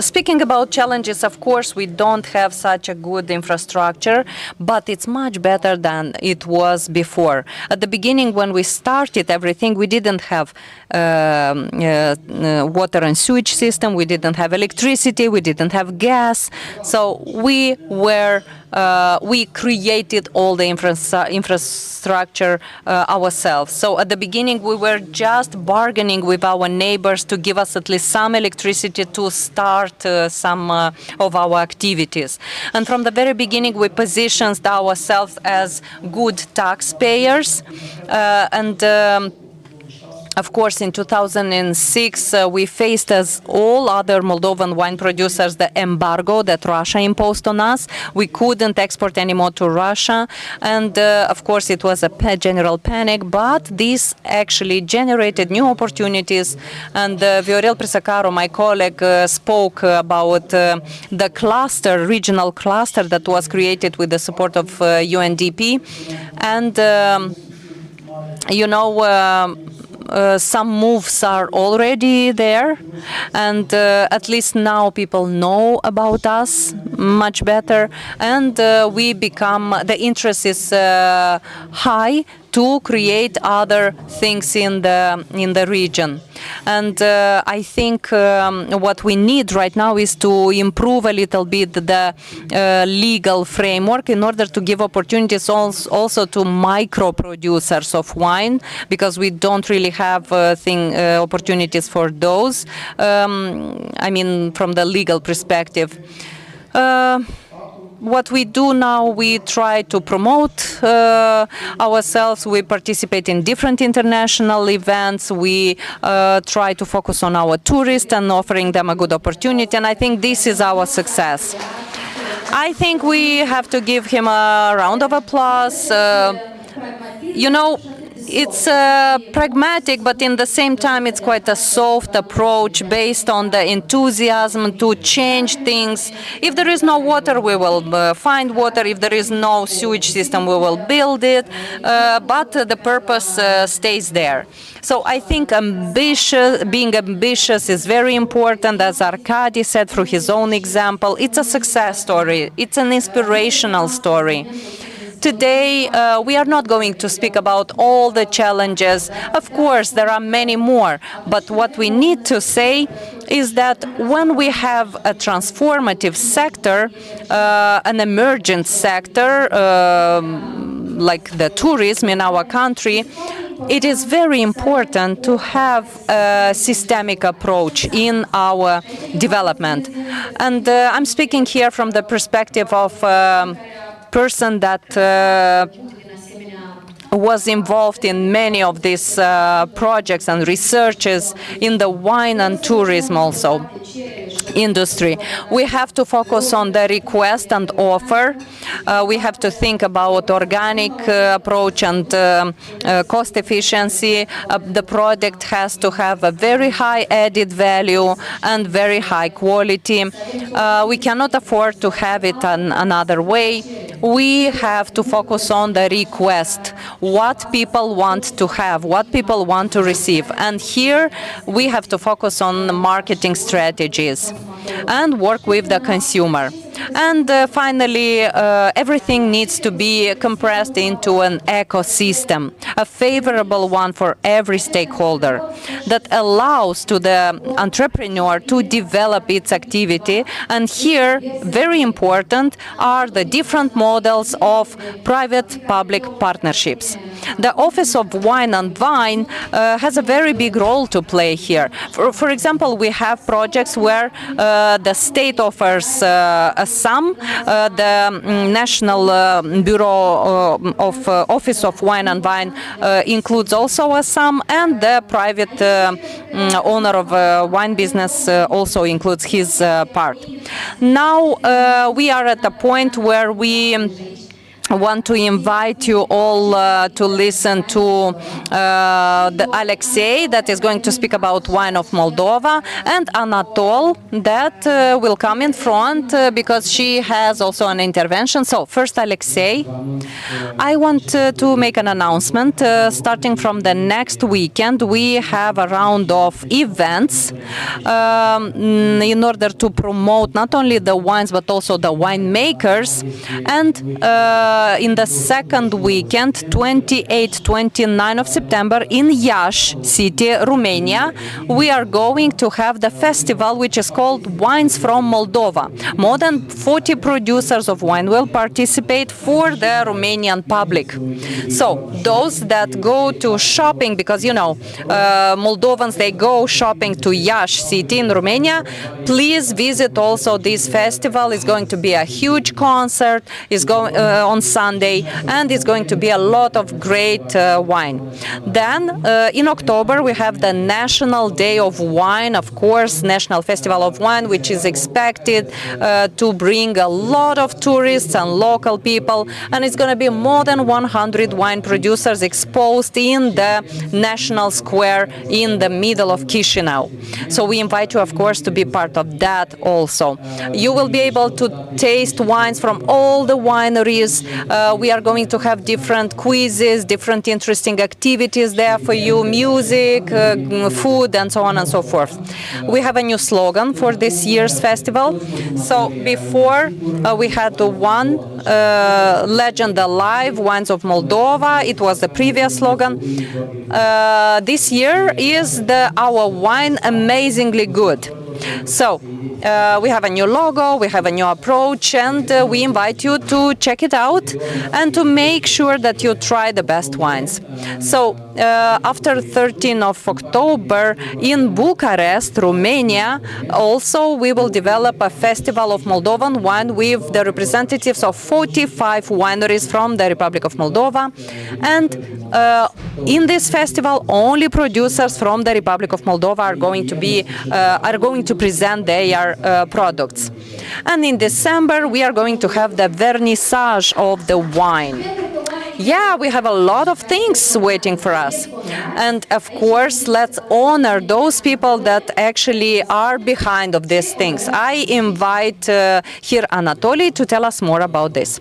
Speaking about challenges, of course, we don't have such a good infrastructure, but it's much better than it was before. At the beginning, when we started everything, we didn't have water and sewage system, we didn't have electricity, we didn't have gas. So we created all the infrastructure ourselves. So at the beginning, we were just bargaining with our neighbors to give us at least some electricity to start some of our activities. And from the very beginning, we positioned ourselves as good taxpayers. Of course, in 2006, we faced, as all other Moldovan wine producers, the embargo that Russia imposed on us. We couldn't export anymore to Russia. And, of course, it was a general panic. But this actually generated new opportunities. And Viorel Prisacaro, my colleague, spoke about the cluster, regional cluster that was created with the support of UNDP. And, some moves are already there, and at least now people know about us much better, and the interest is high to create other things in the region. And I think what we need right now is to improve a little bit the legal framework in order to give opportunities also to micro producers of wine, because we don't really have opportunities for those. I mean, from the legal perspective. What we do now, we try to promote ourselves. We participate in different international events. We try to focus on our tourists and offering them a good opportunity. And I think this is our success. I think we have to give him a round of applause. It's pragmatic, but in the same time, it's quite a soft approach based on the enthusiasm to change things. If there is no water, we will find water. If there is no sewage system, we will build it. But the purpose stays there. So I think being ambitious is very important. As Arkady said through his own example, it's a success story. It's an inspirational story. Today, we are not going to speak about all the challenges. Of course, there are many more. But what we need to say is that when we have a transformative sector, an emergent sector, like the tourism in our country, it is very important to have a systemic approach in our development. And I'm speaking here from the perspective of person that was involved in many of these projects and researches in the wine and tourism also industry. We have to focus on the request and offer. We have to think about organic approach and cost efficiency. The product has to have a very high added value and very high quality. We cannot afford to have it another way. We have to focus on the request, what people want to have, what people want to receive. And here we have to focus on the marketing strategies and work with the consumer. And finally, everything needs to be compressed into an ecosystem, a favorable one for every stakeholder that allows to the entrepreneur to develop its activity. And here, very important, are the different models of private-public partnerships. The Office of Wine and Vine has a very big role to play here. For example, we have projects where the state offers a sum, the National Bureau of Office of Wine and Vine includes also a sum, and the private owner of a wine business also includes his part. Now we are at a point where we want to invite you all to listen to the Alexei that is going to speak about wine of Moldova, and Anatol that will come in front because she has also an intervention. So first, Alexei, I want to make an announcement. Starting from the next weekend, we have a round of events in order to promote not only the wines but also the winemakers. And in the second weekend, 28-29 of September, in Iași city, Romania, we are going to have the festival which is called Wines from Moldova. More than 40 producers of wine will participate for the Romanian public. So those that go to shopping, because Moldovans, they go shopping to Iași city in Romania, please visit also this festival. It's going to be a huge concert. It's going on Sunday, and it's going to be a lot of great wine. Then in October we have the National Day of Wine, of course, National Festival of Wine, which is expected to bring a lot of tourists and local people, and it's going to be more than 100 wine producers exposed in the National Square in the middle of Chisinau. So we invite you, of course, to be part of that also. You will be able to taste wines from all the wineries. We are going to have different quizzes, different interesting activities there for you, music, food, and so on and so forth. We have a new slogan for this year's festival. So before we had the one Legend Alive, Wines of Moldova. It was the previous slogan. This year is our wine amazingly good. So we have a new logo, we have a new approach, and we invite you to check it out and to make sure that you try the best wines. So after 13th of October in Bucharest, Romania, also we will develop a festival of Moldovan wine with the representatives of 45 wineries from the Republic of Moldova. And in this festival, only producers from the Republic of Moldova are going to present their products. And in December, we are going to have the vernissage of the wine. Yeah, we have a lot of things waiting for us. And of course, let's honor those people that actually are behind of these things. I invite here Anatoly to tell us more about this.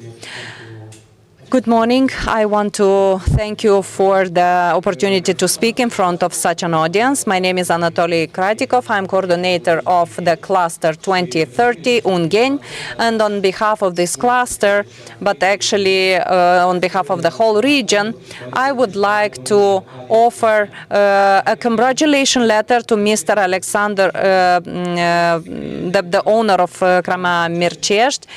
Good morning. I want to thank you for the opportunity to speak in front of such an audience. My name is Anatoly Kratikov. I'm coordinator of the cluster 2030 Ungheni, and on behalf of this cluster, but actually on behalf of the whole region, I would like to offer a congratulation letter to Mr. Alexander, the owner of Crama Mircești.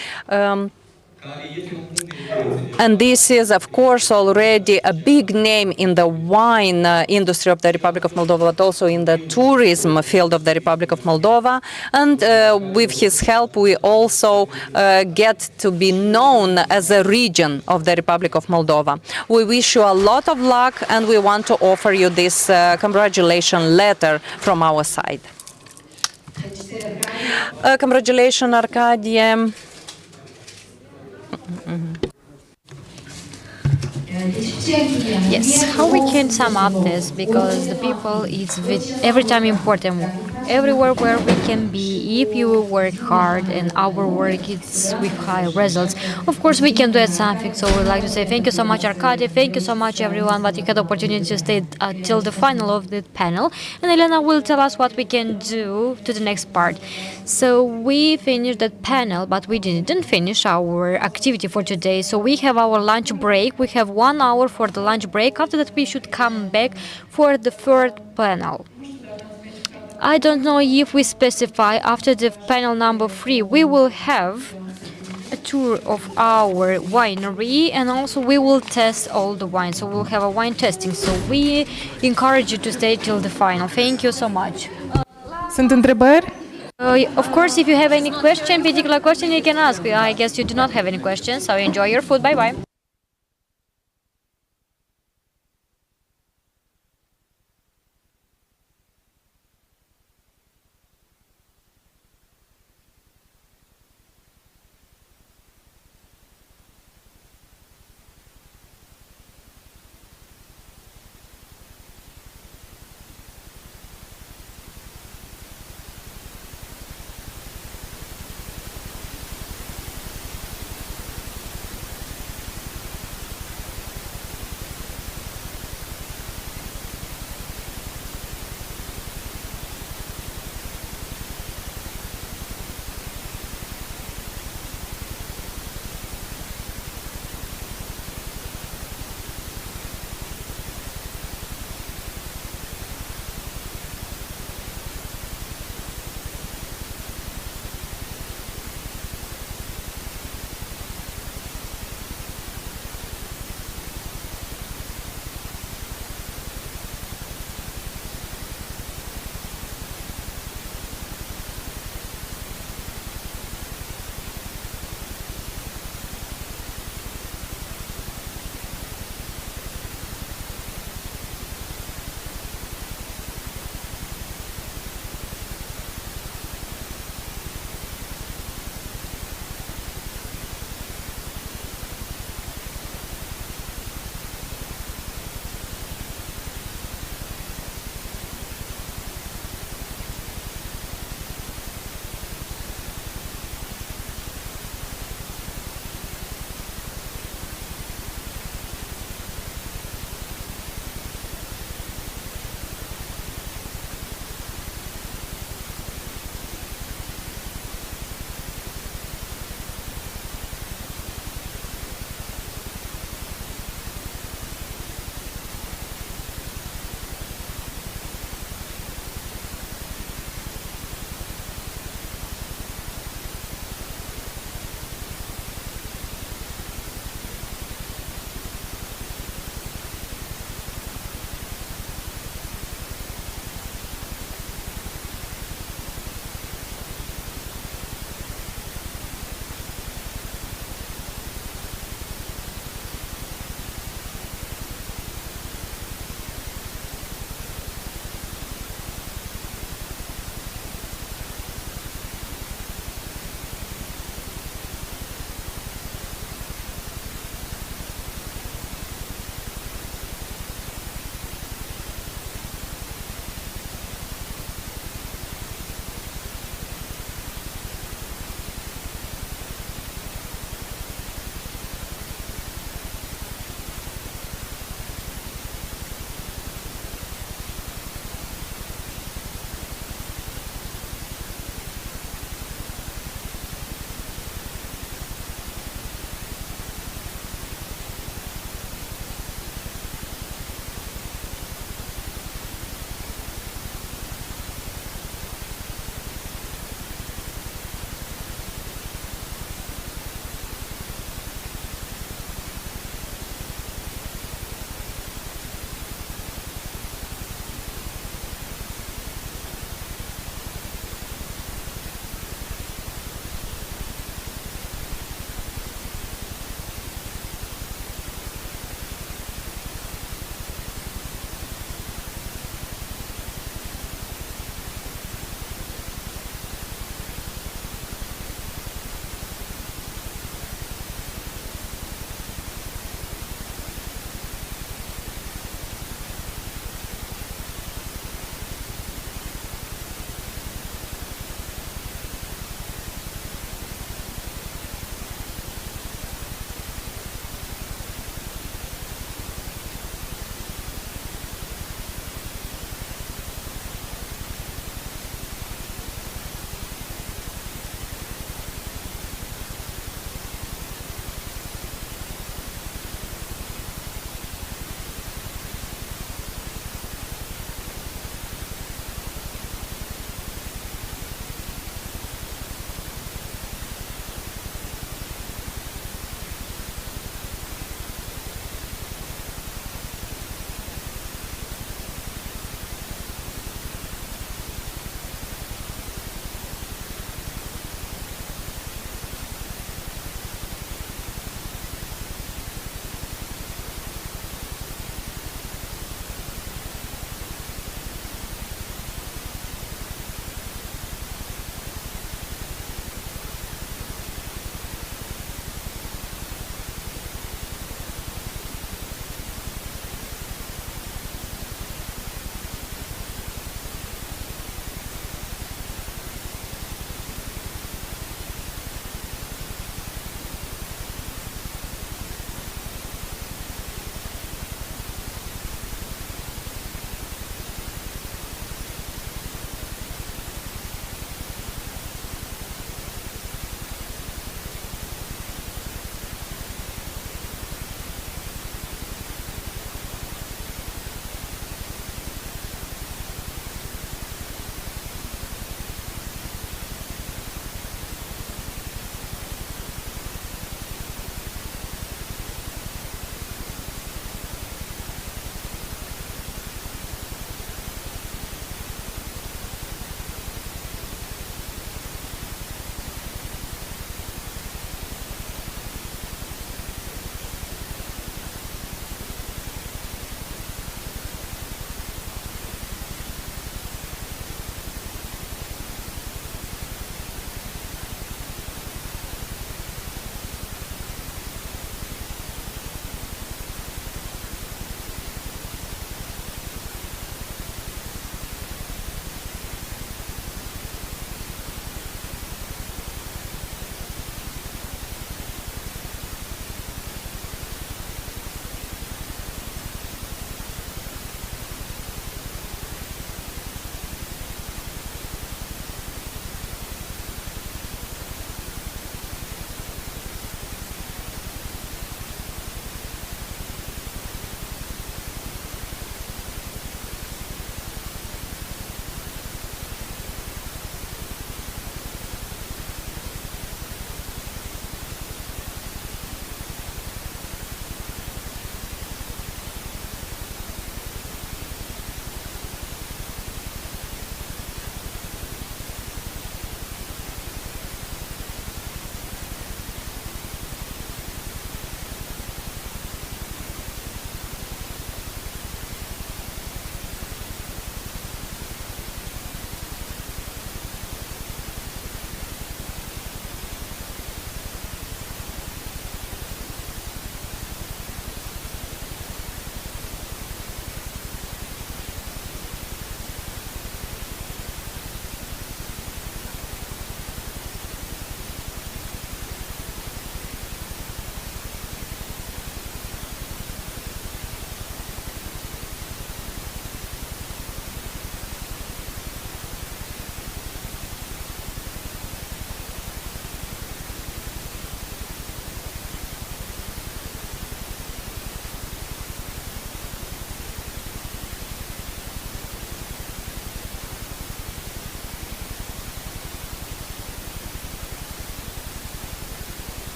And this is, of course, already a big name in the wine industry of the Republic of Moldova, but also in the tourism field of the Republic of Moldova. And with his help, we also get to be known as a region of the Republic of Moldova. We wish you a lot of luck, and we want to offer you this congratulation letter from our side. Congratulations, Arcadie. Yes, how we can sum up this, because the people is every time important. Everywhere where we can be, if you work hard and our work is with high results, of course we can do something. So we'd like to say thank you so much, Arkady, thank you so much everyone that you had the opportunity to stay till the final of the panel, and Elena will tell us what we can do to the next part. So we finished that panel, but we didn't finish our activity for today. So we have our lunch break. We have 1 hour for the lunch break. After that we should come back for the third panel. I don't know if we specify after the panel number 3 we will have a tour of our winery, and also we will test all the wines. So we'll have a wine testing. So we encourage you to stay till the final. Thank you so much. Sunt întrebări? Of course, if you have any particular question, you can ask. I guess you do not have any questions, so enjoy your food. Bye-bye.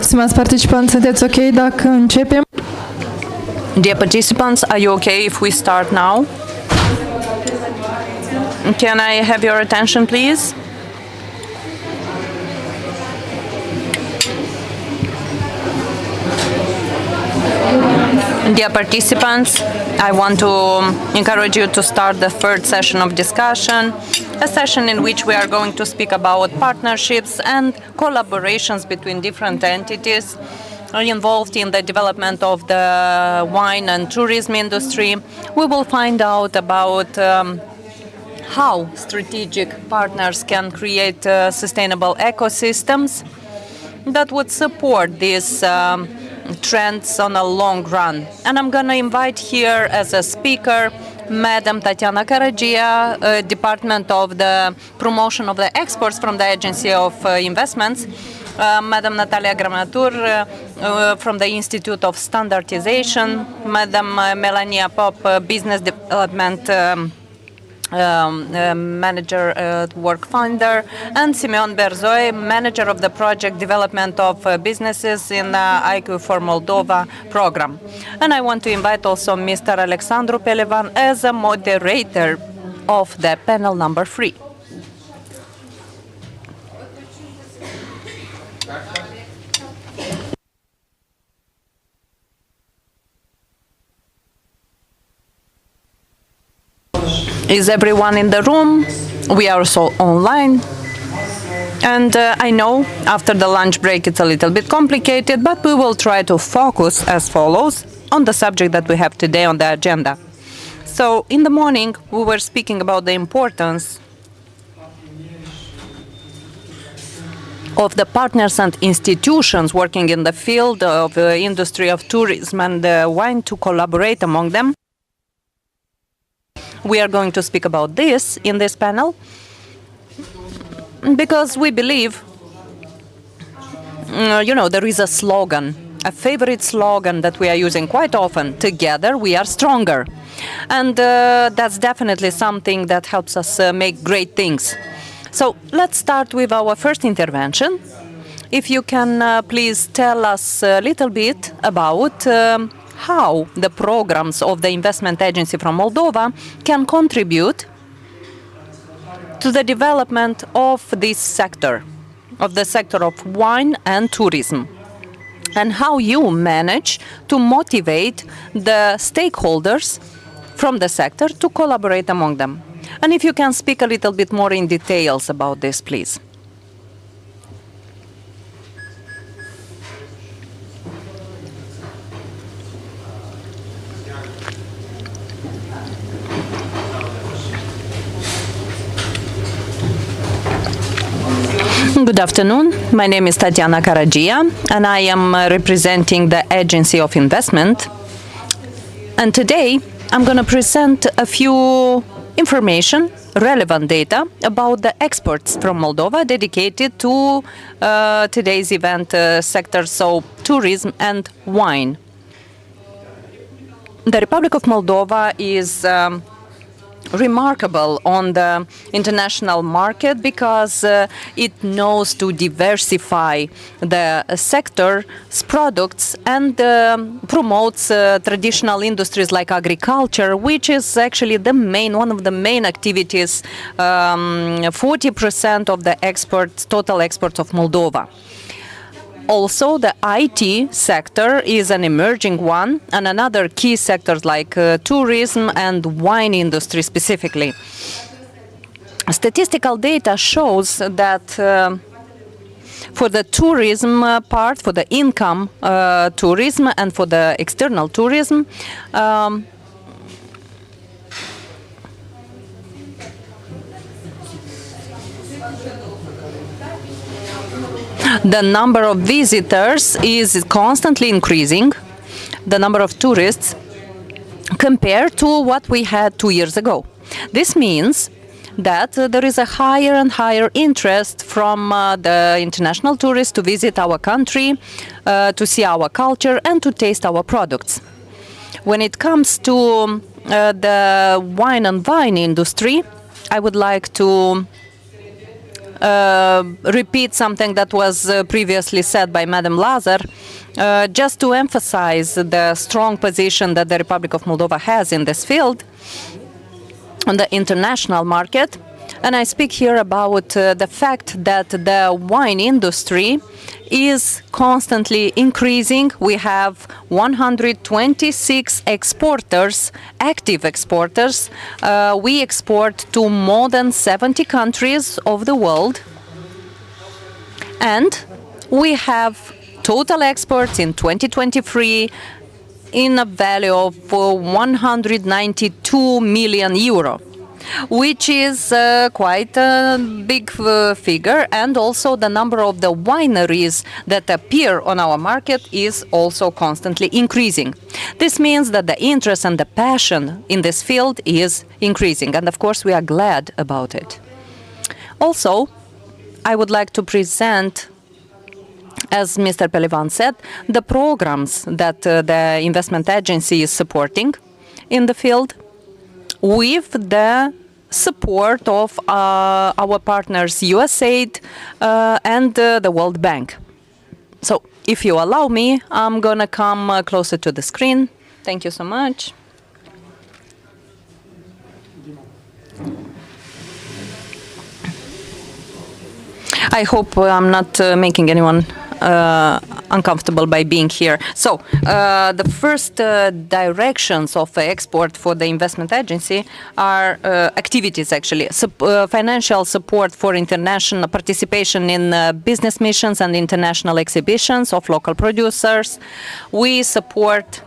Stimați participanți, sunteți ok dacă începem? Dear participants, are you okay if we start now? Can I have your attention, please? Dear participants, I want to encourage you to start the third session of discussion, a session in which we are going to speak about partnerships and collaborations between different entities involved in the development of the wine and tourism industry. We will find out about how strategic partners can create sustainable ecosystems that would support these trends on a long run. And I'm going to invite here as a speaker Madam Tatiana Karagia, Department of the Promotion of the Exports from the Agency of Investments, Madam Natalia Gramatur from the Institute of Standardization, Madam Melania Pop, Business Development Manager at WorkFinder, and Simeon Berzoi, Manager of the Project Development of Businesses in the IQ for Moldova program. And I want to invite also Mr. Alexandru Pelevan as a moderator of the panel number 3. Is everyone in the room? We are also online. And I know after the lunch break it's a little bit complicated, but we will try to focus as follows on the subject that we have today on the agenda. So in the morning we were speaking about the importance of the partners and institutions working in the field of the industry of tourism and wine to collaborate among them. We are going to speak about this in this panel because we believe, there is a slogan, a favorite slogan that we are using quite often: together we are stronger. And that's definitely something that helps us make great things. So let's start with our first intervention. If you can please tell us a little bit about how the programs of the Investment Agency from Moldova can contribute to the development of this sector, of the sector of wine and tourism, and how you manage to motivate the stakeholders from the sector to collaborate among them. And if you can speak a little bit more in details about this, please. Good afternoon. My name is Tatiana Karagia, and I am representing the Agency of Investment. And today, I'm going to present a few information, relevant data about the exports from Moldova dedicated to today's event sector, so tourism and wine. The Republic of Moldova is remarkable on the international market because it knows to diversify the sector's products and promotes traditional industries like agriculture, which is actually one of the main activities, 40% of the total exports of Moldova. Also, the IT sector is an emerging one, and another key sectors like tourism and wine industry specifically. Statistical data shows that for the tourism part, for the income tourism and for the external tourism, the number of visitors is constantly increasing, the number of tourists, compared to what we had 2 years ago. This means that there is a higher and higher interest from the international tourists to visit our country, to see our culture and to taste our products. When it comes to the wine and vine industry, I would like to repeat something that was previously said by Madam Lazar, just to emphasize the strong position that the Republic of Moldova has in this field on the international market. And I speak here about the fact that the wine industry is constantly increasing. We have 126 exporters, active exporters. We export to more than 70 countries of the world. And we have total exports in 2023 in a value of 192 million euro, which is quite a big figure, and also the number of the wineries that appear on our market is also constantly increasing. This means that the interest and the passion in this field is increasing, and of course we are glad about it. Also, I would like to present, as Mr. Pelivan said, the programs that the investment agency is supporting in the field, with the support of our partners USAID and the World Bank. So, if you allow me, I'm gonna come closer to the screen. Thank you so much. I hope I'm not making anyone uncomfortable by being here. So, the first directions of export for the investment agency are activities, actually. Financial support for international participation in business missions and international exhibitions of local producers. We support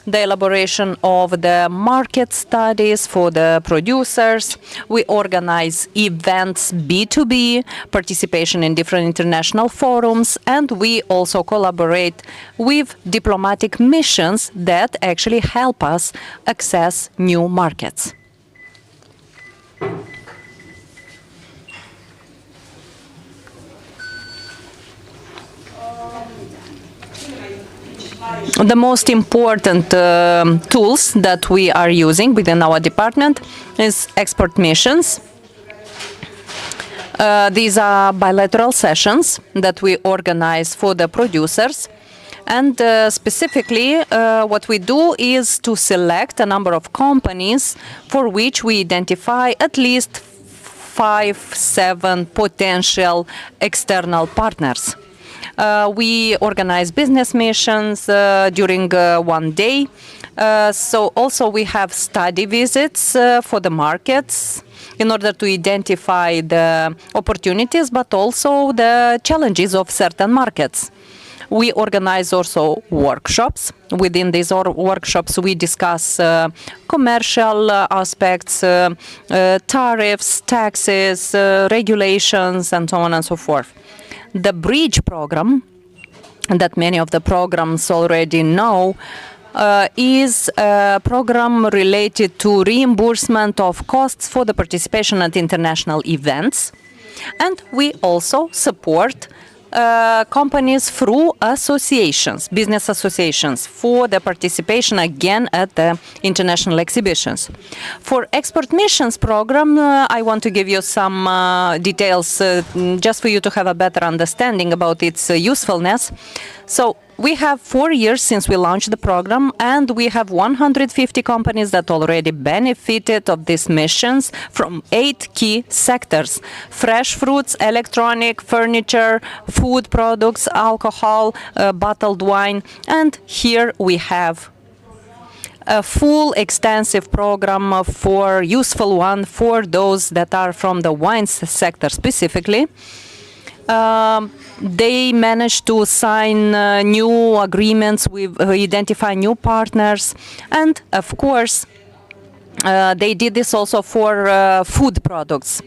the elaboration of the market studies for the producers. We organize events B2B, participation in different international forums, and we also collaborate with diplomatic missions that actually help us access new markets. The most important tools that we are using within our department is export missions. These are bilateral sessions that we organize for the producers. And specifically, what we do is to select a number of companies for which we identify at least 5-7 potential external partners. We organize business missions during one day. So also we have study visits for the markets in order to identify the opportunities, but also the challenges of certain markets. We organize also workshops. Within these workshops, we discuss commercial aspects, tariffs, taxes, regulations, and so on and so forth. The Bridge program, that many of the programs already know, is a program related to reimbursement of costs for the participation at international events. And we also support companies through associations, business associations, for the participation again at the international exhibitions. For export missions program, I want to give you some details just for you to have a better understanding about its usefulness. So we have 4 years since we launched the program, and we have 150 companies that already benefited of these missions from 8 key sectors: fresh fruits, electronic, furniture, food products, alcohol, bottled wine. And here we have a full extensive program for useful one for those that are from the wine sector specifically. They managed to sign new agreements, with identify new partners, and of course They did this also for food products.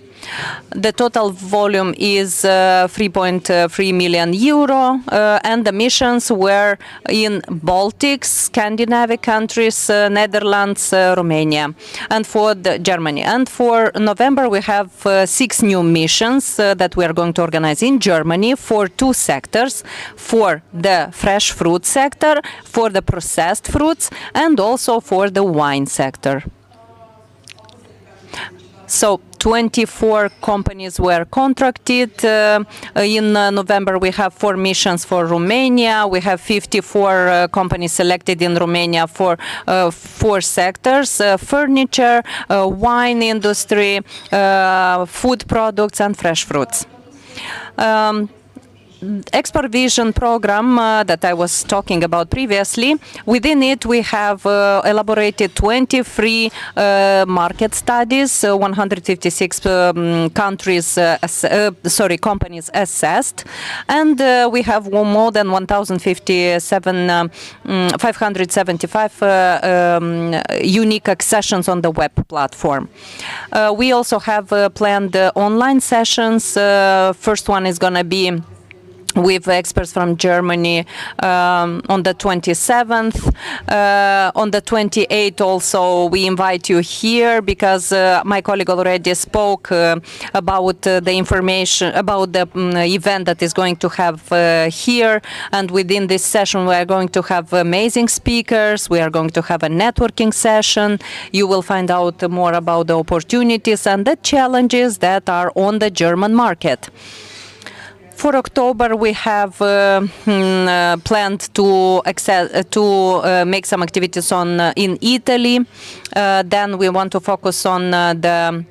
The total volume is 3.3 million euro, and the missions were in Baltics, Scandinavian countries, Netherlands, Romania, and for Germany. And for November, we have 6 new missions that we are going to organize in Germany for 2 sectors: for the fresh fruit sector, for the processed fruits, and also for the wine sector. So 24 companies were contracted. In November, we have 4 missions for Romania. We have 54 companies selected in Romania for 4 sectors: furniture, wine industry, food products, and fresh fruits. Export Vision program that I was talking about previously, within it we have elaborated 23 market studies, 156 companies assessed, and we have more than 575 unique accessions on the web platform. We also have planned online sessions. First one is going to be with experts from Germany on the 27th. On the 28th also we invite you here, because my colleague already spoke about the information about the event that is going to have here. And within this session we are going to have amazing speakers. We are going to have a networking session. You will find out more about the opportunities and the challenges that are on the German market. For October, we have planned to make some activities in Italy. Then we want to focus on the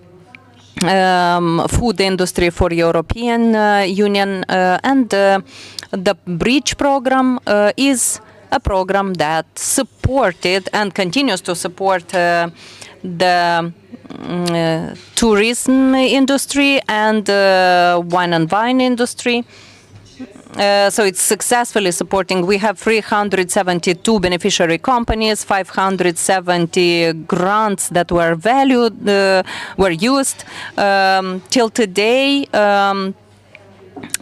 food industry for European Union, and the Bridge program is a program that supported and continues to support the tourism industry and wine and vine industry. So it's successfully supporting. We have 372 beneficiary companies, 570 grants that were were used till today.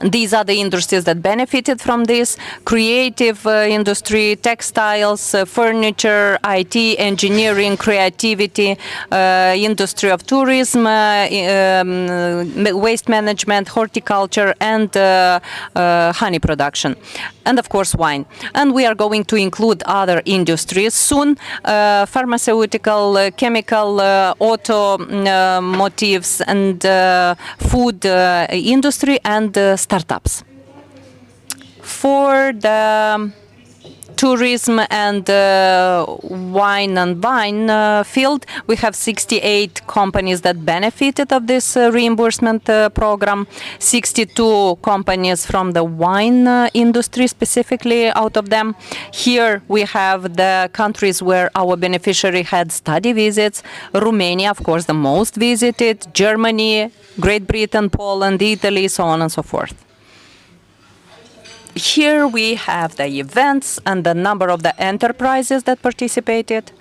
These are the industries that benefited from this: creative industry, textiles, furniture, IT, engineering, creativity, industry of tourism, waste management, horticulture, and honey production, and of course wine. And we are going to include other industries soon: pharmaceutical, chemical, automotives, and food industry, and startups. For the tourism and wine and vine field, we have 68 companies that benefited of this reimbursement program, 62 companies from the wine industry specifically out of them. Here we have the countries where our beneficiary had study visits: Romania, of course, the most visited, Germany, Great Britain, Poland, Italy, so on and so forth. Here we have the events and the number of the enterprises that participated.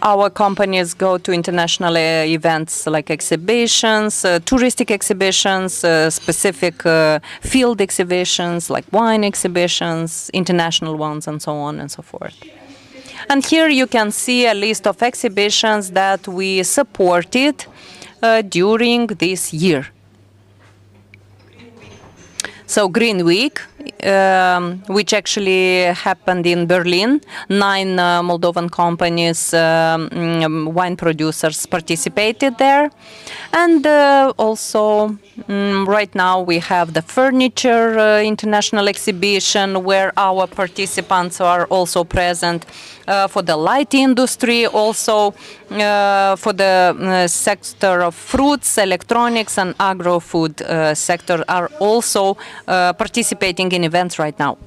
Our companies go to international events like exhibitions, touristic exhibitions, specific field exhibitions like wine exhibitions, international ones, and so on and so forth. And here you can see a list of exhibitions that we supported during this year. So Green Week, which actually happened in Berlin, 9 Moldovan companies, wine producers participated there. And also right now we have the furniture international exhibition, where our participants are also present. For the light industry, also for the sector of fruits, electronics, and agro-food sector are also participating in events right now.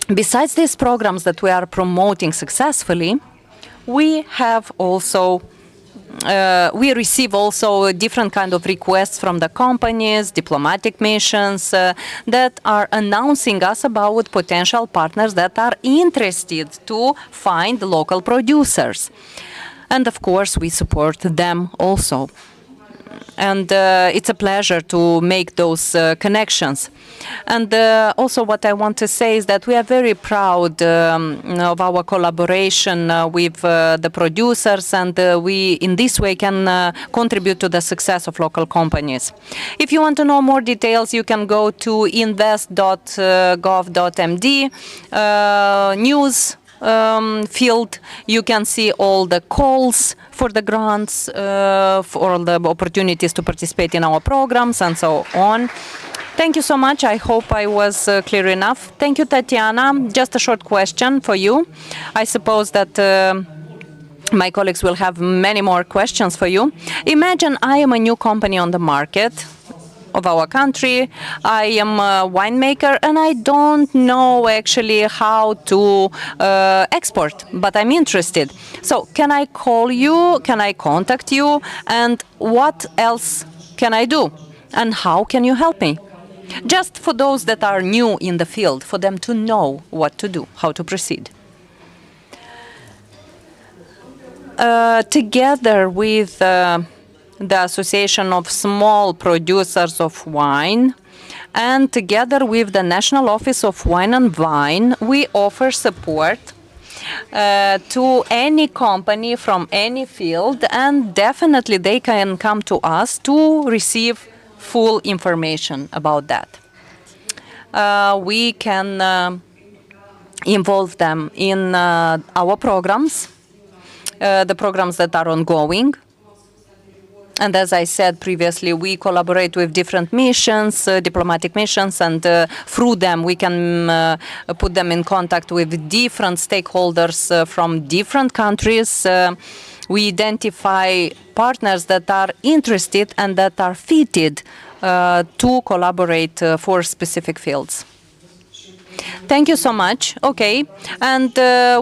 Besides these programs that we are promoting successfully, we have also we receive also different kind of requests from the companies, diplomatic missions that are announcing us about potential partners that are interested to find local producers. And of course, we support them also. And it's a pleasure to make those connections. And also what I want to say is that we are very proud of our collaboration with the producers, and we in this way can contribute to the success of local companies. If you want to know more details, you can go to invest.gov.md news field. You can see all the calls for the grants, for all the opportunities to participate in our programs and so on. Thank you so much. I hope I was clear enough. Thank you, Tatiana. Just a short question for you. I suppose that my colleagues will have many more questions for you. Imagine I am a new company on the market of our country. I am a winemaker and I don't know actually how to export, but I'm interested. So can I call you? Can I contact you? And what else can I do? And how can you help me? Just for those that are new in the field, for them to know what to do, how to proceed. Together with the Association of Small Producers of Wine, and together with the National Office of Wine and Vine, we offer support to any company from any field, and definitely they can come to us to receive full information about that. We can involve them in our programs, the programs that are ongoing. And as I said previously, we collaborate with different missions, diplomatic missions, and through them we can put them in contact with different stakeholders from different countries. We identify partners that are interested and that are fitted to collaborate for specific fields. Thank you so much. Okay. And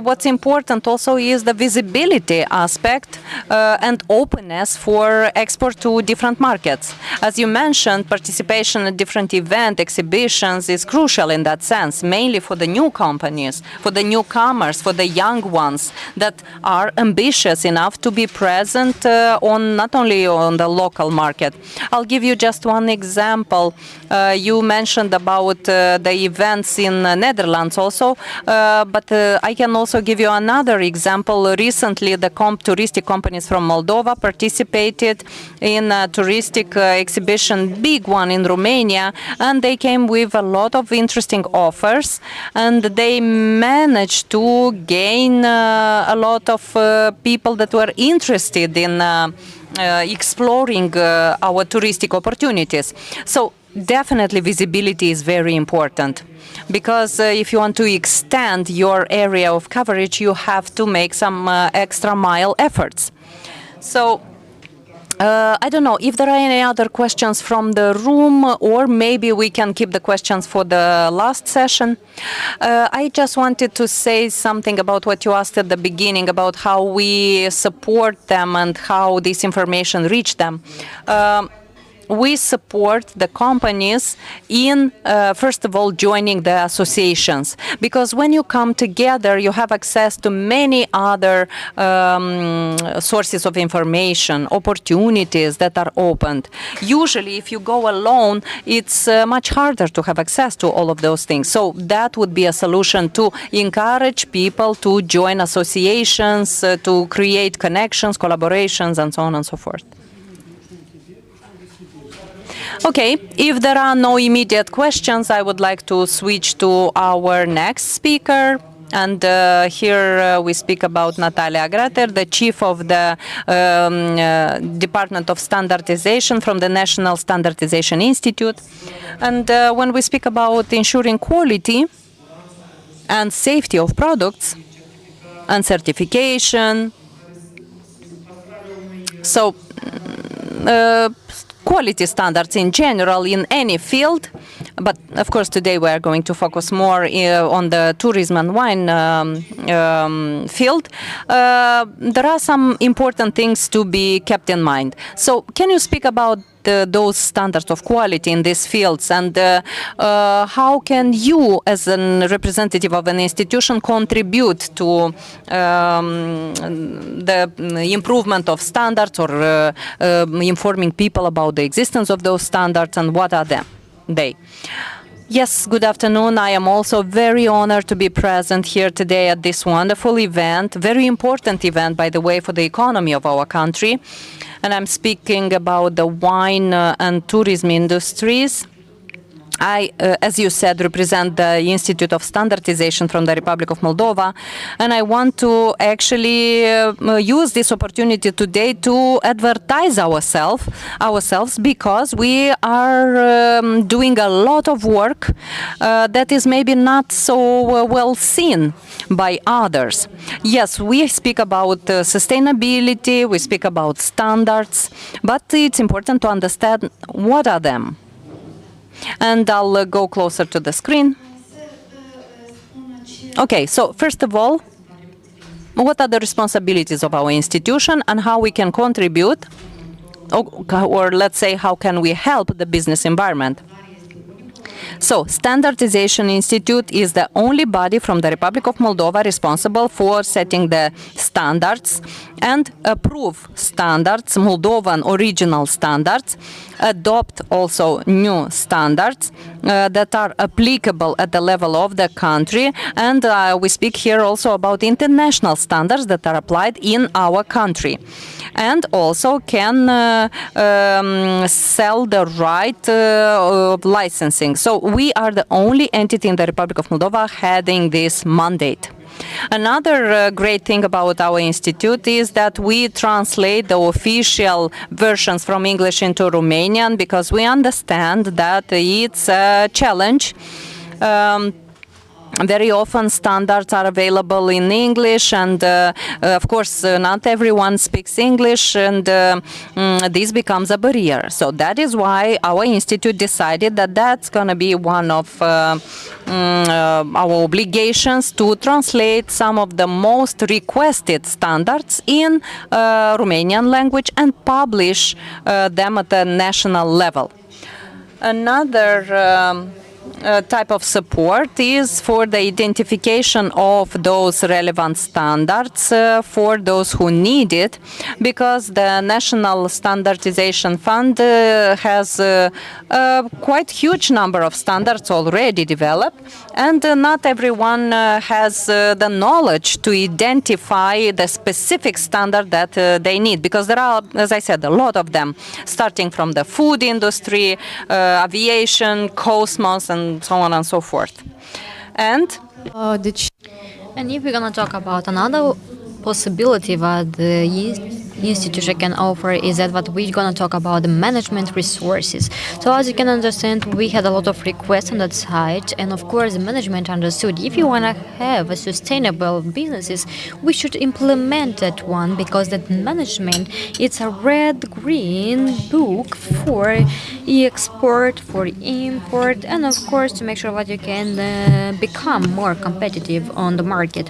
what's important also is the visibility aspect and openness for export to different markets. As you mentioned, participation at different events, exhibitions is crucial in that sense, mainly for the new companies, for the newcomers, for the young ones that are ambitious enough to be present on not only on the local market. I'll give you just one example. You mentioned about the events in Netherlands also, but I can also give you another example. Recently, the touristic companies from Moldova participated in a touristic exhibition, big one in Romania, and they came with a lot of interesting offers, and they managed to gain a lot of people that were interested in exploring our touristic opportunities. So definitely visibility is very important, because if you want to extend your area of coverage, you have to make some extra mile efforts. So I don't know if there are any other questions from the room, or maybe we can keep the questions for the last session. I just wanted to say something about what you asked at the beginning about how we support them and how this information reach them. We support the companies in, first of all, joining the associations. Because when you come together, you have access to many other sources of information, opportunities that are opened. Usually, if you go alone, it's much harder to have access to all of those things. So that would be a solution to encourage people to join associations, to create connections, collaborations, and so on and so forth. Okay, if there are no immediate questions, I would like to switch to our next speaker. And here we speak about Natalia Grater, the chief of the Department of Standardization from the National Standardization Institute. And when we speak about ensuring quality and safety of products and certification, so quality standards in general in any field But of course, today we are going to focus more on the tourism and wine field. There are some important things to be kept in mind. So can you speak about those standards of quality in these fields, and how can you, as a representative of an institution, contribute to the improvement of standards, or informing people about the existence of those standards, and what are they? Yes, good afternoon. I am also very honored to be present here today at this wonderful event, very important event, by the way, for the economy of our country. And I'm speaking about the wine and tourism industries. I, as you said, represent the Institute of Standardization from the Republic of Moldova, and I want to actually use this opportunity today to advertise ourselves, because we are doing a lot of work that is maybe not so well seen by others. Yes, we speak about sustainability, we speak about standards, but it's important to understand what are them. And I'll go closer to the screen. Okay, so first of all, what are the responsibilities of our institution and how we can contribute, or let's say, how can we help the business environment? So, Standardization Institute is the only body from the Republic of Moldova responsible for setting the standards and approve standards, Moldovan original standards, adopt also new standards that are applicable at the level of the country, and we speak here also about international standards that are applied in our country, and also can sell the right of licensing. So we are the only entity in the Republic of Moldova having this mandate. Another great thing about our institute is that we translate the official versions from English into Romanian, because we understand that it's a challenge. Very often standards are available in English, and of course not everyone speaks English, and this becomes a barrier. So that is why our institute decided that that's going to be one of our obligations, to translate some of the most requested standards in Romanian language and publish them at the national level. Another type of support is for the identification of those relevant standards for those who need it, because the National Standardization Fund has a quite huge number of standards already developed, and not everyone has the knowledge to identify the specific standard that they need, because there are, as I said, a lot of them, starting from the food industry, aviation, cosmos, and so on and so forth. And if we're going to talk about another possibility that the institution can offer, is that what we're going to talk about the management resources. So as you can understand, we had a lot of requests on that side, and of course the management understood if you want to have a sustainable businesses, we should implement that one, because that management, it's a red-green book for export, for import, and of course to make sure that you can become more competitive on the market.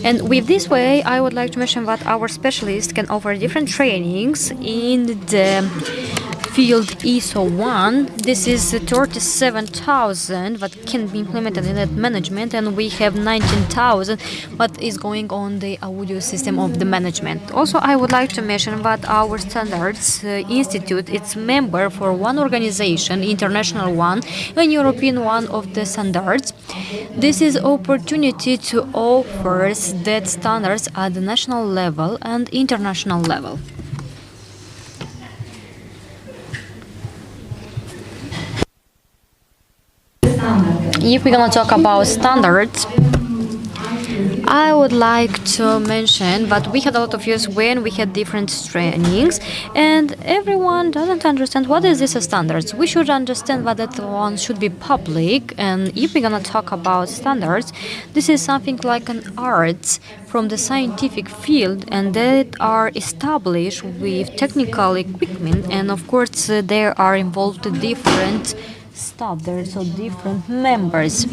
And with this way, I would like to mention that our specialists can offer different trainings in the field ISO 1. This is 37,000 that can be implemented in that management, and we have 19,000 that is going on the audio system of the management. Also, I would like to mention that our Standards Institute, it's member for one organization, international one, and European one of the standards. This is opportunity to offer that standards at the national level and international level. If we're gonna talk about standards, I would like to mention that we had a lot of years when we had different trainings, and everyone doesn't understand what is this standards. We should understand that one should be public, and if we're gonna talk about standards, this is something like an arts from the scientific field, and that are established with technical equipment, and of course there are involved different staff, there are so different members.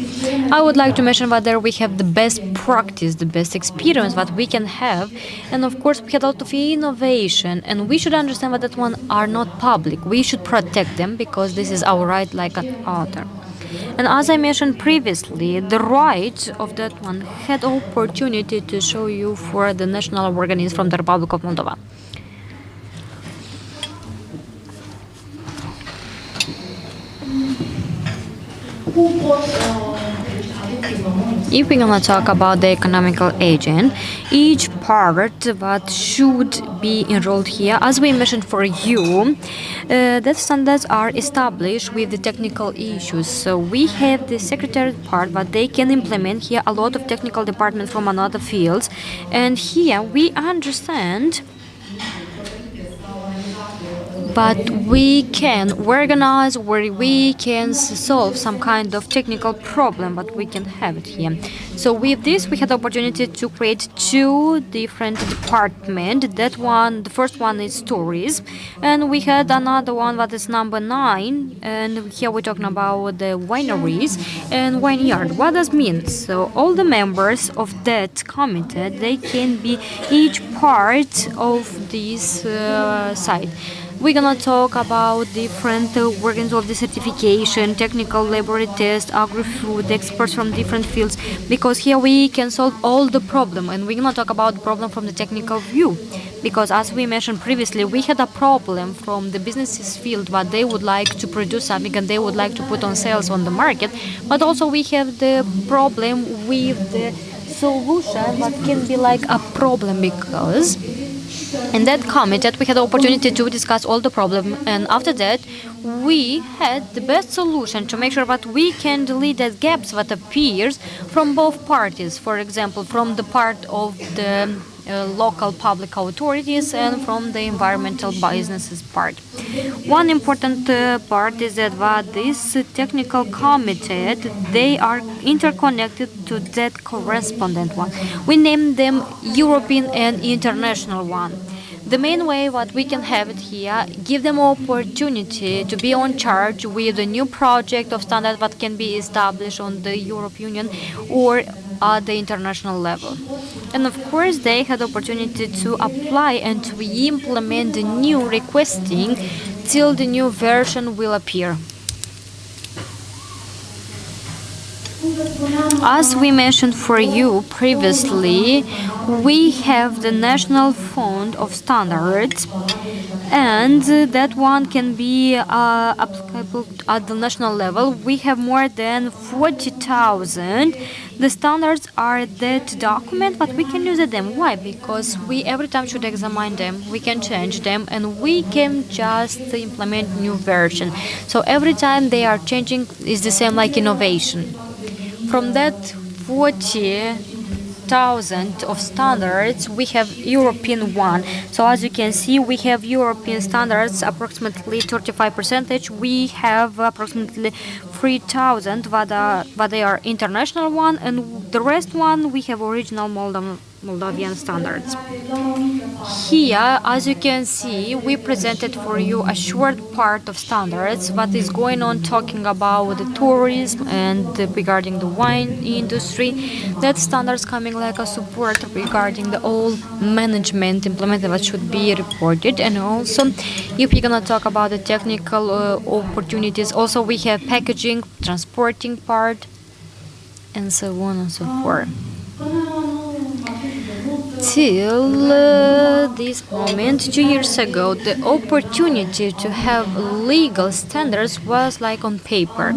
I would like to mention that there we have the best practice, the best experience that we can have, and of course we had a lot of innovation, and we should understand that one are not public. We should protect them because this is our right like an author. And as I mentioned previously, the right of that one had opportunity to show you for the national organism from the Republic of Moldova. If we're gonna talk about the economical agent, each part that should be enrolled here, as we mentioned for you, the standards are established with the technical issues. So we have the secretariat part, but they can implement here a lot of technical departments from another fields, and here we understand. But we can organize where we can solve some kind of technical problem, but we can have it here. So with this, we had the opportunity to create two different departments. That one, the first one is stories, and we had another one that is number 9, and here we're talking about the wineries and vineyard. What does it mean? So all the members of that committee, they can be each part of this site. We're gonna talk about different organs of the certification, technical laboratory test, agri-food, experts from different fields, because here we can solve all the problem, and we're gonna talk about the problem from the technical view. Because as we mentioned previously, we had a problem from the businesses field, but they would like to produce something and they would like to put on sales on the market, but also we have the problem with the solution that can be like a problem, because in that committee we had the opportunity to discuss all the problem, and after that we had the best solution to make sure that we can delete the gaps that appears from both parties. For example, from the part of the local public authorities and from the environmental businesses part. One important part is that this technical committee, they are interconnected to that correspondent one. We name them European and international one. The main way what we can have it here, give them opportunity to be on charge with a new project of standard that can be established on the European Union or at the international level. And of course they had opportunity to apply and to implement the new requesting till the new version will appear. As we mentioned for you previously, we have the National Fund of Standards, and that one can be applicable at the national level. We have more than 40,000. The standards are that document, but we can use them. Why? Because we every time should examine them, we can change them, and we can just implement new version. So every time they are changing is the same like innovation. From that 40,000 of standards, we have European one. So as you can see, we have European standards approximately 35%. We have approximately 3,000 that they are international one, and the rest one we have original Moldovan standards. Here, as you can see, we presented for you a short part of standards that is going on talking about the tourism and regarding the wine industry. That standards coming like a support regarding the whole management implemented that should be reported. And also, if we're gonna talk about the technical opportunities, also we have packaging, transporting part, and so on and so forth. Till this moment, 2 years ago, the opportunity to have legal standards was like on paper.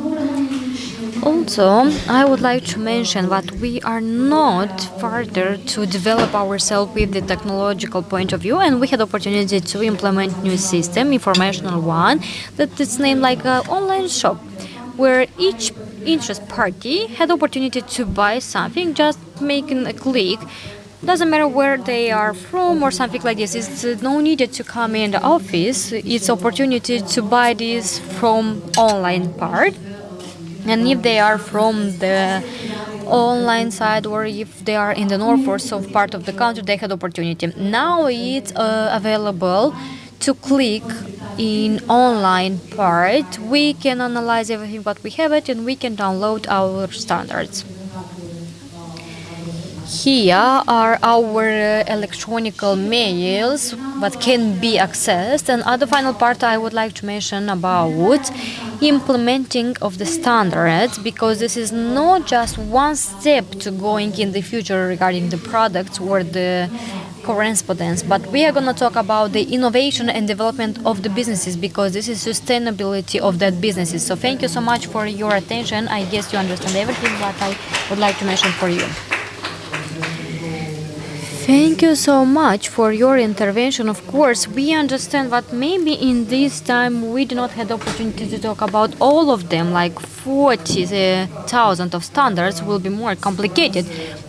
Also, I would like to mention that we are not further to develop ourselves with the technological point of view, and we had opportunity to implement new system, informational one, that is named like an online shop, where each interest party had opportunity to buy something just making a click. Doesn't matter where they are from or something like this. It's no needed to come in the office. It's opportunity to buy this from online part. And if they are from the online side, or if they are in the north or south part of the country, they had opportunity. Now it's available to click in online part, we can analyze everything what we have it and we can download our standards. Here are our electronic mails that can be accessed, and at the final part I would like to mention about implementing of the standards, because this is not just one step to going in the future regarding the products or the correspondence, but we are going to talk about the innovation and development of the businesses, because this is sustainability of that businesses. So thank you so much for your attention. I guess you understand everything that I would like to mention for you. Thank you so much for your intervention. Of course, we understand that maybe in this time we do not have the opportunity to talk about all of them, like 40,000 of standards will be more complicated.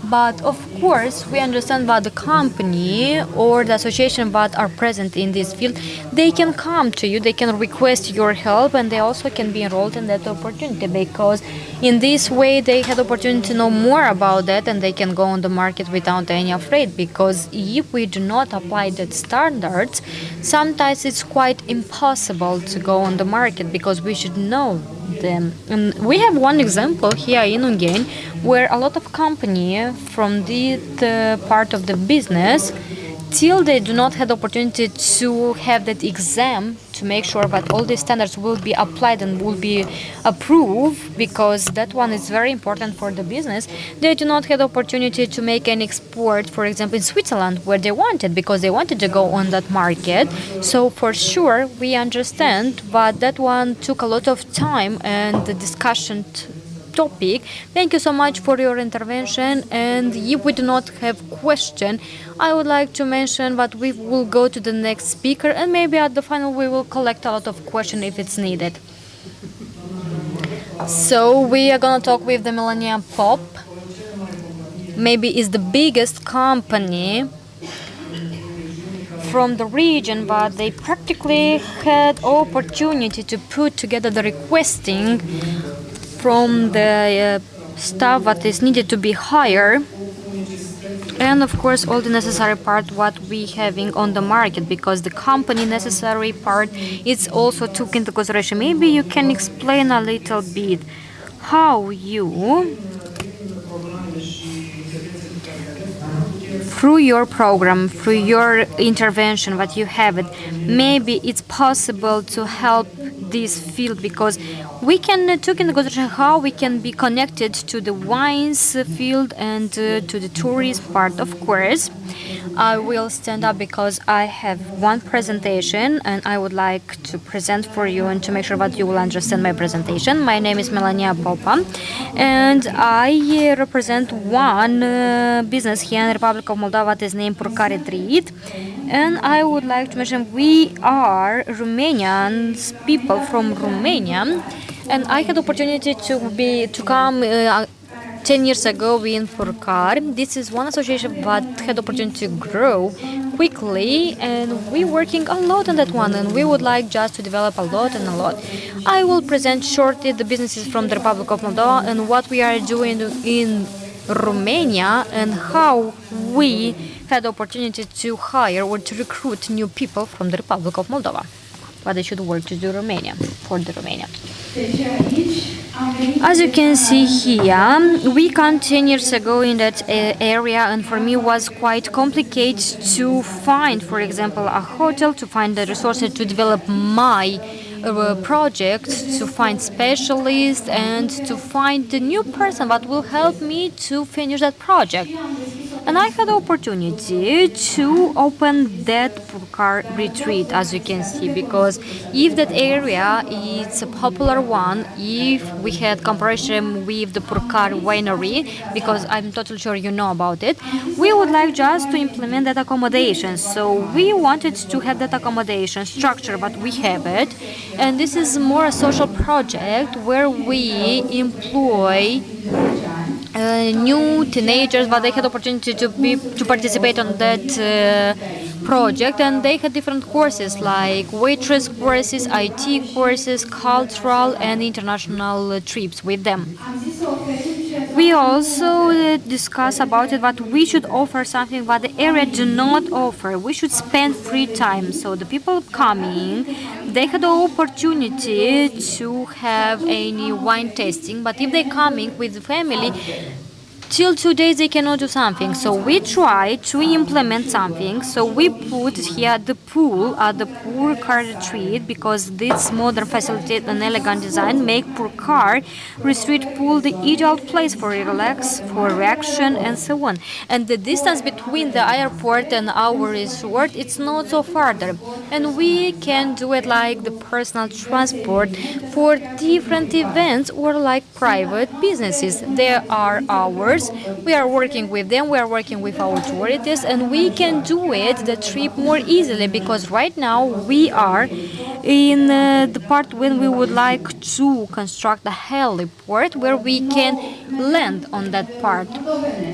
But of course, we understand that the company or the association that are present in this field, they can come to you, they can request your help, and they also can be enrolled in that opportunity, because in this way they have the opportunity to know more about that and they can go on the market without any afraid. Because if we do not apply that standards, sometimes it's quite impossible to go on the market, because we should know them. And we have one example here in Hungary where a lot of company from this part of the business, till they do not have the opportunity to have that exam to make sure that all these standards will be applied and will be approved, because that one is very important for the business, they do not have the opportunity to make an export, for example, in Switzerland, where they wanted, because they wanted to go on that market. So for sure, we understand, but that one took a lot of time and the discussion topic. Thank you so much for your intervention, and if we do not have question, I would like to mention that we will go to the next speaker, and maybe at the final we will collect a lot of questions if it's needed. So we are gonna talk with the Millennium Pop. Maybe is the biggest company from the region, but they practically had opportunity to put together the requesting from the staff that is needed to be hired, and of course all the necessary part what we having on the market, because the company necessary part is also took into consideration. Maybe you can explain a little bit how you, through your program, through your intervention that you have it, maybe it's possible to help this field, because we can take into consideration how we can be connected to the wines field and to the tourist part. Of course, I will stand up because I have one presentation and I would like to present for you and to make sure that you will understand my presentation. My name is Melania Popa and I represent one business here in the Republic of Moldova that is named Purcare Trăit. And I would like to mention we are Romanians, people from Romania, and I had the opportunity to come 10 years ago in Purcare. This is one association that had the opportunity to grow quickly, and we're working a lot on that one, and we would like just to develop a lot and a lot. I will present shortly the businesses from the Republic of Moldova and what we are doing in Romania and how we had the opportunity to hire or to recruit new people from the Republic of Moldova. But they should work to do Romania, for the Romania. As you can see here, we come 10 years ago in that area, and for me it was quite complicated to find, for example, a hotel, to find the resources to develop my project, to find specialists and to find the new person that will help me to finish that project. And I had the opportunity to open that Purcare retreat, as you can see, because if that area is a popular one, if we had comparison with the Purcare winery, because I'm totally sure you know about it, we would like just to implement that accommodation. So we wanted to have that accommodation structure, but we have it. And this is more a social project where we employ new teenagers, but they had opportunity to participate on that project, and they had different courses like waitress courses, IT courses, cultural and international trips with them. We also discuss about it that we should offer something that the area do not offer. We should spend free time. So the people coming, they had the opportunity to have any wine tasting. But if they coming with the family, till 2 days they cannot do something. So we try to implement something. So we put here the pool at the poor car retreat, because this modern facility and elegant design make poor car retreat pool the ideal place for relax, for reaction, and so on. And the distance between the airport and our resort, it's not so farther. And we can do it like the personal transport for different events or like private businesses. There are ours. We are working with them, we are working with our authorities, and we can do it, the trip, more easily, because right now we are in the part when we would like to construct a heliport where we can land on that part.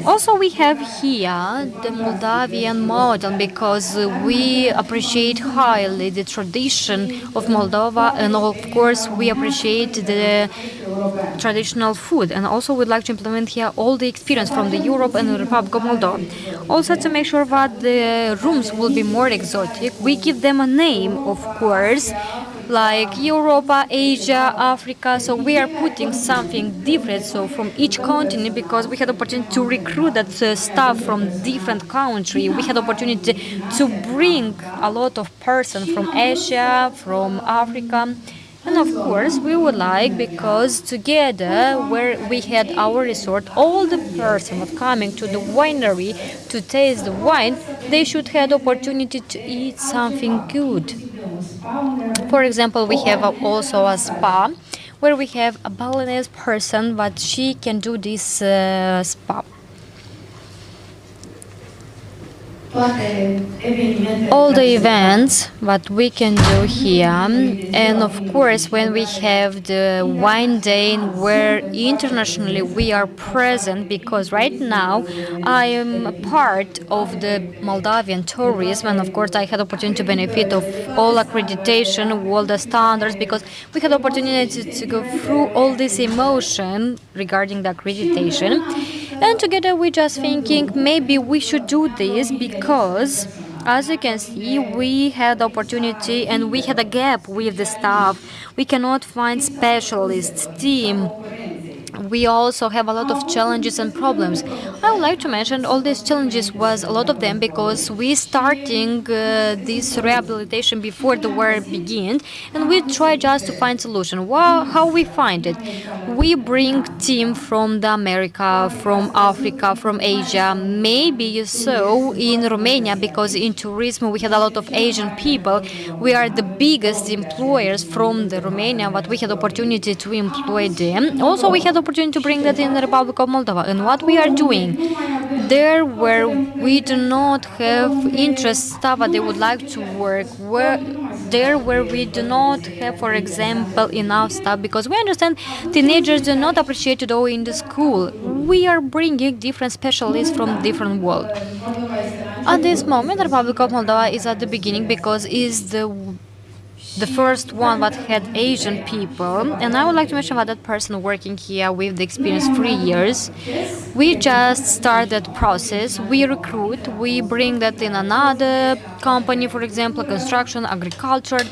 Also, we have here the Moldavian model, because we appreciate highly the tradition of Moldova, and of course we appreciate the traditional food, and also we'd like to implement here all the experience from the Europe and the Republic of Moldova. Also, to make sure that the rooms will be more exotic, we give them a name, of course, like Europa, Asia, Africa. So we are putting something different, so from each continent, because we had opportunity to recruit that staff from different country. We had opportunity to bring a lot of persons from Asia, from Africa. And of course, we would like, because together where we had our resort, all the persons coming to the winery to taste the wine, they should have opportunity to eat something good. For example, we have also a spa where we have a Balinese person, but she can do this spa. All the events that we can do here, and of course when we have the wine day where internationally we are present, because right now I am a part of the Moldavian tourism, and of course I had opportunity to benefit of all accreditation, all the standards, because we had opportunity to go through all this emotion regarding the accreditation. And together we just thinking maybe we should do this, because as you can see, we had opportunity and we had a gap with the staff. We cannot find specialists, team. We also have a lot of challenges and problems. I would like to mention all these challenges was a lot of them, because we starting this rehabilitation before the war began, and we try just to find solution. How we find it? We bring team from the America, from Africa, from Asia. Maybe you saw in Romania, because in tourism we had a lot of Asian people. We are the biggest employers from the Romania, but we had opportunity to employ them. Also, we had opportunity to bring that in the Republic of Moldova. And what we are doing there, where we do not have interest staff that they would like to work, where we do not have, for example, enough staff, because we understand teenagers do not appreciate to go in the school. We are bringing different specialists from different world. At this moment, the Republic of Moldova is at the beginning, because is the first one that had Asian people, and I would like to mention about that person working here with the experience 3 years. We just start that process. We recruit, we bring that in another company, for example, construction, agriculture,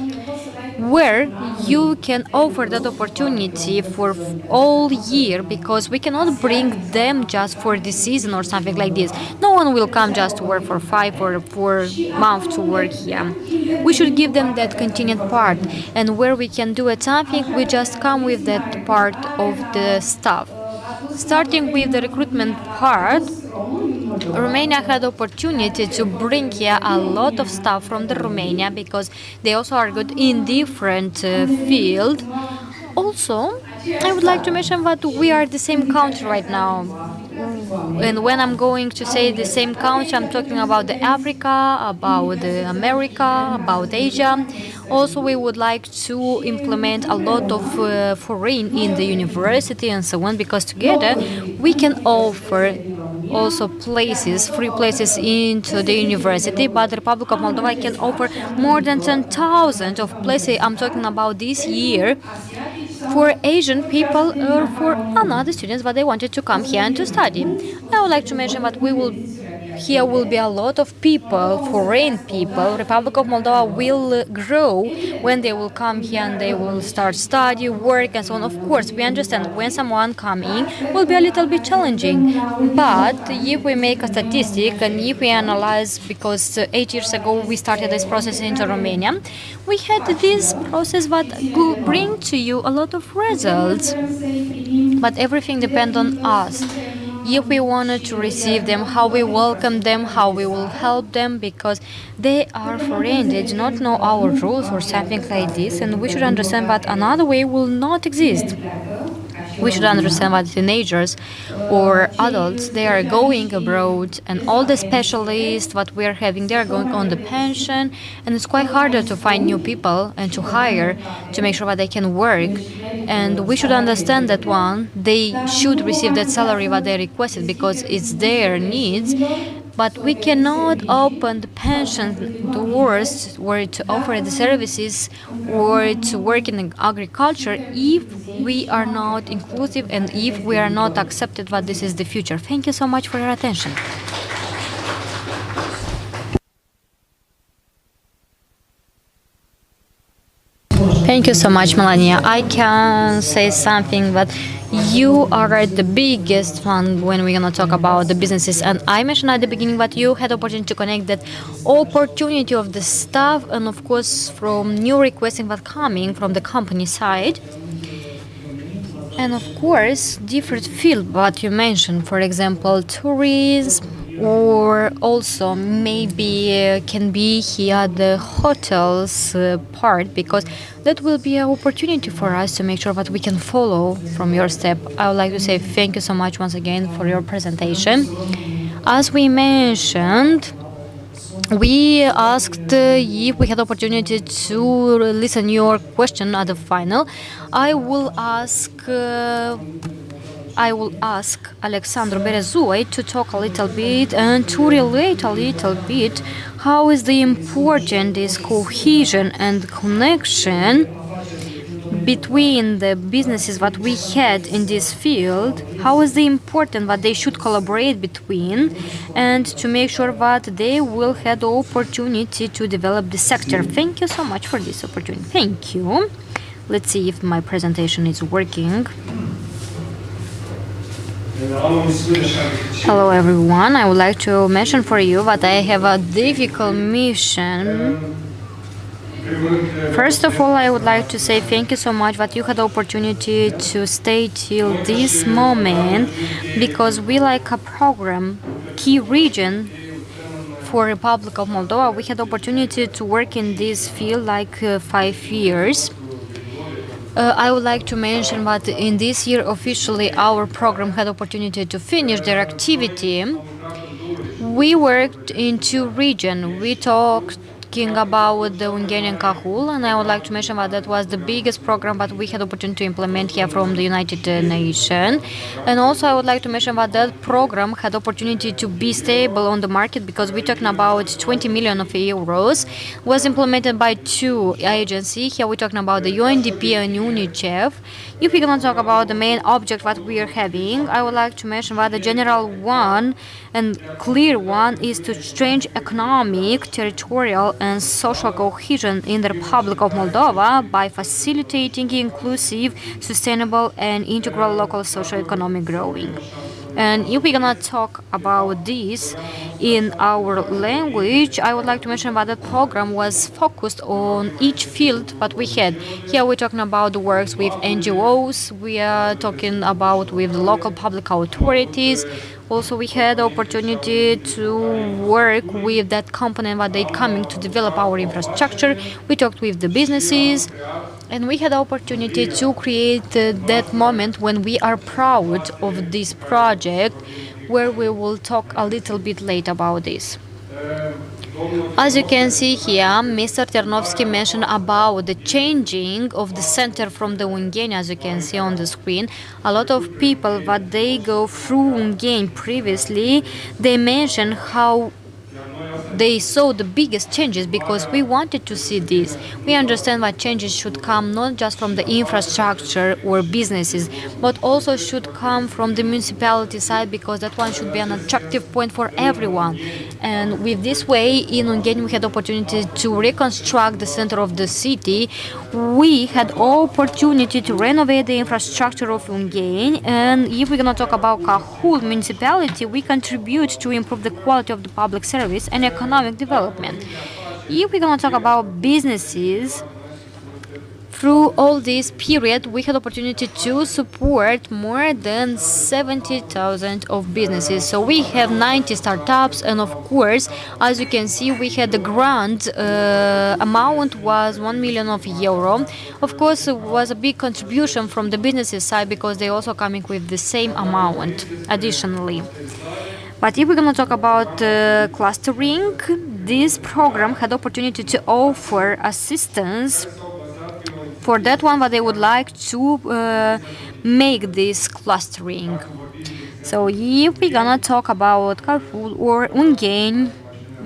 where you can offer that opportunity for all year, because we cannot bring them just for the season or something like this. No one will come just to work for 5 or 4 months to work here. We should give them that continued part, and where we can do it something, we just come with that part of the staff. Starting with the recruitment part, Romania had opportunity to bring here a lot of staff from the Romania, because they also are good in different field. Also, I would like to mention that we are the same country right now. And when I'm going to say the same country, I'm talking about the Africa, about the America, about Asia. Also, we would like to implement a lot of foreign in the university and so on, because together we can offer also places, free places into the university. But the Republic of Moldova can offer more than 10,000 of places. I'm talking about this year. for Asian people or for another students, but they wanted to come here and to study. I would like to mention that here will be a lot of people, foreign people. Republic of Moldova will grow when they will come here and they will start study, work, and so on. Of course, we understand when someone coming will be a little bit challenging. But if we make a statistic and if we analyze, because 8 years ago we started this process in Romania, we had this process that will bring to you a lot of results. But everything depends on us. If we wanted to receive them, how we welcome them, how we will help them, because they are foreign, they do not know our rules or something like this, and we should understand that another way will not exist. We should understand that teenagers or adults, they are going abroad, and all the specialists that we are having, they are going on the pension, and it's quite harder to find new people and to hire to make sure that they can work. And we should understand that they should receive that salary that they requested because it's their needs. But we cannot open the pension doors or to offer the services or to work in agriculture if we are not inclusive and if we are not accepted that this is the future. Thank you so much for your attention. Thank you so much, Melania. I can say something that you are the biggest one when we're going to talk about the businesses. And I mentioned at the beginning that you had opportunity to connect that opportunity of the staff and, of course, from new requesting that coming from the company side. And, of course, different field what you mentioned, for example, tourism, or also maybe can be here the hotels part, because that will be an opportunity for us to make sure that we can follow from your step. I would like to say thank you so much once again for your presentation. As we mentioned, we asked if we had opportunity to listen your question at the final. I will ask Alexandru Berezuoi to talk a little bit and to relate a little bit how is the important this cohesion and connection between the businesses that we had in this field, how is the important that they should collaborate between and to make sure that they will have the opportunity to develop the sector. Thank you so much for this opportunity. Thank you. Let's see if my presentation is working. Hello everyone, I would like to mention for you that I have a difficult mission. First of all, I would like to say thank you so much that you had the opportunity to stay till this moment, because we like a program, key region for Republic of Moldova. We had the opportunity to work in this field like 5 years. I would like to mention that in this year officially our program had opportunity to finish their activity. We worked in 2 regions. We talked about the Hungarian Cahul, and I would like to mention that was the biggest program that we had opportunity to implement here from the United Nations. And also I would like to mention that program had opportunity to be stable on the market, because we're talking about 20 million of euros, was implemented by 2 agencies. Here we're talking about the UNDP and UNICEF. If we're going to talk about the main object that we are having, I would like to mention that the general one and clear one is to strengthen economic, territorial and social cohesion in the Republic of Moldova by facilitating inclusive, sustainable and integral local socio-economic growing. And if we're gonna talk about this in our language, I would like to mention that the program was focused on each field that we had. Here we're talking about the works with NGOs, we are talking about with the local public authorities. Also, we had the opportunity to work with that company that they coming to develop our infrastructure. We talked with the businesses, and we had the opportunity to create that moment when we are proud of this project, where we will talk a little bit later about this. As you can see here, Mr. Ternovsky mentioned about the changing of the center from the Hungarian, as you can see on the screen. A lot of people that they go through Hungarian previously, they mention how they saw the biggest changes because we wanted to see this. We understand that changes should come not just from the infrastructure or businesses, but also should come from the municipality side because that one should be an attractive point for everyone. And with this way, in Ungain, we had opportunity to reconstruct the center of the city. We had opportunity to renovate the infrastructure of Ungain, and if we're gonna talk about Cahul municipality, we contribute to improve the quality of the public service and economic development. If we're gonna talk about businesses, through all this period, we had opportunity to support more than 70,000 of businesses. So we have 90 startups, and of course, as you can see, we had the grant amount was 1 million of euro. Of course, it was a big contribution from the businesses side because they also coming with the same amount additionally. But if we're going to talk about clustering, this program had opportunity to offer assistance for that one, but they would like to make this clustering. So if we're gonna talk about Carrefour or Ungain,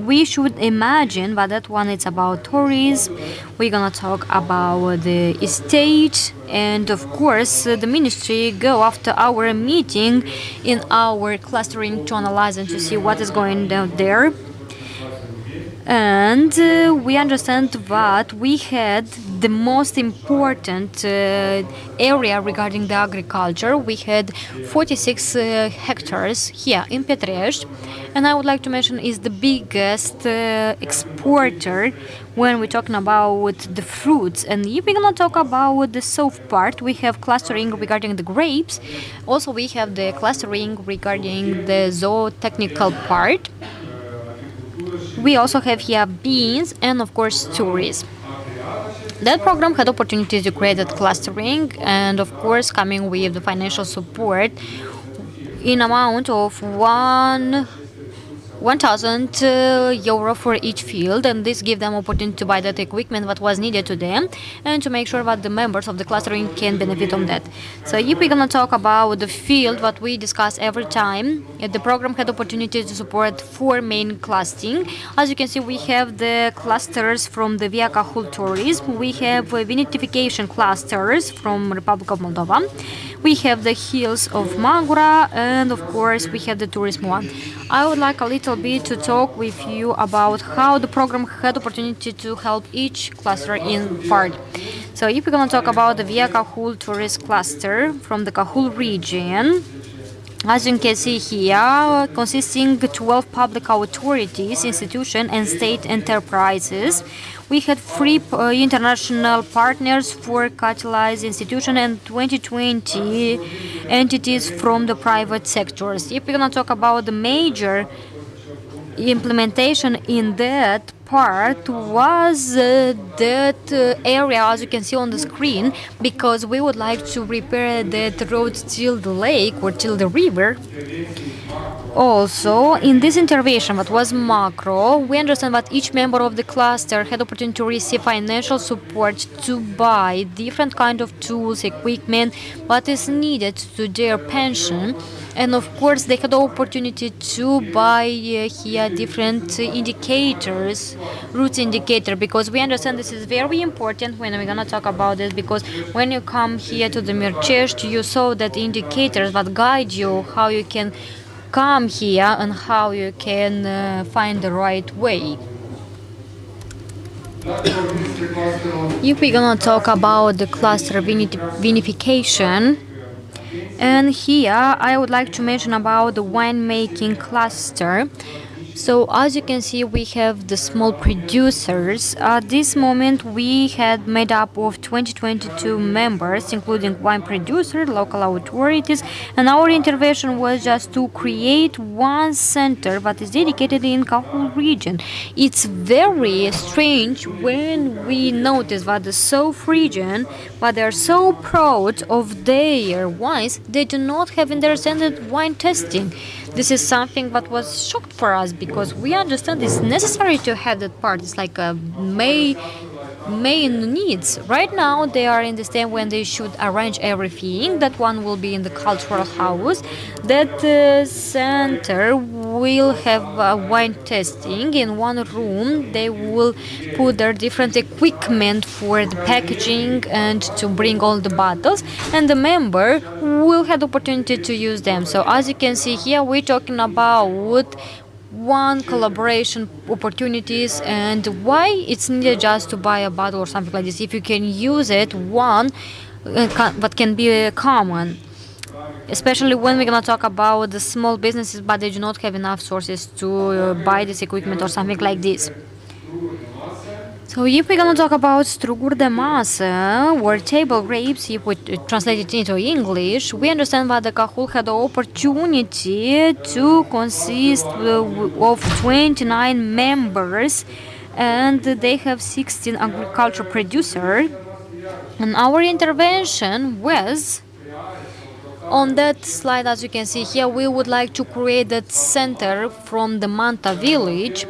we should imagine that one is about tourism. We're gonna talk about the estate, and of course the ministry go after our meeting in our clustering to analyze and to see what is going down there. And we understand that we had the most important area regarding the agriculture. We had 46 hectares here in Petrezh, and I would like to mention is the biggest exporter when we're talking about the fruits. And if we're gonna talk about the south part, we have clustering regarding the grapes. Also, we have the clustering regarding the zootechnical part. We also have here beans and of course tourism. That program had opportunity to create that clustering and of course coming with the financial support in amount of 1,000 euro for each field, and this gives them opportunity to buy that equipment that was needed to them and to make sure that the members of the clustering can benefit from that. So if we're gonna talk about the field what we discuss every time, the program had opportunity to support 4 main clustering. As you can see, we have the clusters from the Via Cahul tourism, we have vinification clusters from Republic of Moldova, we have the hills of Magura, and of course we have the tourism one. I would like a little bit to talk with you about how the program had opportunity to help each cluster in part. So if we're going to talk about the Via Cahul tourist cluster from the Cahul region, as you can see here, consisting 12 public authorities, institutions and state enterprises. We had 3 international partners for catalyzed institution and 2020 entities from the private sectors. If we're going to talk about the major implementation in that part was that area, as you can see on the screen, because we would like to repair that road till the lake or till the river. Also, in this intervention that was macro, we understand that each member of the cluster had opportunity to receive financial support to buy different kind of tools, equipment, what is needed to their pension. And of course, they had the opportunity to buy here different indicators, route indicator, because we understand this is very important when we're gonna talk about this, because when you come here to the Mirchești, you saw that indicators that guide you how you can come here and how you can find the right way. If we're gonna talk about the cluster vinification, and here I would like to mention about the winemaking cluster. So as you can see, we have the small producers. At this moment, we had made up of 2022 members, including wine producer, local authorities, and our intervention was just to create one center that is dedicated in Cahul region. It's very strange when we notice that the South region, but they're so proud of their wines, they do not have in their center wine testing. This is something that was shocked for us because we understand it's necessary to have that part. It's like a main needs. Right now they are in the stage when they should arrange everything. That one will be in the cultural house. That center will have wine tasting. In one room, they will put their different equipment for the packaging and to bring all the bottles, and the member will have the opportunity to use them. So as you can see here, we're talking about one collaboration opportunities and why it's needed just to buy a bottle or something like this. If you can use it, one what can be common, especially when we're gonna talk about the small businesses, but they do not have enough sources to buy this equipment or something like this. So if we're gonna talk about struguri de masă or table grapes, if we translate it into English, we understand that the Cahul had the opportunity to consist of 29 members, and they have 16 agriculture producers. And our intervention was on that slide, as you can see here, we would like to create that center from the Manta village,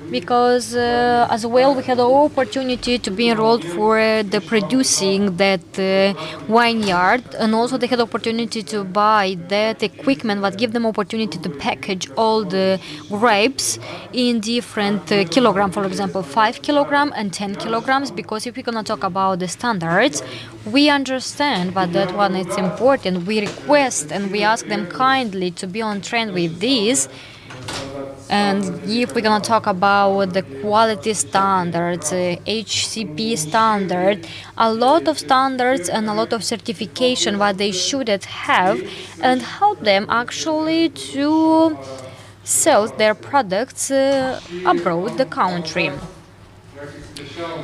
because as well we had the opportunity to be enrolled for the producing that vineyard, and also they had the opportunity to buy that equipment that give them opportunity to package all the grapes in different kilograms, for example 5 kilograms and 10 kilograms, because if we're gonna talk about the standards, we understand that one is important. We request and we ask them kindly to be on trend with this. And if we're gonna talk about the quality standards, HCP standard, a lot of standards and a lot of certification what they should have, and help them actually to sell their products abroad the country.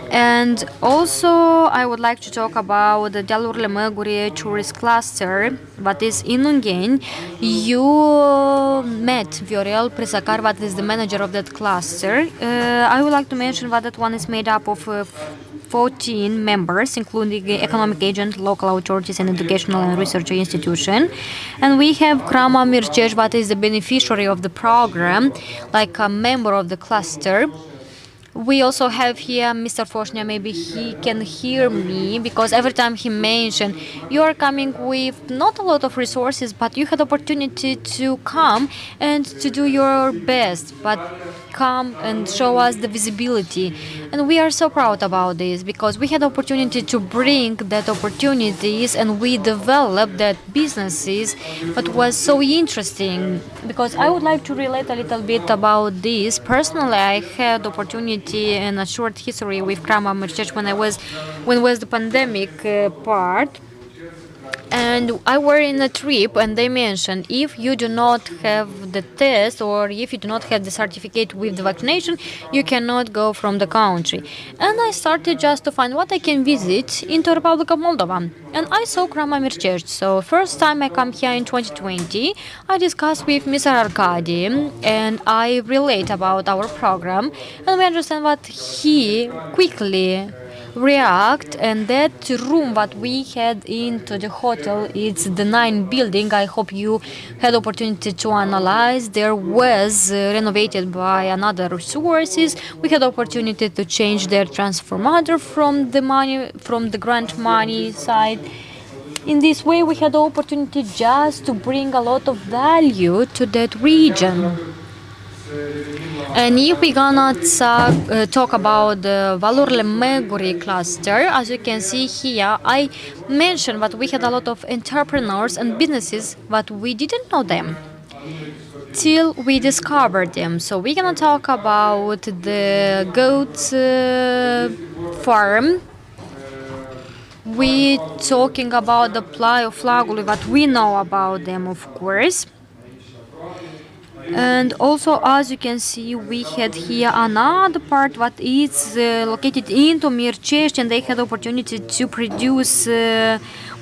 And also I would like to talk about the Dealurile Măguri tourist cluster that is in Ungheni. You met Viorel Prisakar, that is the manager of that cluster. I would like to mention that one is made up of 14 members, including economic agent, local authorities, and educational and research institution. And we have Krama Mirceș, that is the beneficiary of the program, like a member of the cluster. We also have here Mr. Foshnia, maybe he can hear me, because every time he mentioned, you are coming with not a lot of resources, but you had opportunity to come and to do your best, but come and show us the visibility. And we are so proud about this, because we had opportunity to bring that opportunities, and we developed that businesses. But was so interesting, because I would like to relate a little bit about this. Personally, I had opportunity and a short history with Krama Mirceș when was the pandemic part. And I were in a trip, and they mentioned if you do not have the test or if you do not have the certificate with the vaccination, you cannot go from the country. And I started just to find what I can visit into Republic of Moldova. And I saw Krama Mirceș. So first time I come here in 2020, I discussed with Mr. Arkady and I relate about our program, and we understand that he quickly react, and that room that we had into the hotel, it's the 9 building. I hope you had opportunity to analyze. There was renovated by another resources. We had opportunity to change their transformator from the grant money side. In this way, we had the opportunity just to bring a lot of value to that region. And if we're gonna talk about the Valorile Măguri cluster, as you can see here, I mentioned that we had a lot of entrepreneurs and businesses, but we didn't know them till we discovered them. So we're gonna talk about the goat farm. We're talking about the Playa Flagului, that we know about them, of course. And also, as you can see, we had here another part that is located into Mircești, and they had opportunity to produce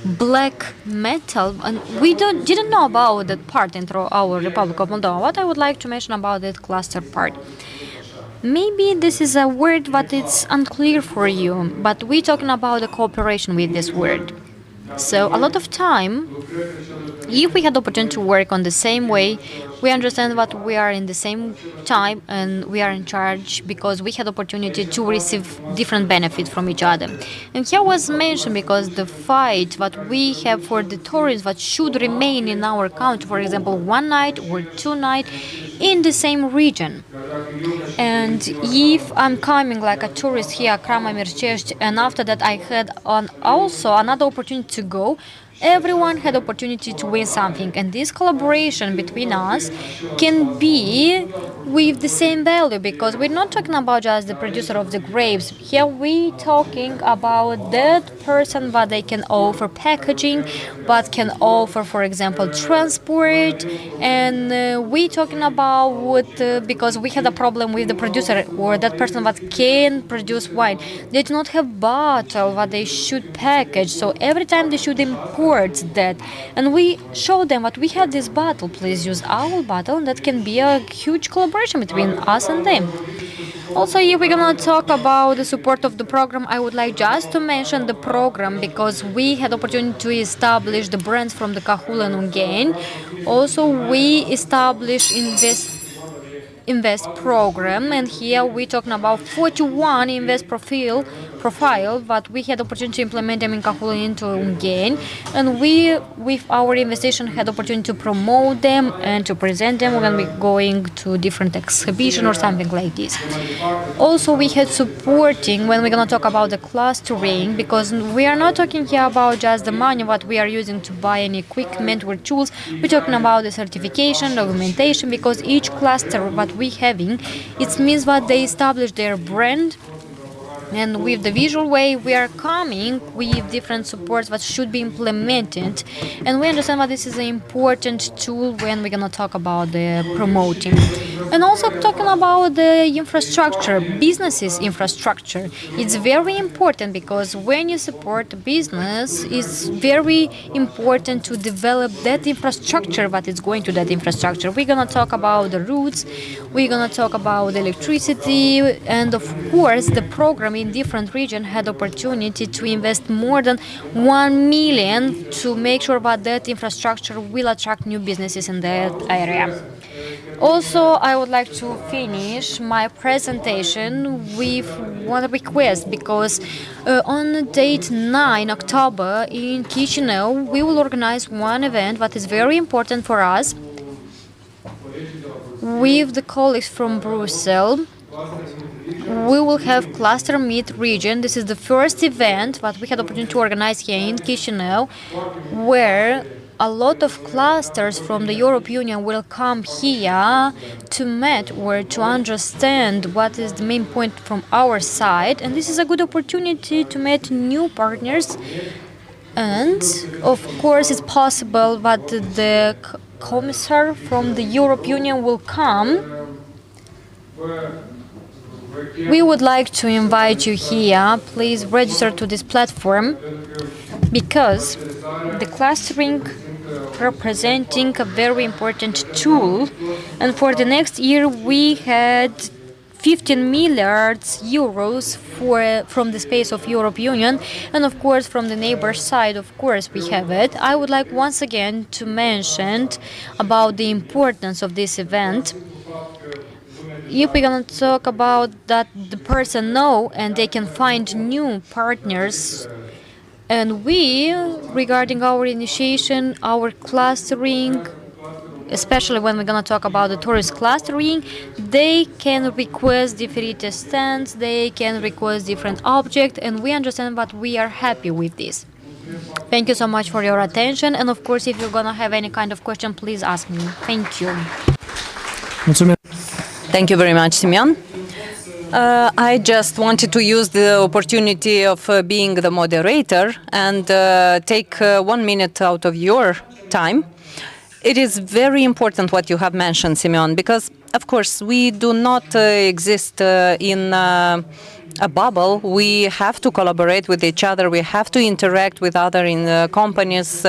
black metal, and we didn't know about that part in our Republic of Moldova. What I would like to mention about that cluster part, maybe this is a word that it's unclear for you, but we're talking about the cooperation with this word. So a lot of time, if we had the opportunity to work on the same way, We understand that we are in the same time and we are in charge because we had opportunity to receive different benefits from each other. And here was mentioned because the fight that we have for the tourists that should remain in our country, for example, 1 night or 2 nights in the same region. And if I'm coming like a tourist here, Krama-Mirchești, and after that I had also another opportunity to go, everyone had opportunity to win something, and this collaboration between us can be with the same value because we're not talking about just the producer of the grapes. Here we talking about that person that they can offer packaging, but can offer, for example, transport, and we talking about because we had a problem with the producer or that person that can produce wine. They do not have bottle that they should package, so every time they should import that, and we show them that we have this bottle, please use our bottle, and that can be a huge collaboration between us and them. Also, if we're gonna talk about the support of the program, I would like just to mention the program because we had opportunity to establish the brands from the Cahul and Ungain. Also, we established invest program, and here we're talking about 41 invest profile that we had opportunity to implement them in Cahul and into Ungain, and we with our investigation had opportunity to promote them and to present them when we're going to different exhibition or something like this. Also, we had supporting when we're gonna talk about the clustering because we are not talking here about just the money what we are using to buy any equipment or tools. We're talking about the certification, documentation, because each cluster what we having, it means that they establish their brand, and with the visual way we are coming with different supports that should be implemented, and we understand that this is an important tool when we're gonna talk about the promoting. And also talking about the infrastructure, businesses infrastructure, it's very important because when you support a business, it's very important to develop that infrastructure that is going to that infrastructure. We're gonna talk about the routes, we're gonna talk about electricity, and of course the program in different regions had opportunity to invest more than 1 million to make sure that that infrastructure will attract new businesses in that area. Also, I would like to finish my presentation with one request because on date 9 October in Chisinau, we will organize one event that is very important for us with the colleagues from Brussels. We will have cluster meet region. This is the first event that we had opportunity to organize here in Chisinau, where a lot of clusters from the European Union will come here to meet or to understand what is the main point from our side, and this is a good opportunity to meet new partners. And of course it's possible that the commissar from the European Union will come. We would like to invite you here. Please register to this platform because the clustering representing a very important tool, and for the next year we had 15 milliards euros from the space of European Union, and of course from the neighbor side, of course we have it. I would like once again to mention about the importance of this event. If we're gonna talk about that the person know and they can find new partners, and we, regarding our initiation, our clustering, especially when we're gonna talk about the tourist clustering, they can request different stands, they can request different objects, and we understand that we are happy with this. Thank you so much for your attention, and of course if you're gonna have any kind of question, please ask me. Thank you. Thank you very much, Simeon. I just wanted to use the opportunity of being the moderator and take 1 minute out of your time. It is very important what you have mentioned, Simeon, because, of course, we do not exist in a bubble. We have to collaborate with each other. We have to interact with other companies.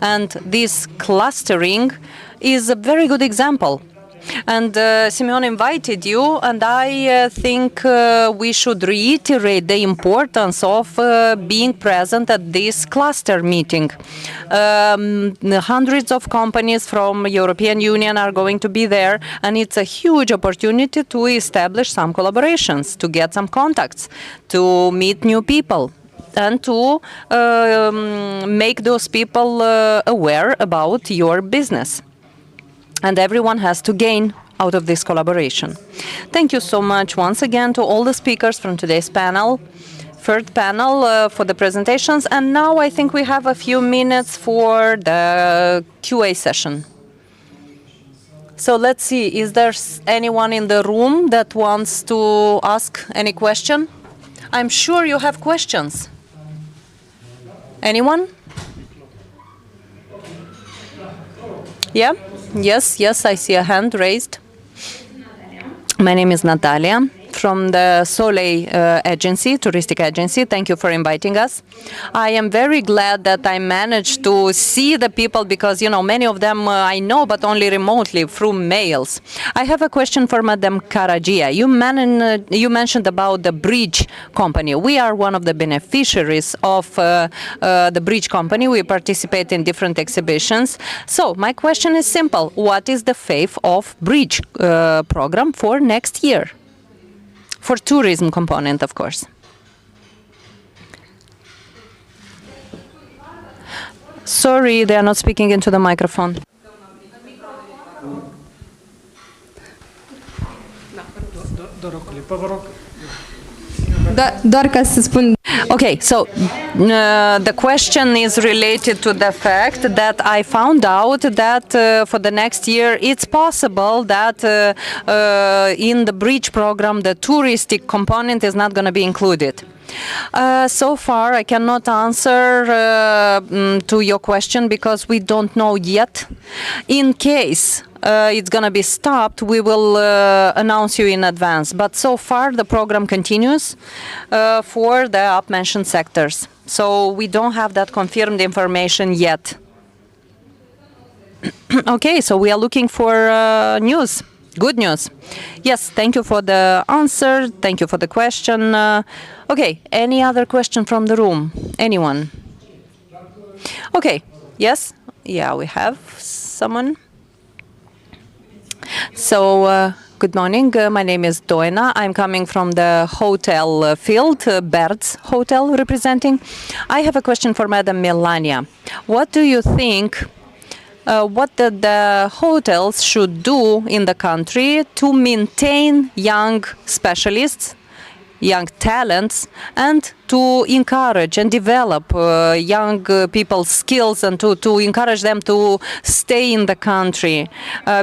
And this clustering is a very good example. And Simeon invited you, and I think we should reiterate the importance of being present at this cluster meeting. Hundreds of companies from European Union are going to be there, and it's a huge opportunity to establish some collaborations, to get some contacts, to meet new people, and to make those people aware about your business. And everyone has to gain out of this collaboration. Thank you so much once again to all the speakers from today's panel, third panel for the presentations. And now I think we have a few minutes for the QA session. So let's see, is there anyone in the room that wants to ask any question? I'm sure you have questions. Anyone? Yeah? Yes, I see a hand raised. My name is Natalia from the Soleil agency, touristic agency. Thank you for inviting us. I am very glad that I managed to see the people because, you know, many of them I know, but only remotely through mails. I have a question for Madam Karagia. You mentioned about the bridge company. We are one of the beneficiaries of the bridge company. We participate in different exhibitions. So my question is simple. What is the fate of bridge program for next year? For tourism component, of course. Sorry, they are not speaking into the microphone. Okay, so the question is related to the fact that I found out that for the next year it's possible that in the bridge program the touristic component is not going to be included. So far I cannot answer to your question because we don't know yet. In case it's going to be stopped, we will announce you in advance. But so far the program continues for the up-mentioned sectors. So we don't have that confirmed information yet. Okay, so we are looking for news. Good news. Yes, thank you for the answer. Thank you for the question. Okay, any other question from the room? Anyone? Okay, yes? Yeah, we have someone. So, good morning. My name is Doina. I'm coming from the hotel field, Berd's Hotel representing. I have a question for Madam Melania. What do you think what the hotels should do in the country to maintain young specialists, young talents, and to encourage and develop young people's skills and to encourage them to stay in the country,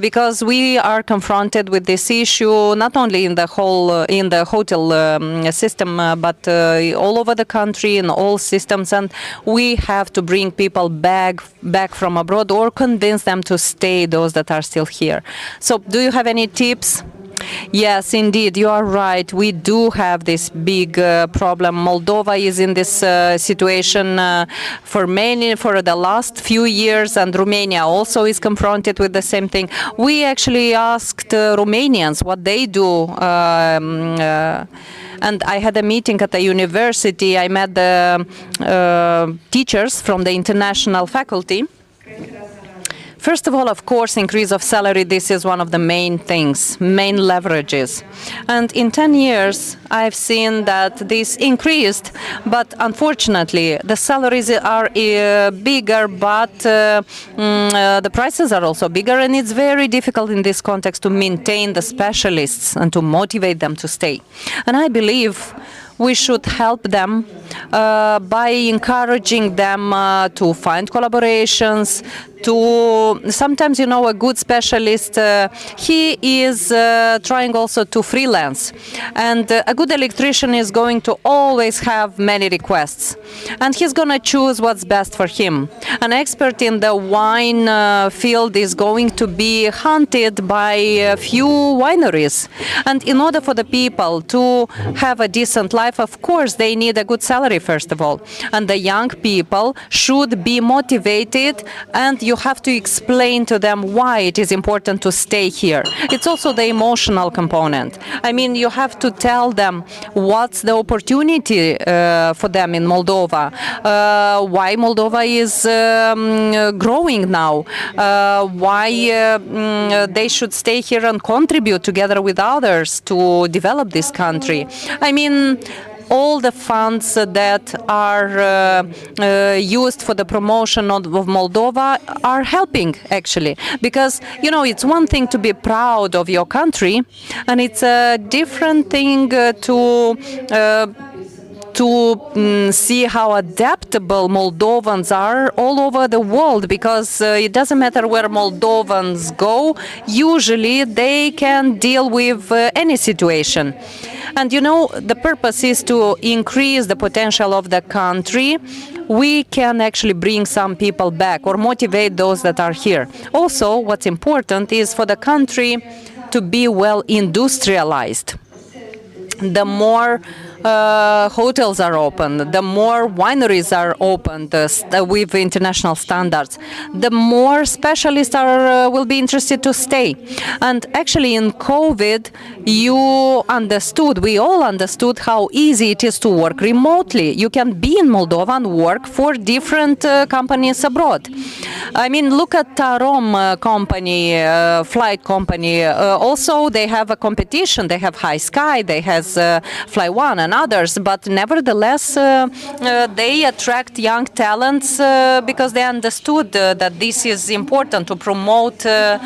because we are confronted with this issue not only in the whole in the hotel system, but all over the country in all systems, and we have to bring people back from abroad or convince them to stay, those that are still here. So do you have any tips? Yes, indeed, you are right. We do have this big problem. Moldova is in this situation for the last few years, and Romania also is confronted with the same thing. We actually asked Romanians what they do. And I had a meeting at the university. I met the teachers from the international faculty. First of all, of course, increase of salary, this is one of the main things, main leverages. And in 10 years, I've seen that this increased, but unfortunately, the salaries are bigger, but the prices are also bigger, and it's very difficult in this context to maintain the specialists and to motivate them to stay. And I believe we should help them by encouraging them to find collaborations, to sometimes, you know, a good specialist, he is trying also to freelance. And a good electrician is going to always have many requests. And he's going to choose what's best for him. An expert in the wine field is going to be hunted by a few wineries. And in order for the people to have a decent life, of course, they need a good salary, first of all. And the young people should be motivated and you have to explain to them why it is important to stay here. It's also the emotional component. I mean, you have to tell them what's the opportunity for them in Moldova, why Moldova is growing now, why they should stay here and contribute together with others to develop this country. I mean, all the funds that are used for the promotion of Moldova are helping, actually. Because, you know, it's one thing to be proud of your country, and it's a different thing to see how adaptable Moldovans are all over the world, because it doesn't matter where Moldovans go, usually they can deal with any situation. And you know, the purpose is to increase the potential of the country. We can actually bring some people back or motivate those that are here. Also, what's important is for the country to be well industrialized. The more hotels are open, the more wineries are opened with international standards, the more specialists will be interested to stay. And actually in COVID, we all understood how easy it is to work remotely. You can be in Moldova and work for different companies abroad. I mean, look at Tarom company, flight company. Also, they have a competition. They have High Sky, they have Fly One and others, but nevertheless, they attract young talents because they understood that this is important to promote the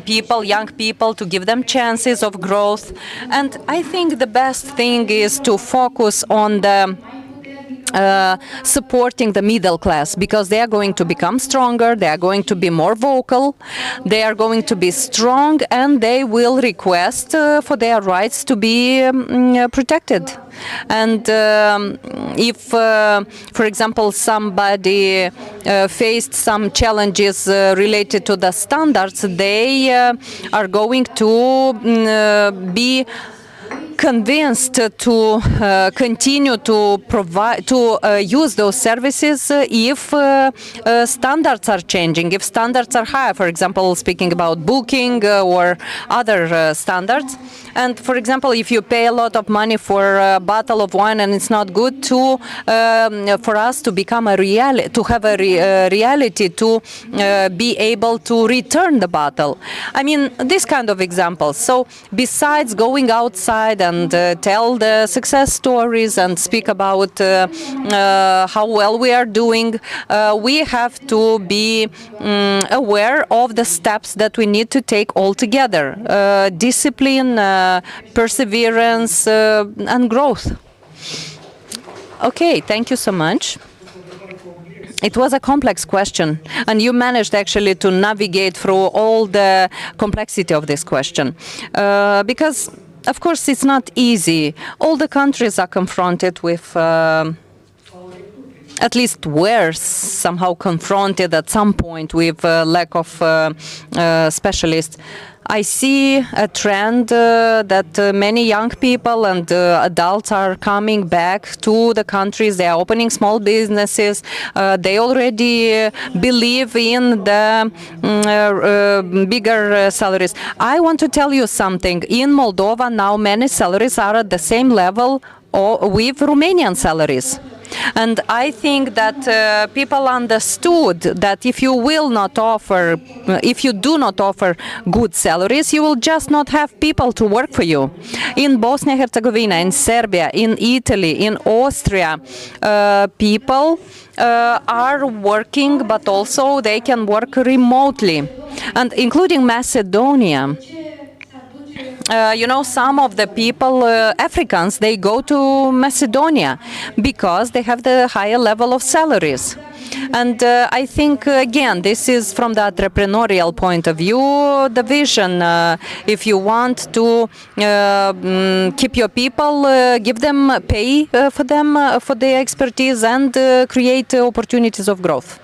people, young people, to give them chances of growth. And I think the best thing is to focus on the supporting the middle class, because they are going to become stronger, they are going to be more vocal, they are going to be strong, and they will request for their rights to be protected. And if, for example, somebody faced some challenges related to the standards, they are going to be convinced to continue to provide, to use those services if standards are changing, if standards are higher, for example, speaking about booking or other standards. And for example, if you pay a lot of money for a bottle of wine and it's not good, for us to become a reality, to have a reality to be able to return the bottle. I mean, this kind of examples. So besides going outside and tell the success stories and speak about how well we are doing, we have to be aware of the steps that we need to take all together. Discipline, perseverance, and growth. Okay, thank you so much. It was a complex question, and you managed actually to navigate through all the complexity of this question. Because, of course, it's not easy. All the countries are confronted with, at least were somehow confronted at some point with lack of specialists. I see a trend that many young people and adults are coming back to the countries. They are opening small businesses. They already believe in the bigger salaries. I want to tell you something. In Moldova now, many salaries are at the same level with Romanian salaries. And I think that people understood that if you will not offer, if you do not offer good salaries, you will just not have people to work for you. In Bosnia-Herzegovina, in Serbia, in Italy, in Austria, people are working, but also they can work remotely, and including Macedonia. You know, some of the people, Africans, they go to Macedonia because they have the higher level of salaries. And I think, again, this is from the entrepreneurial point of view, the vision. If you want to keep your people, give them pay for them, for their expertise, and create opportunities of growth.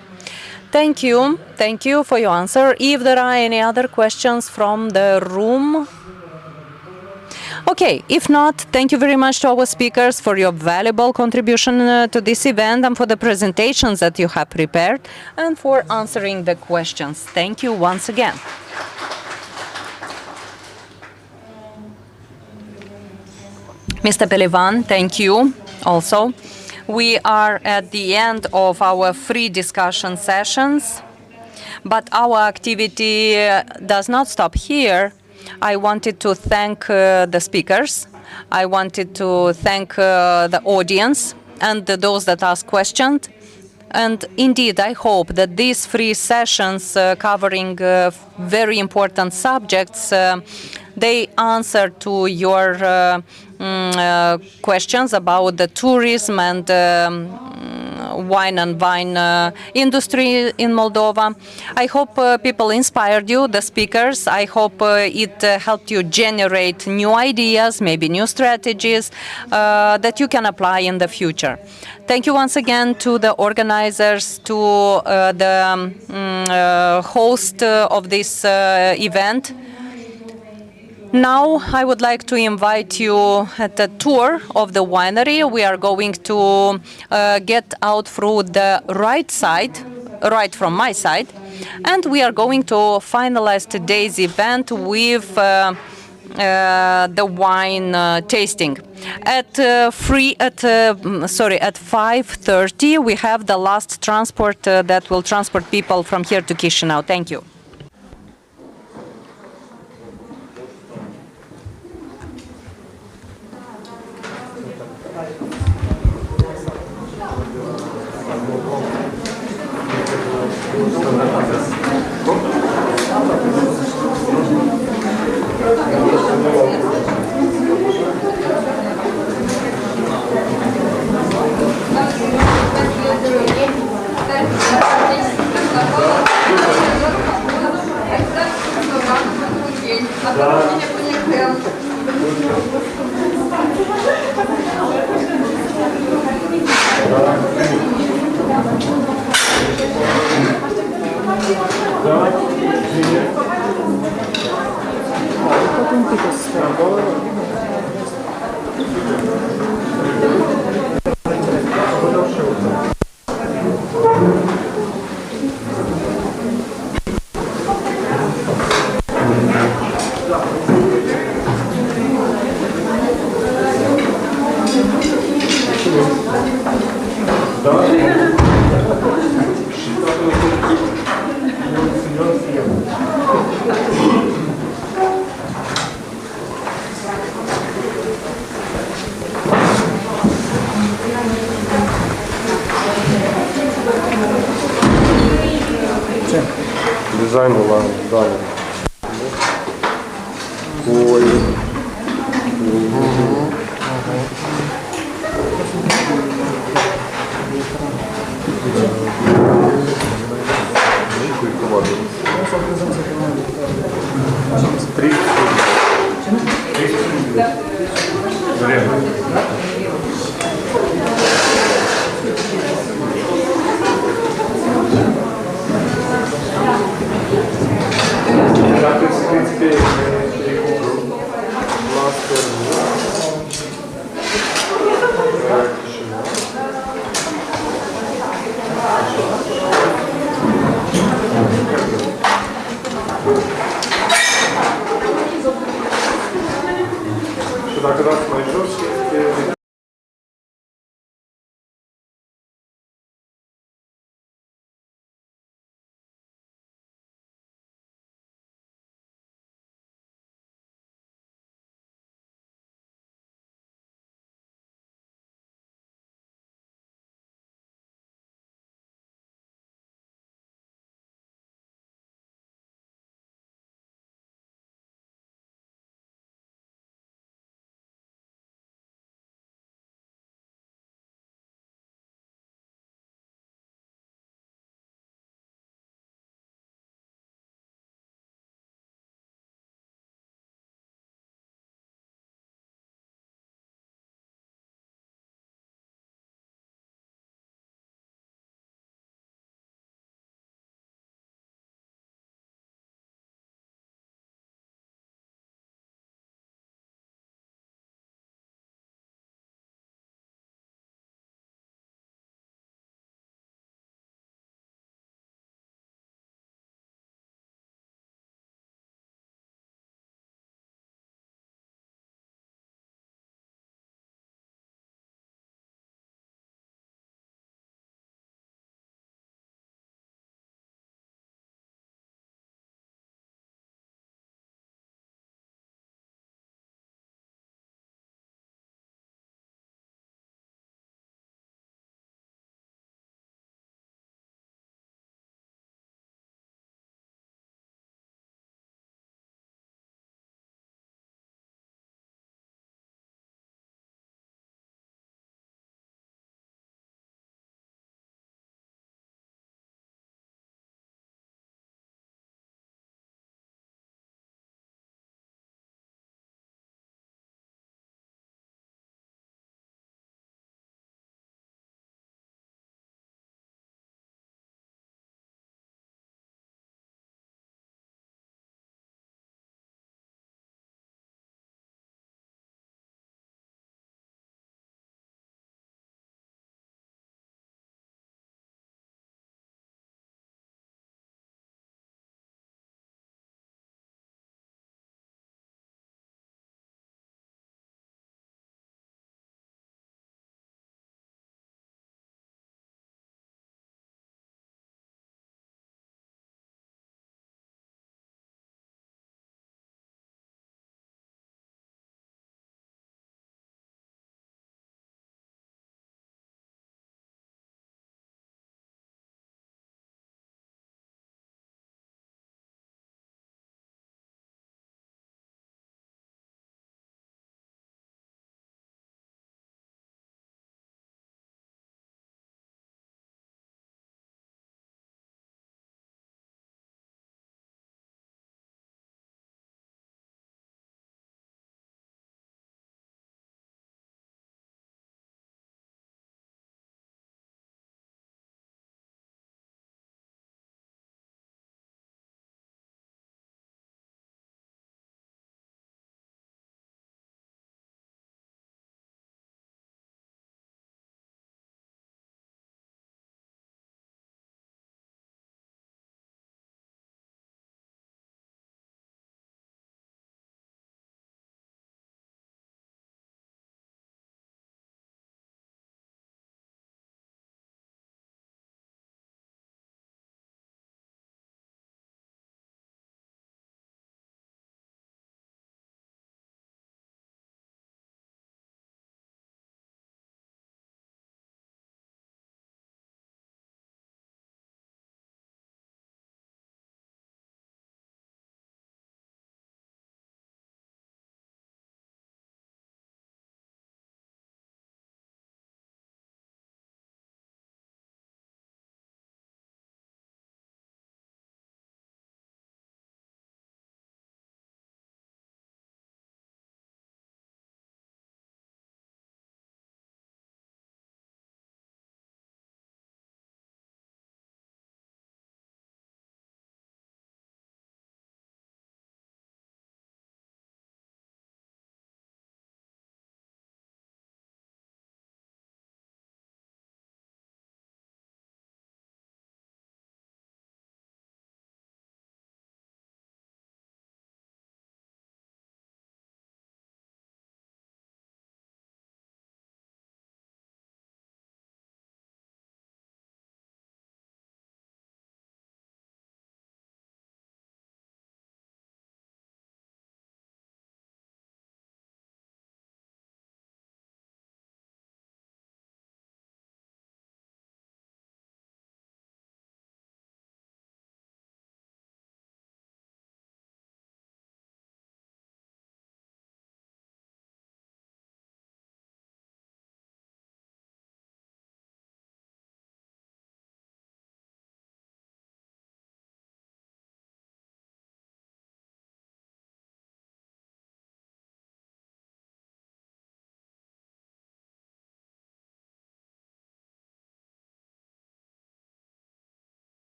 Thank you. Thank you for your answer. If there are any other questions from the room, Okay, if not, thank you very much to our speakers for your valuable contribution to this event and for the presentations that you have prepared and for answering the questions. Thank you once again. Mr. Pelivan, thank you also. We are at the end of our free discussion sessions, but our activity does not stop here. I wanted to thank the speakers. I wanted to thank the audience and those that asked questions. And indeed, I hope that these free sessions covering very important subjects, they answer to your questions about the tourism and wine industry in Moldova. I hope people inspired you, the speakers. I hope it helped you generate new ideas, maybe new strategies that you can apply in the future. Thank you once again to the organizers, to the host of this event. Now I would like to invite you at a tour of the winery. We are going to get out through the right side, right from my side, and we are going to finalize today's event with the wine tasting. At 5:30 we have the last transport that will transport people from here to Chisinau. Thank you. Дизайн була далі. Ой.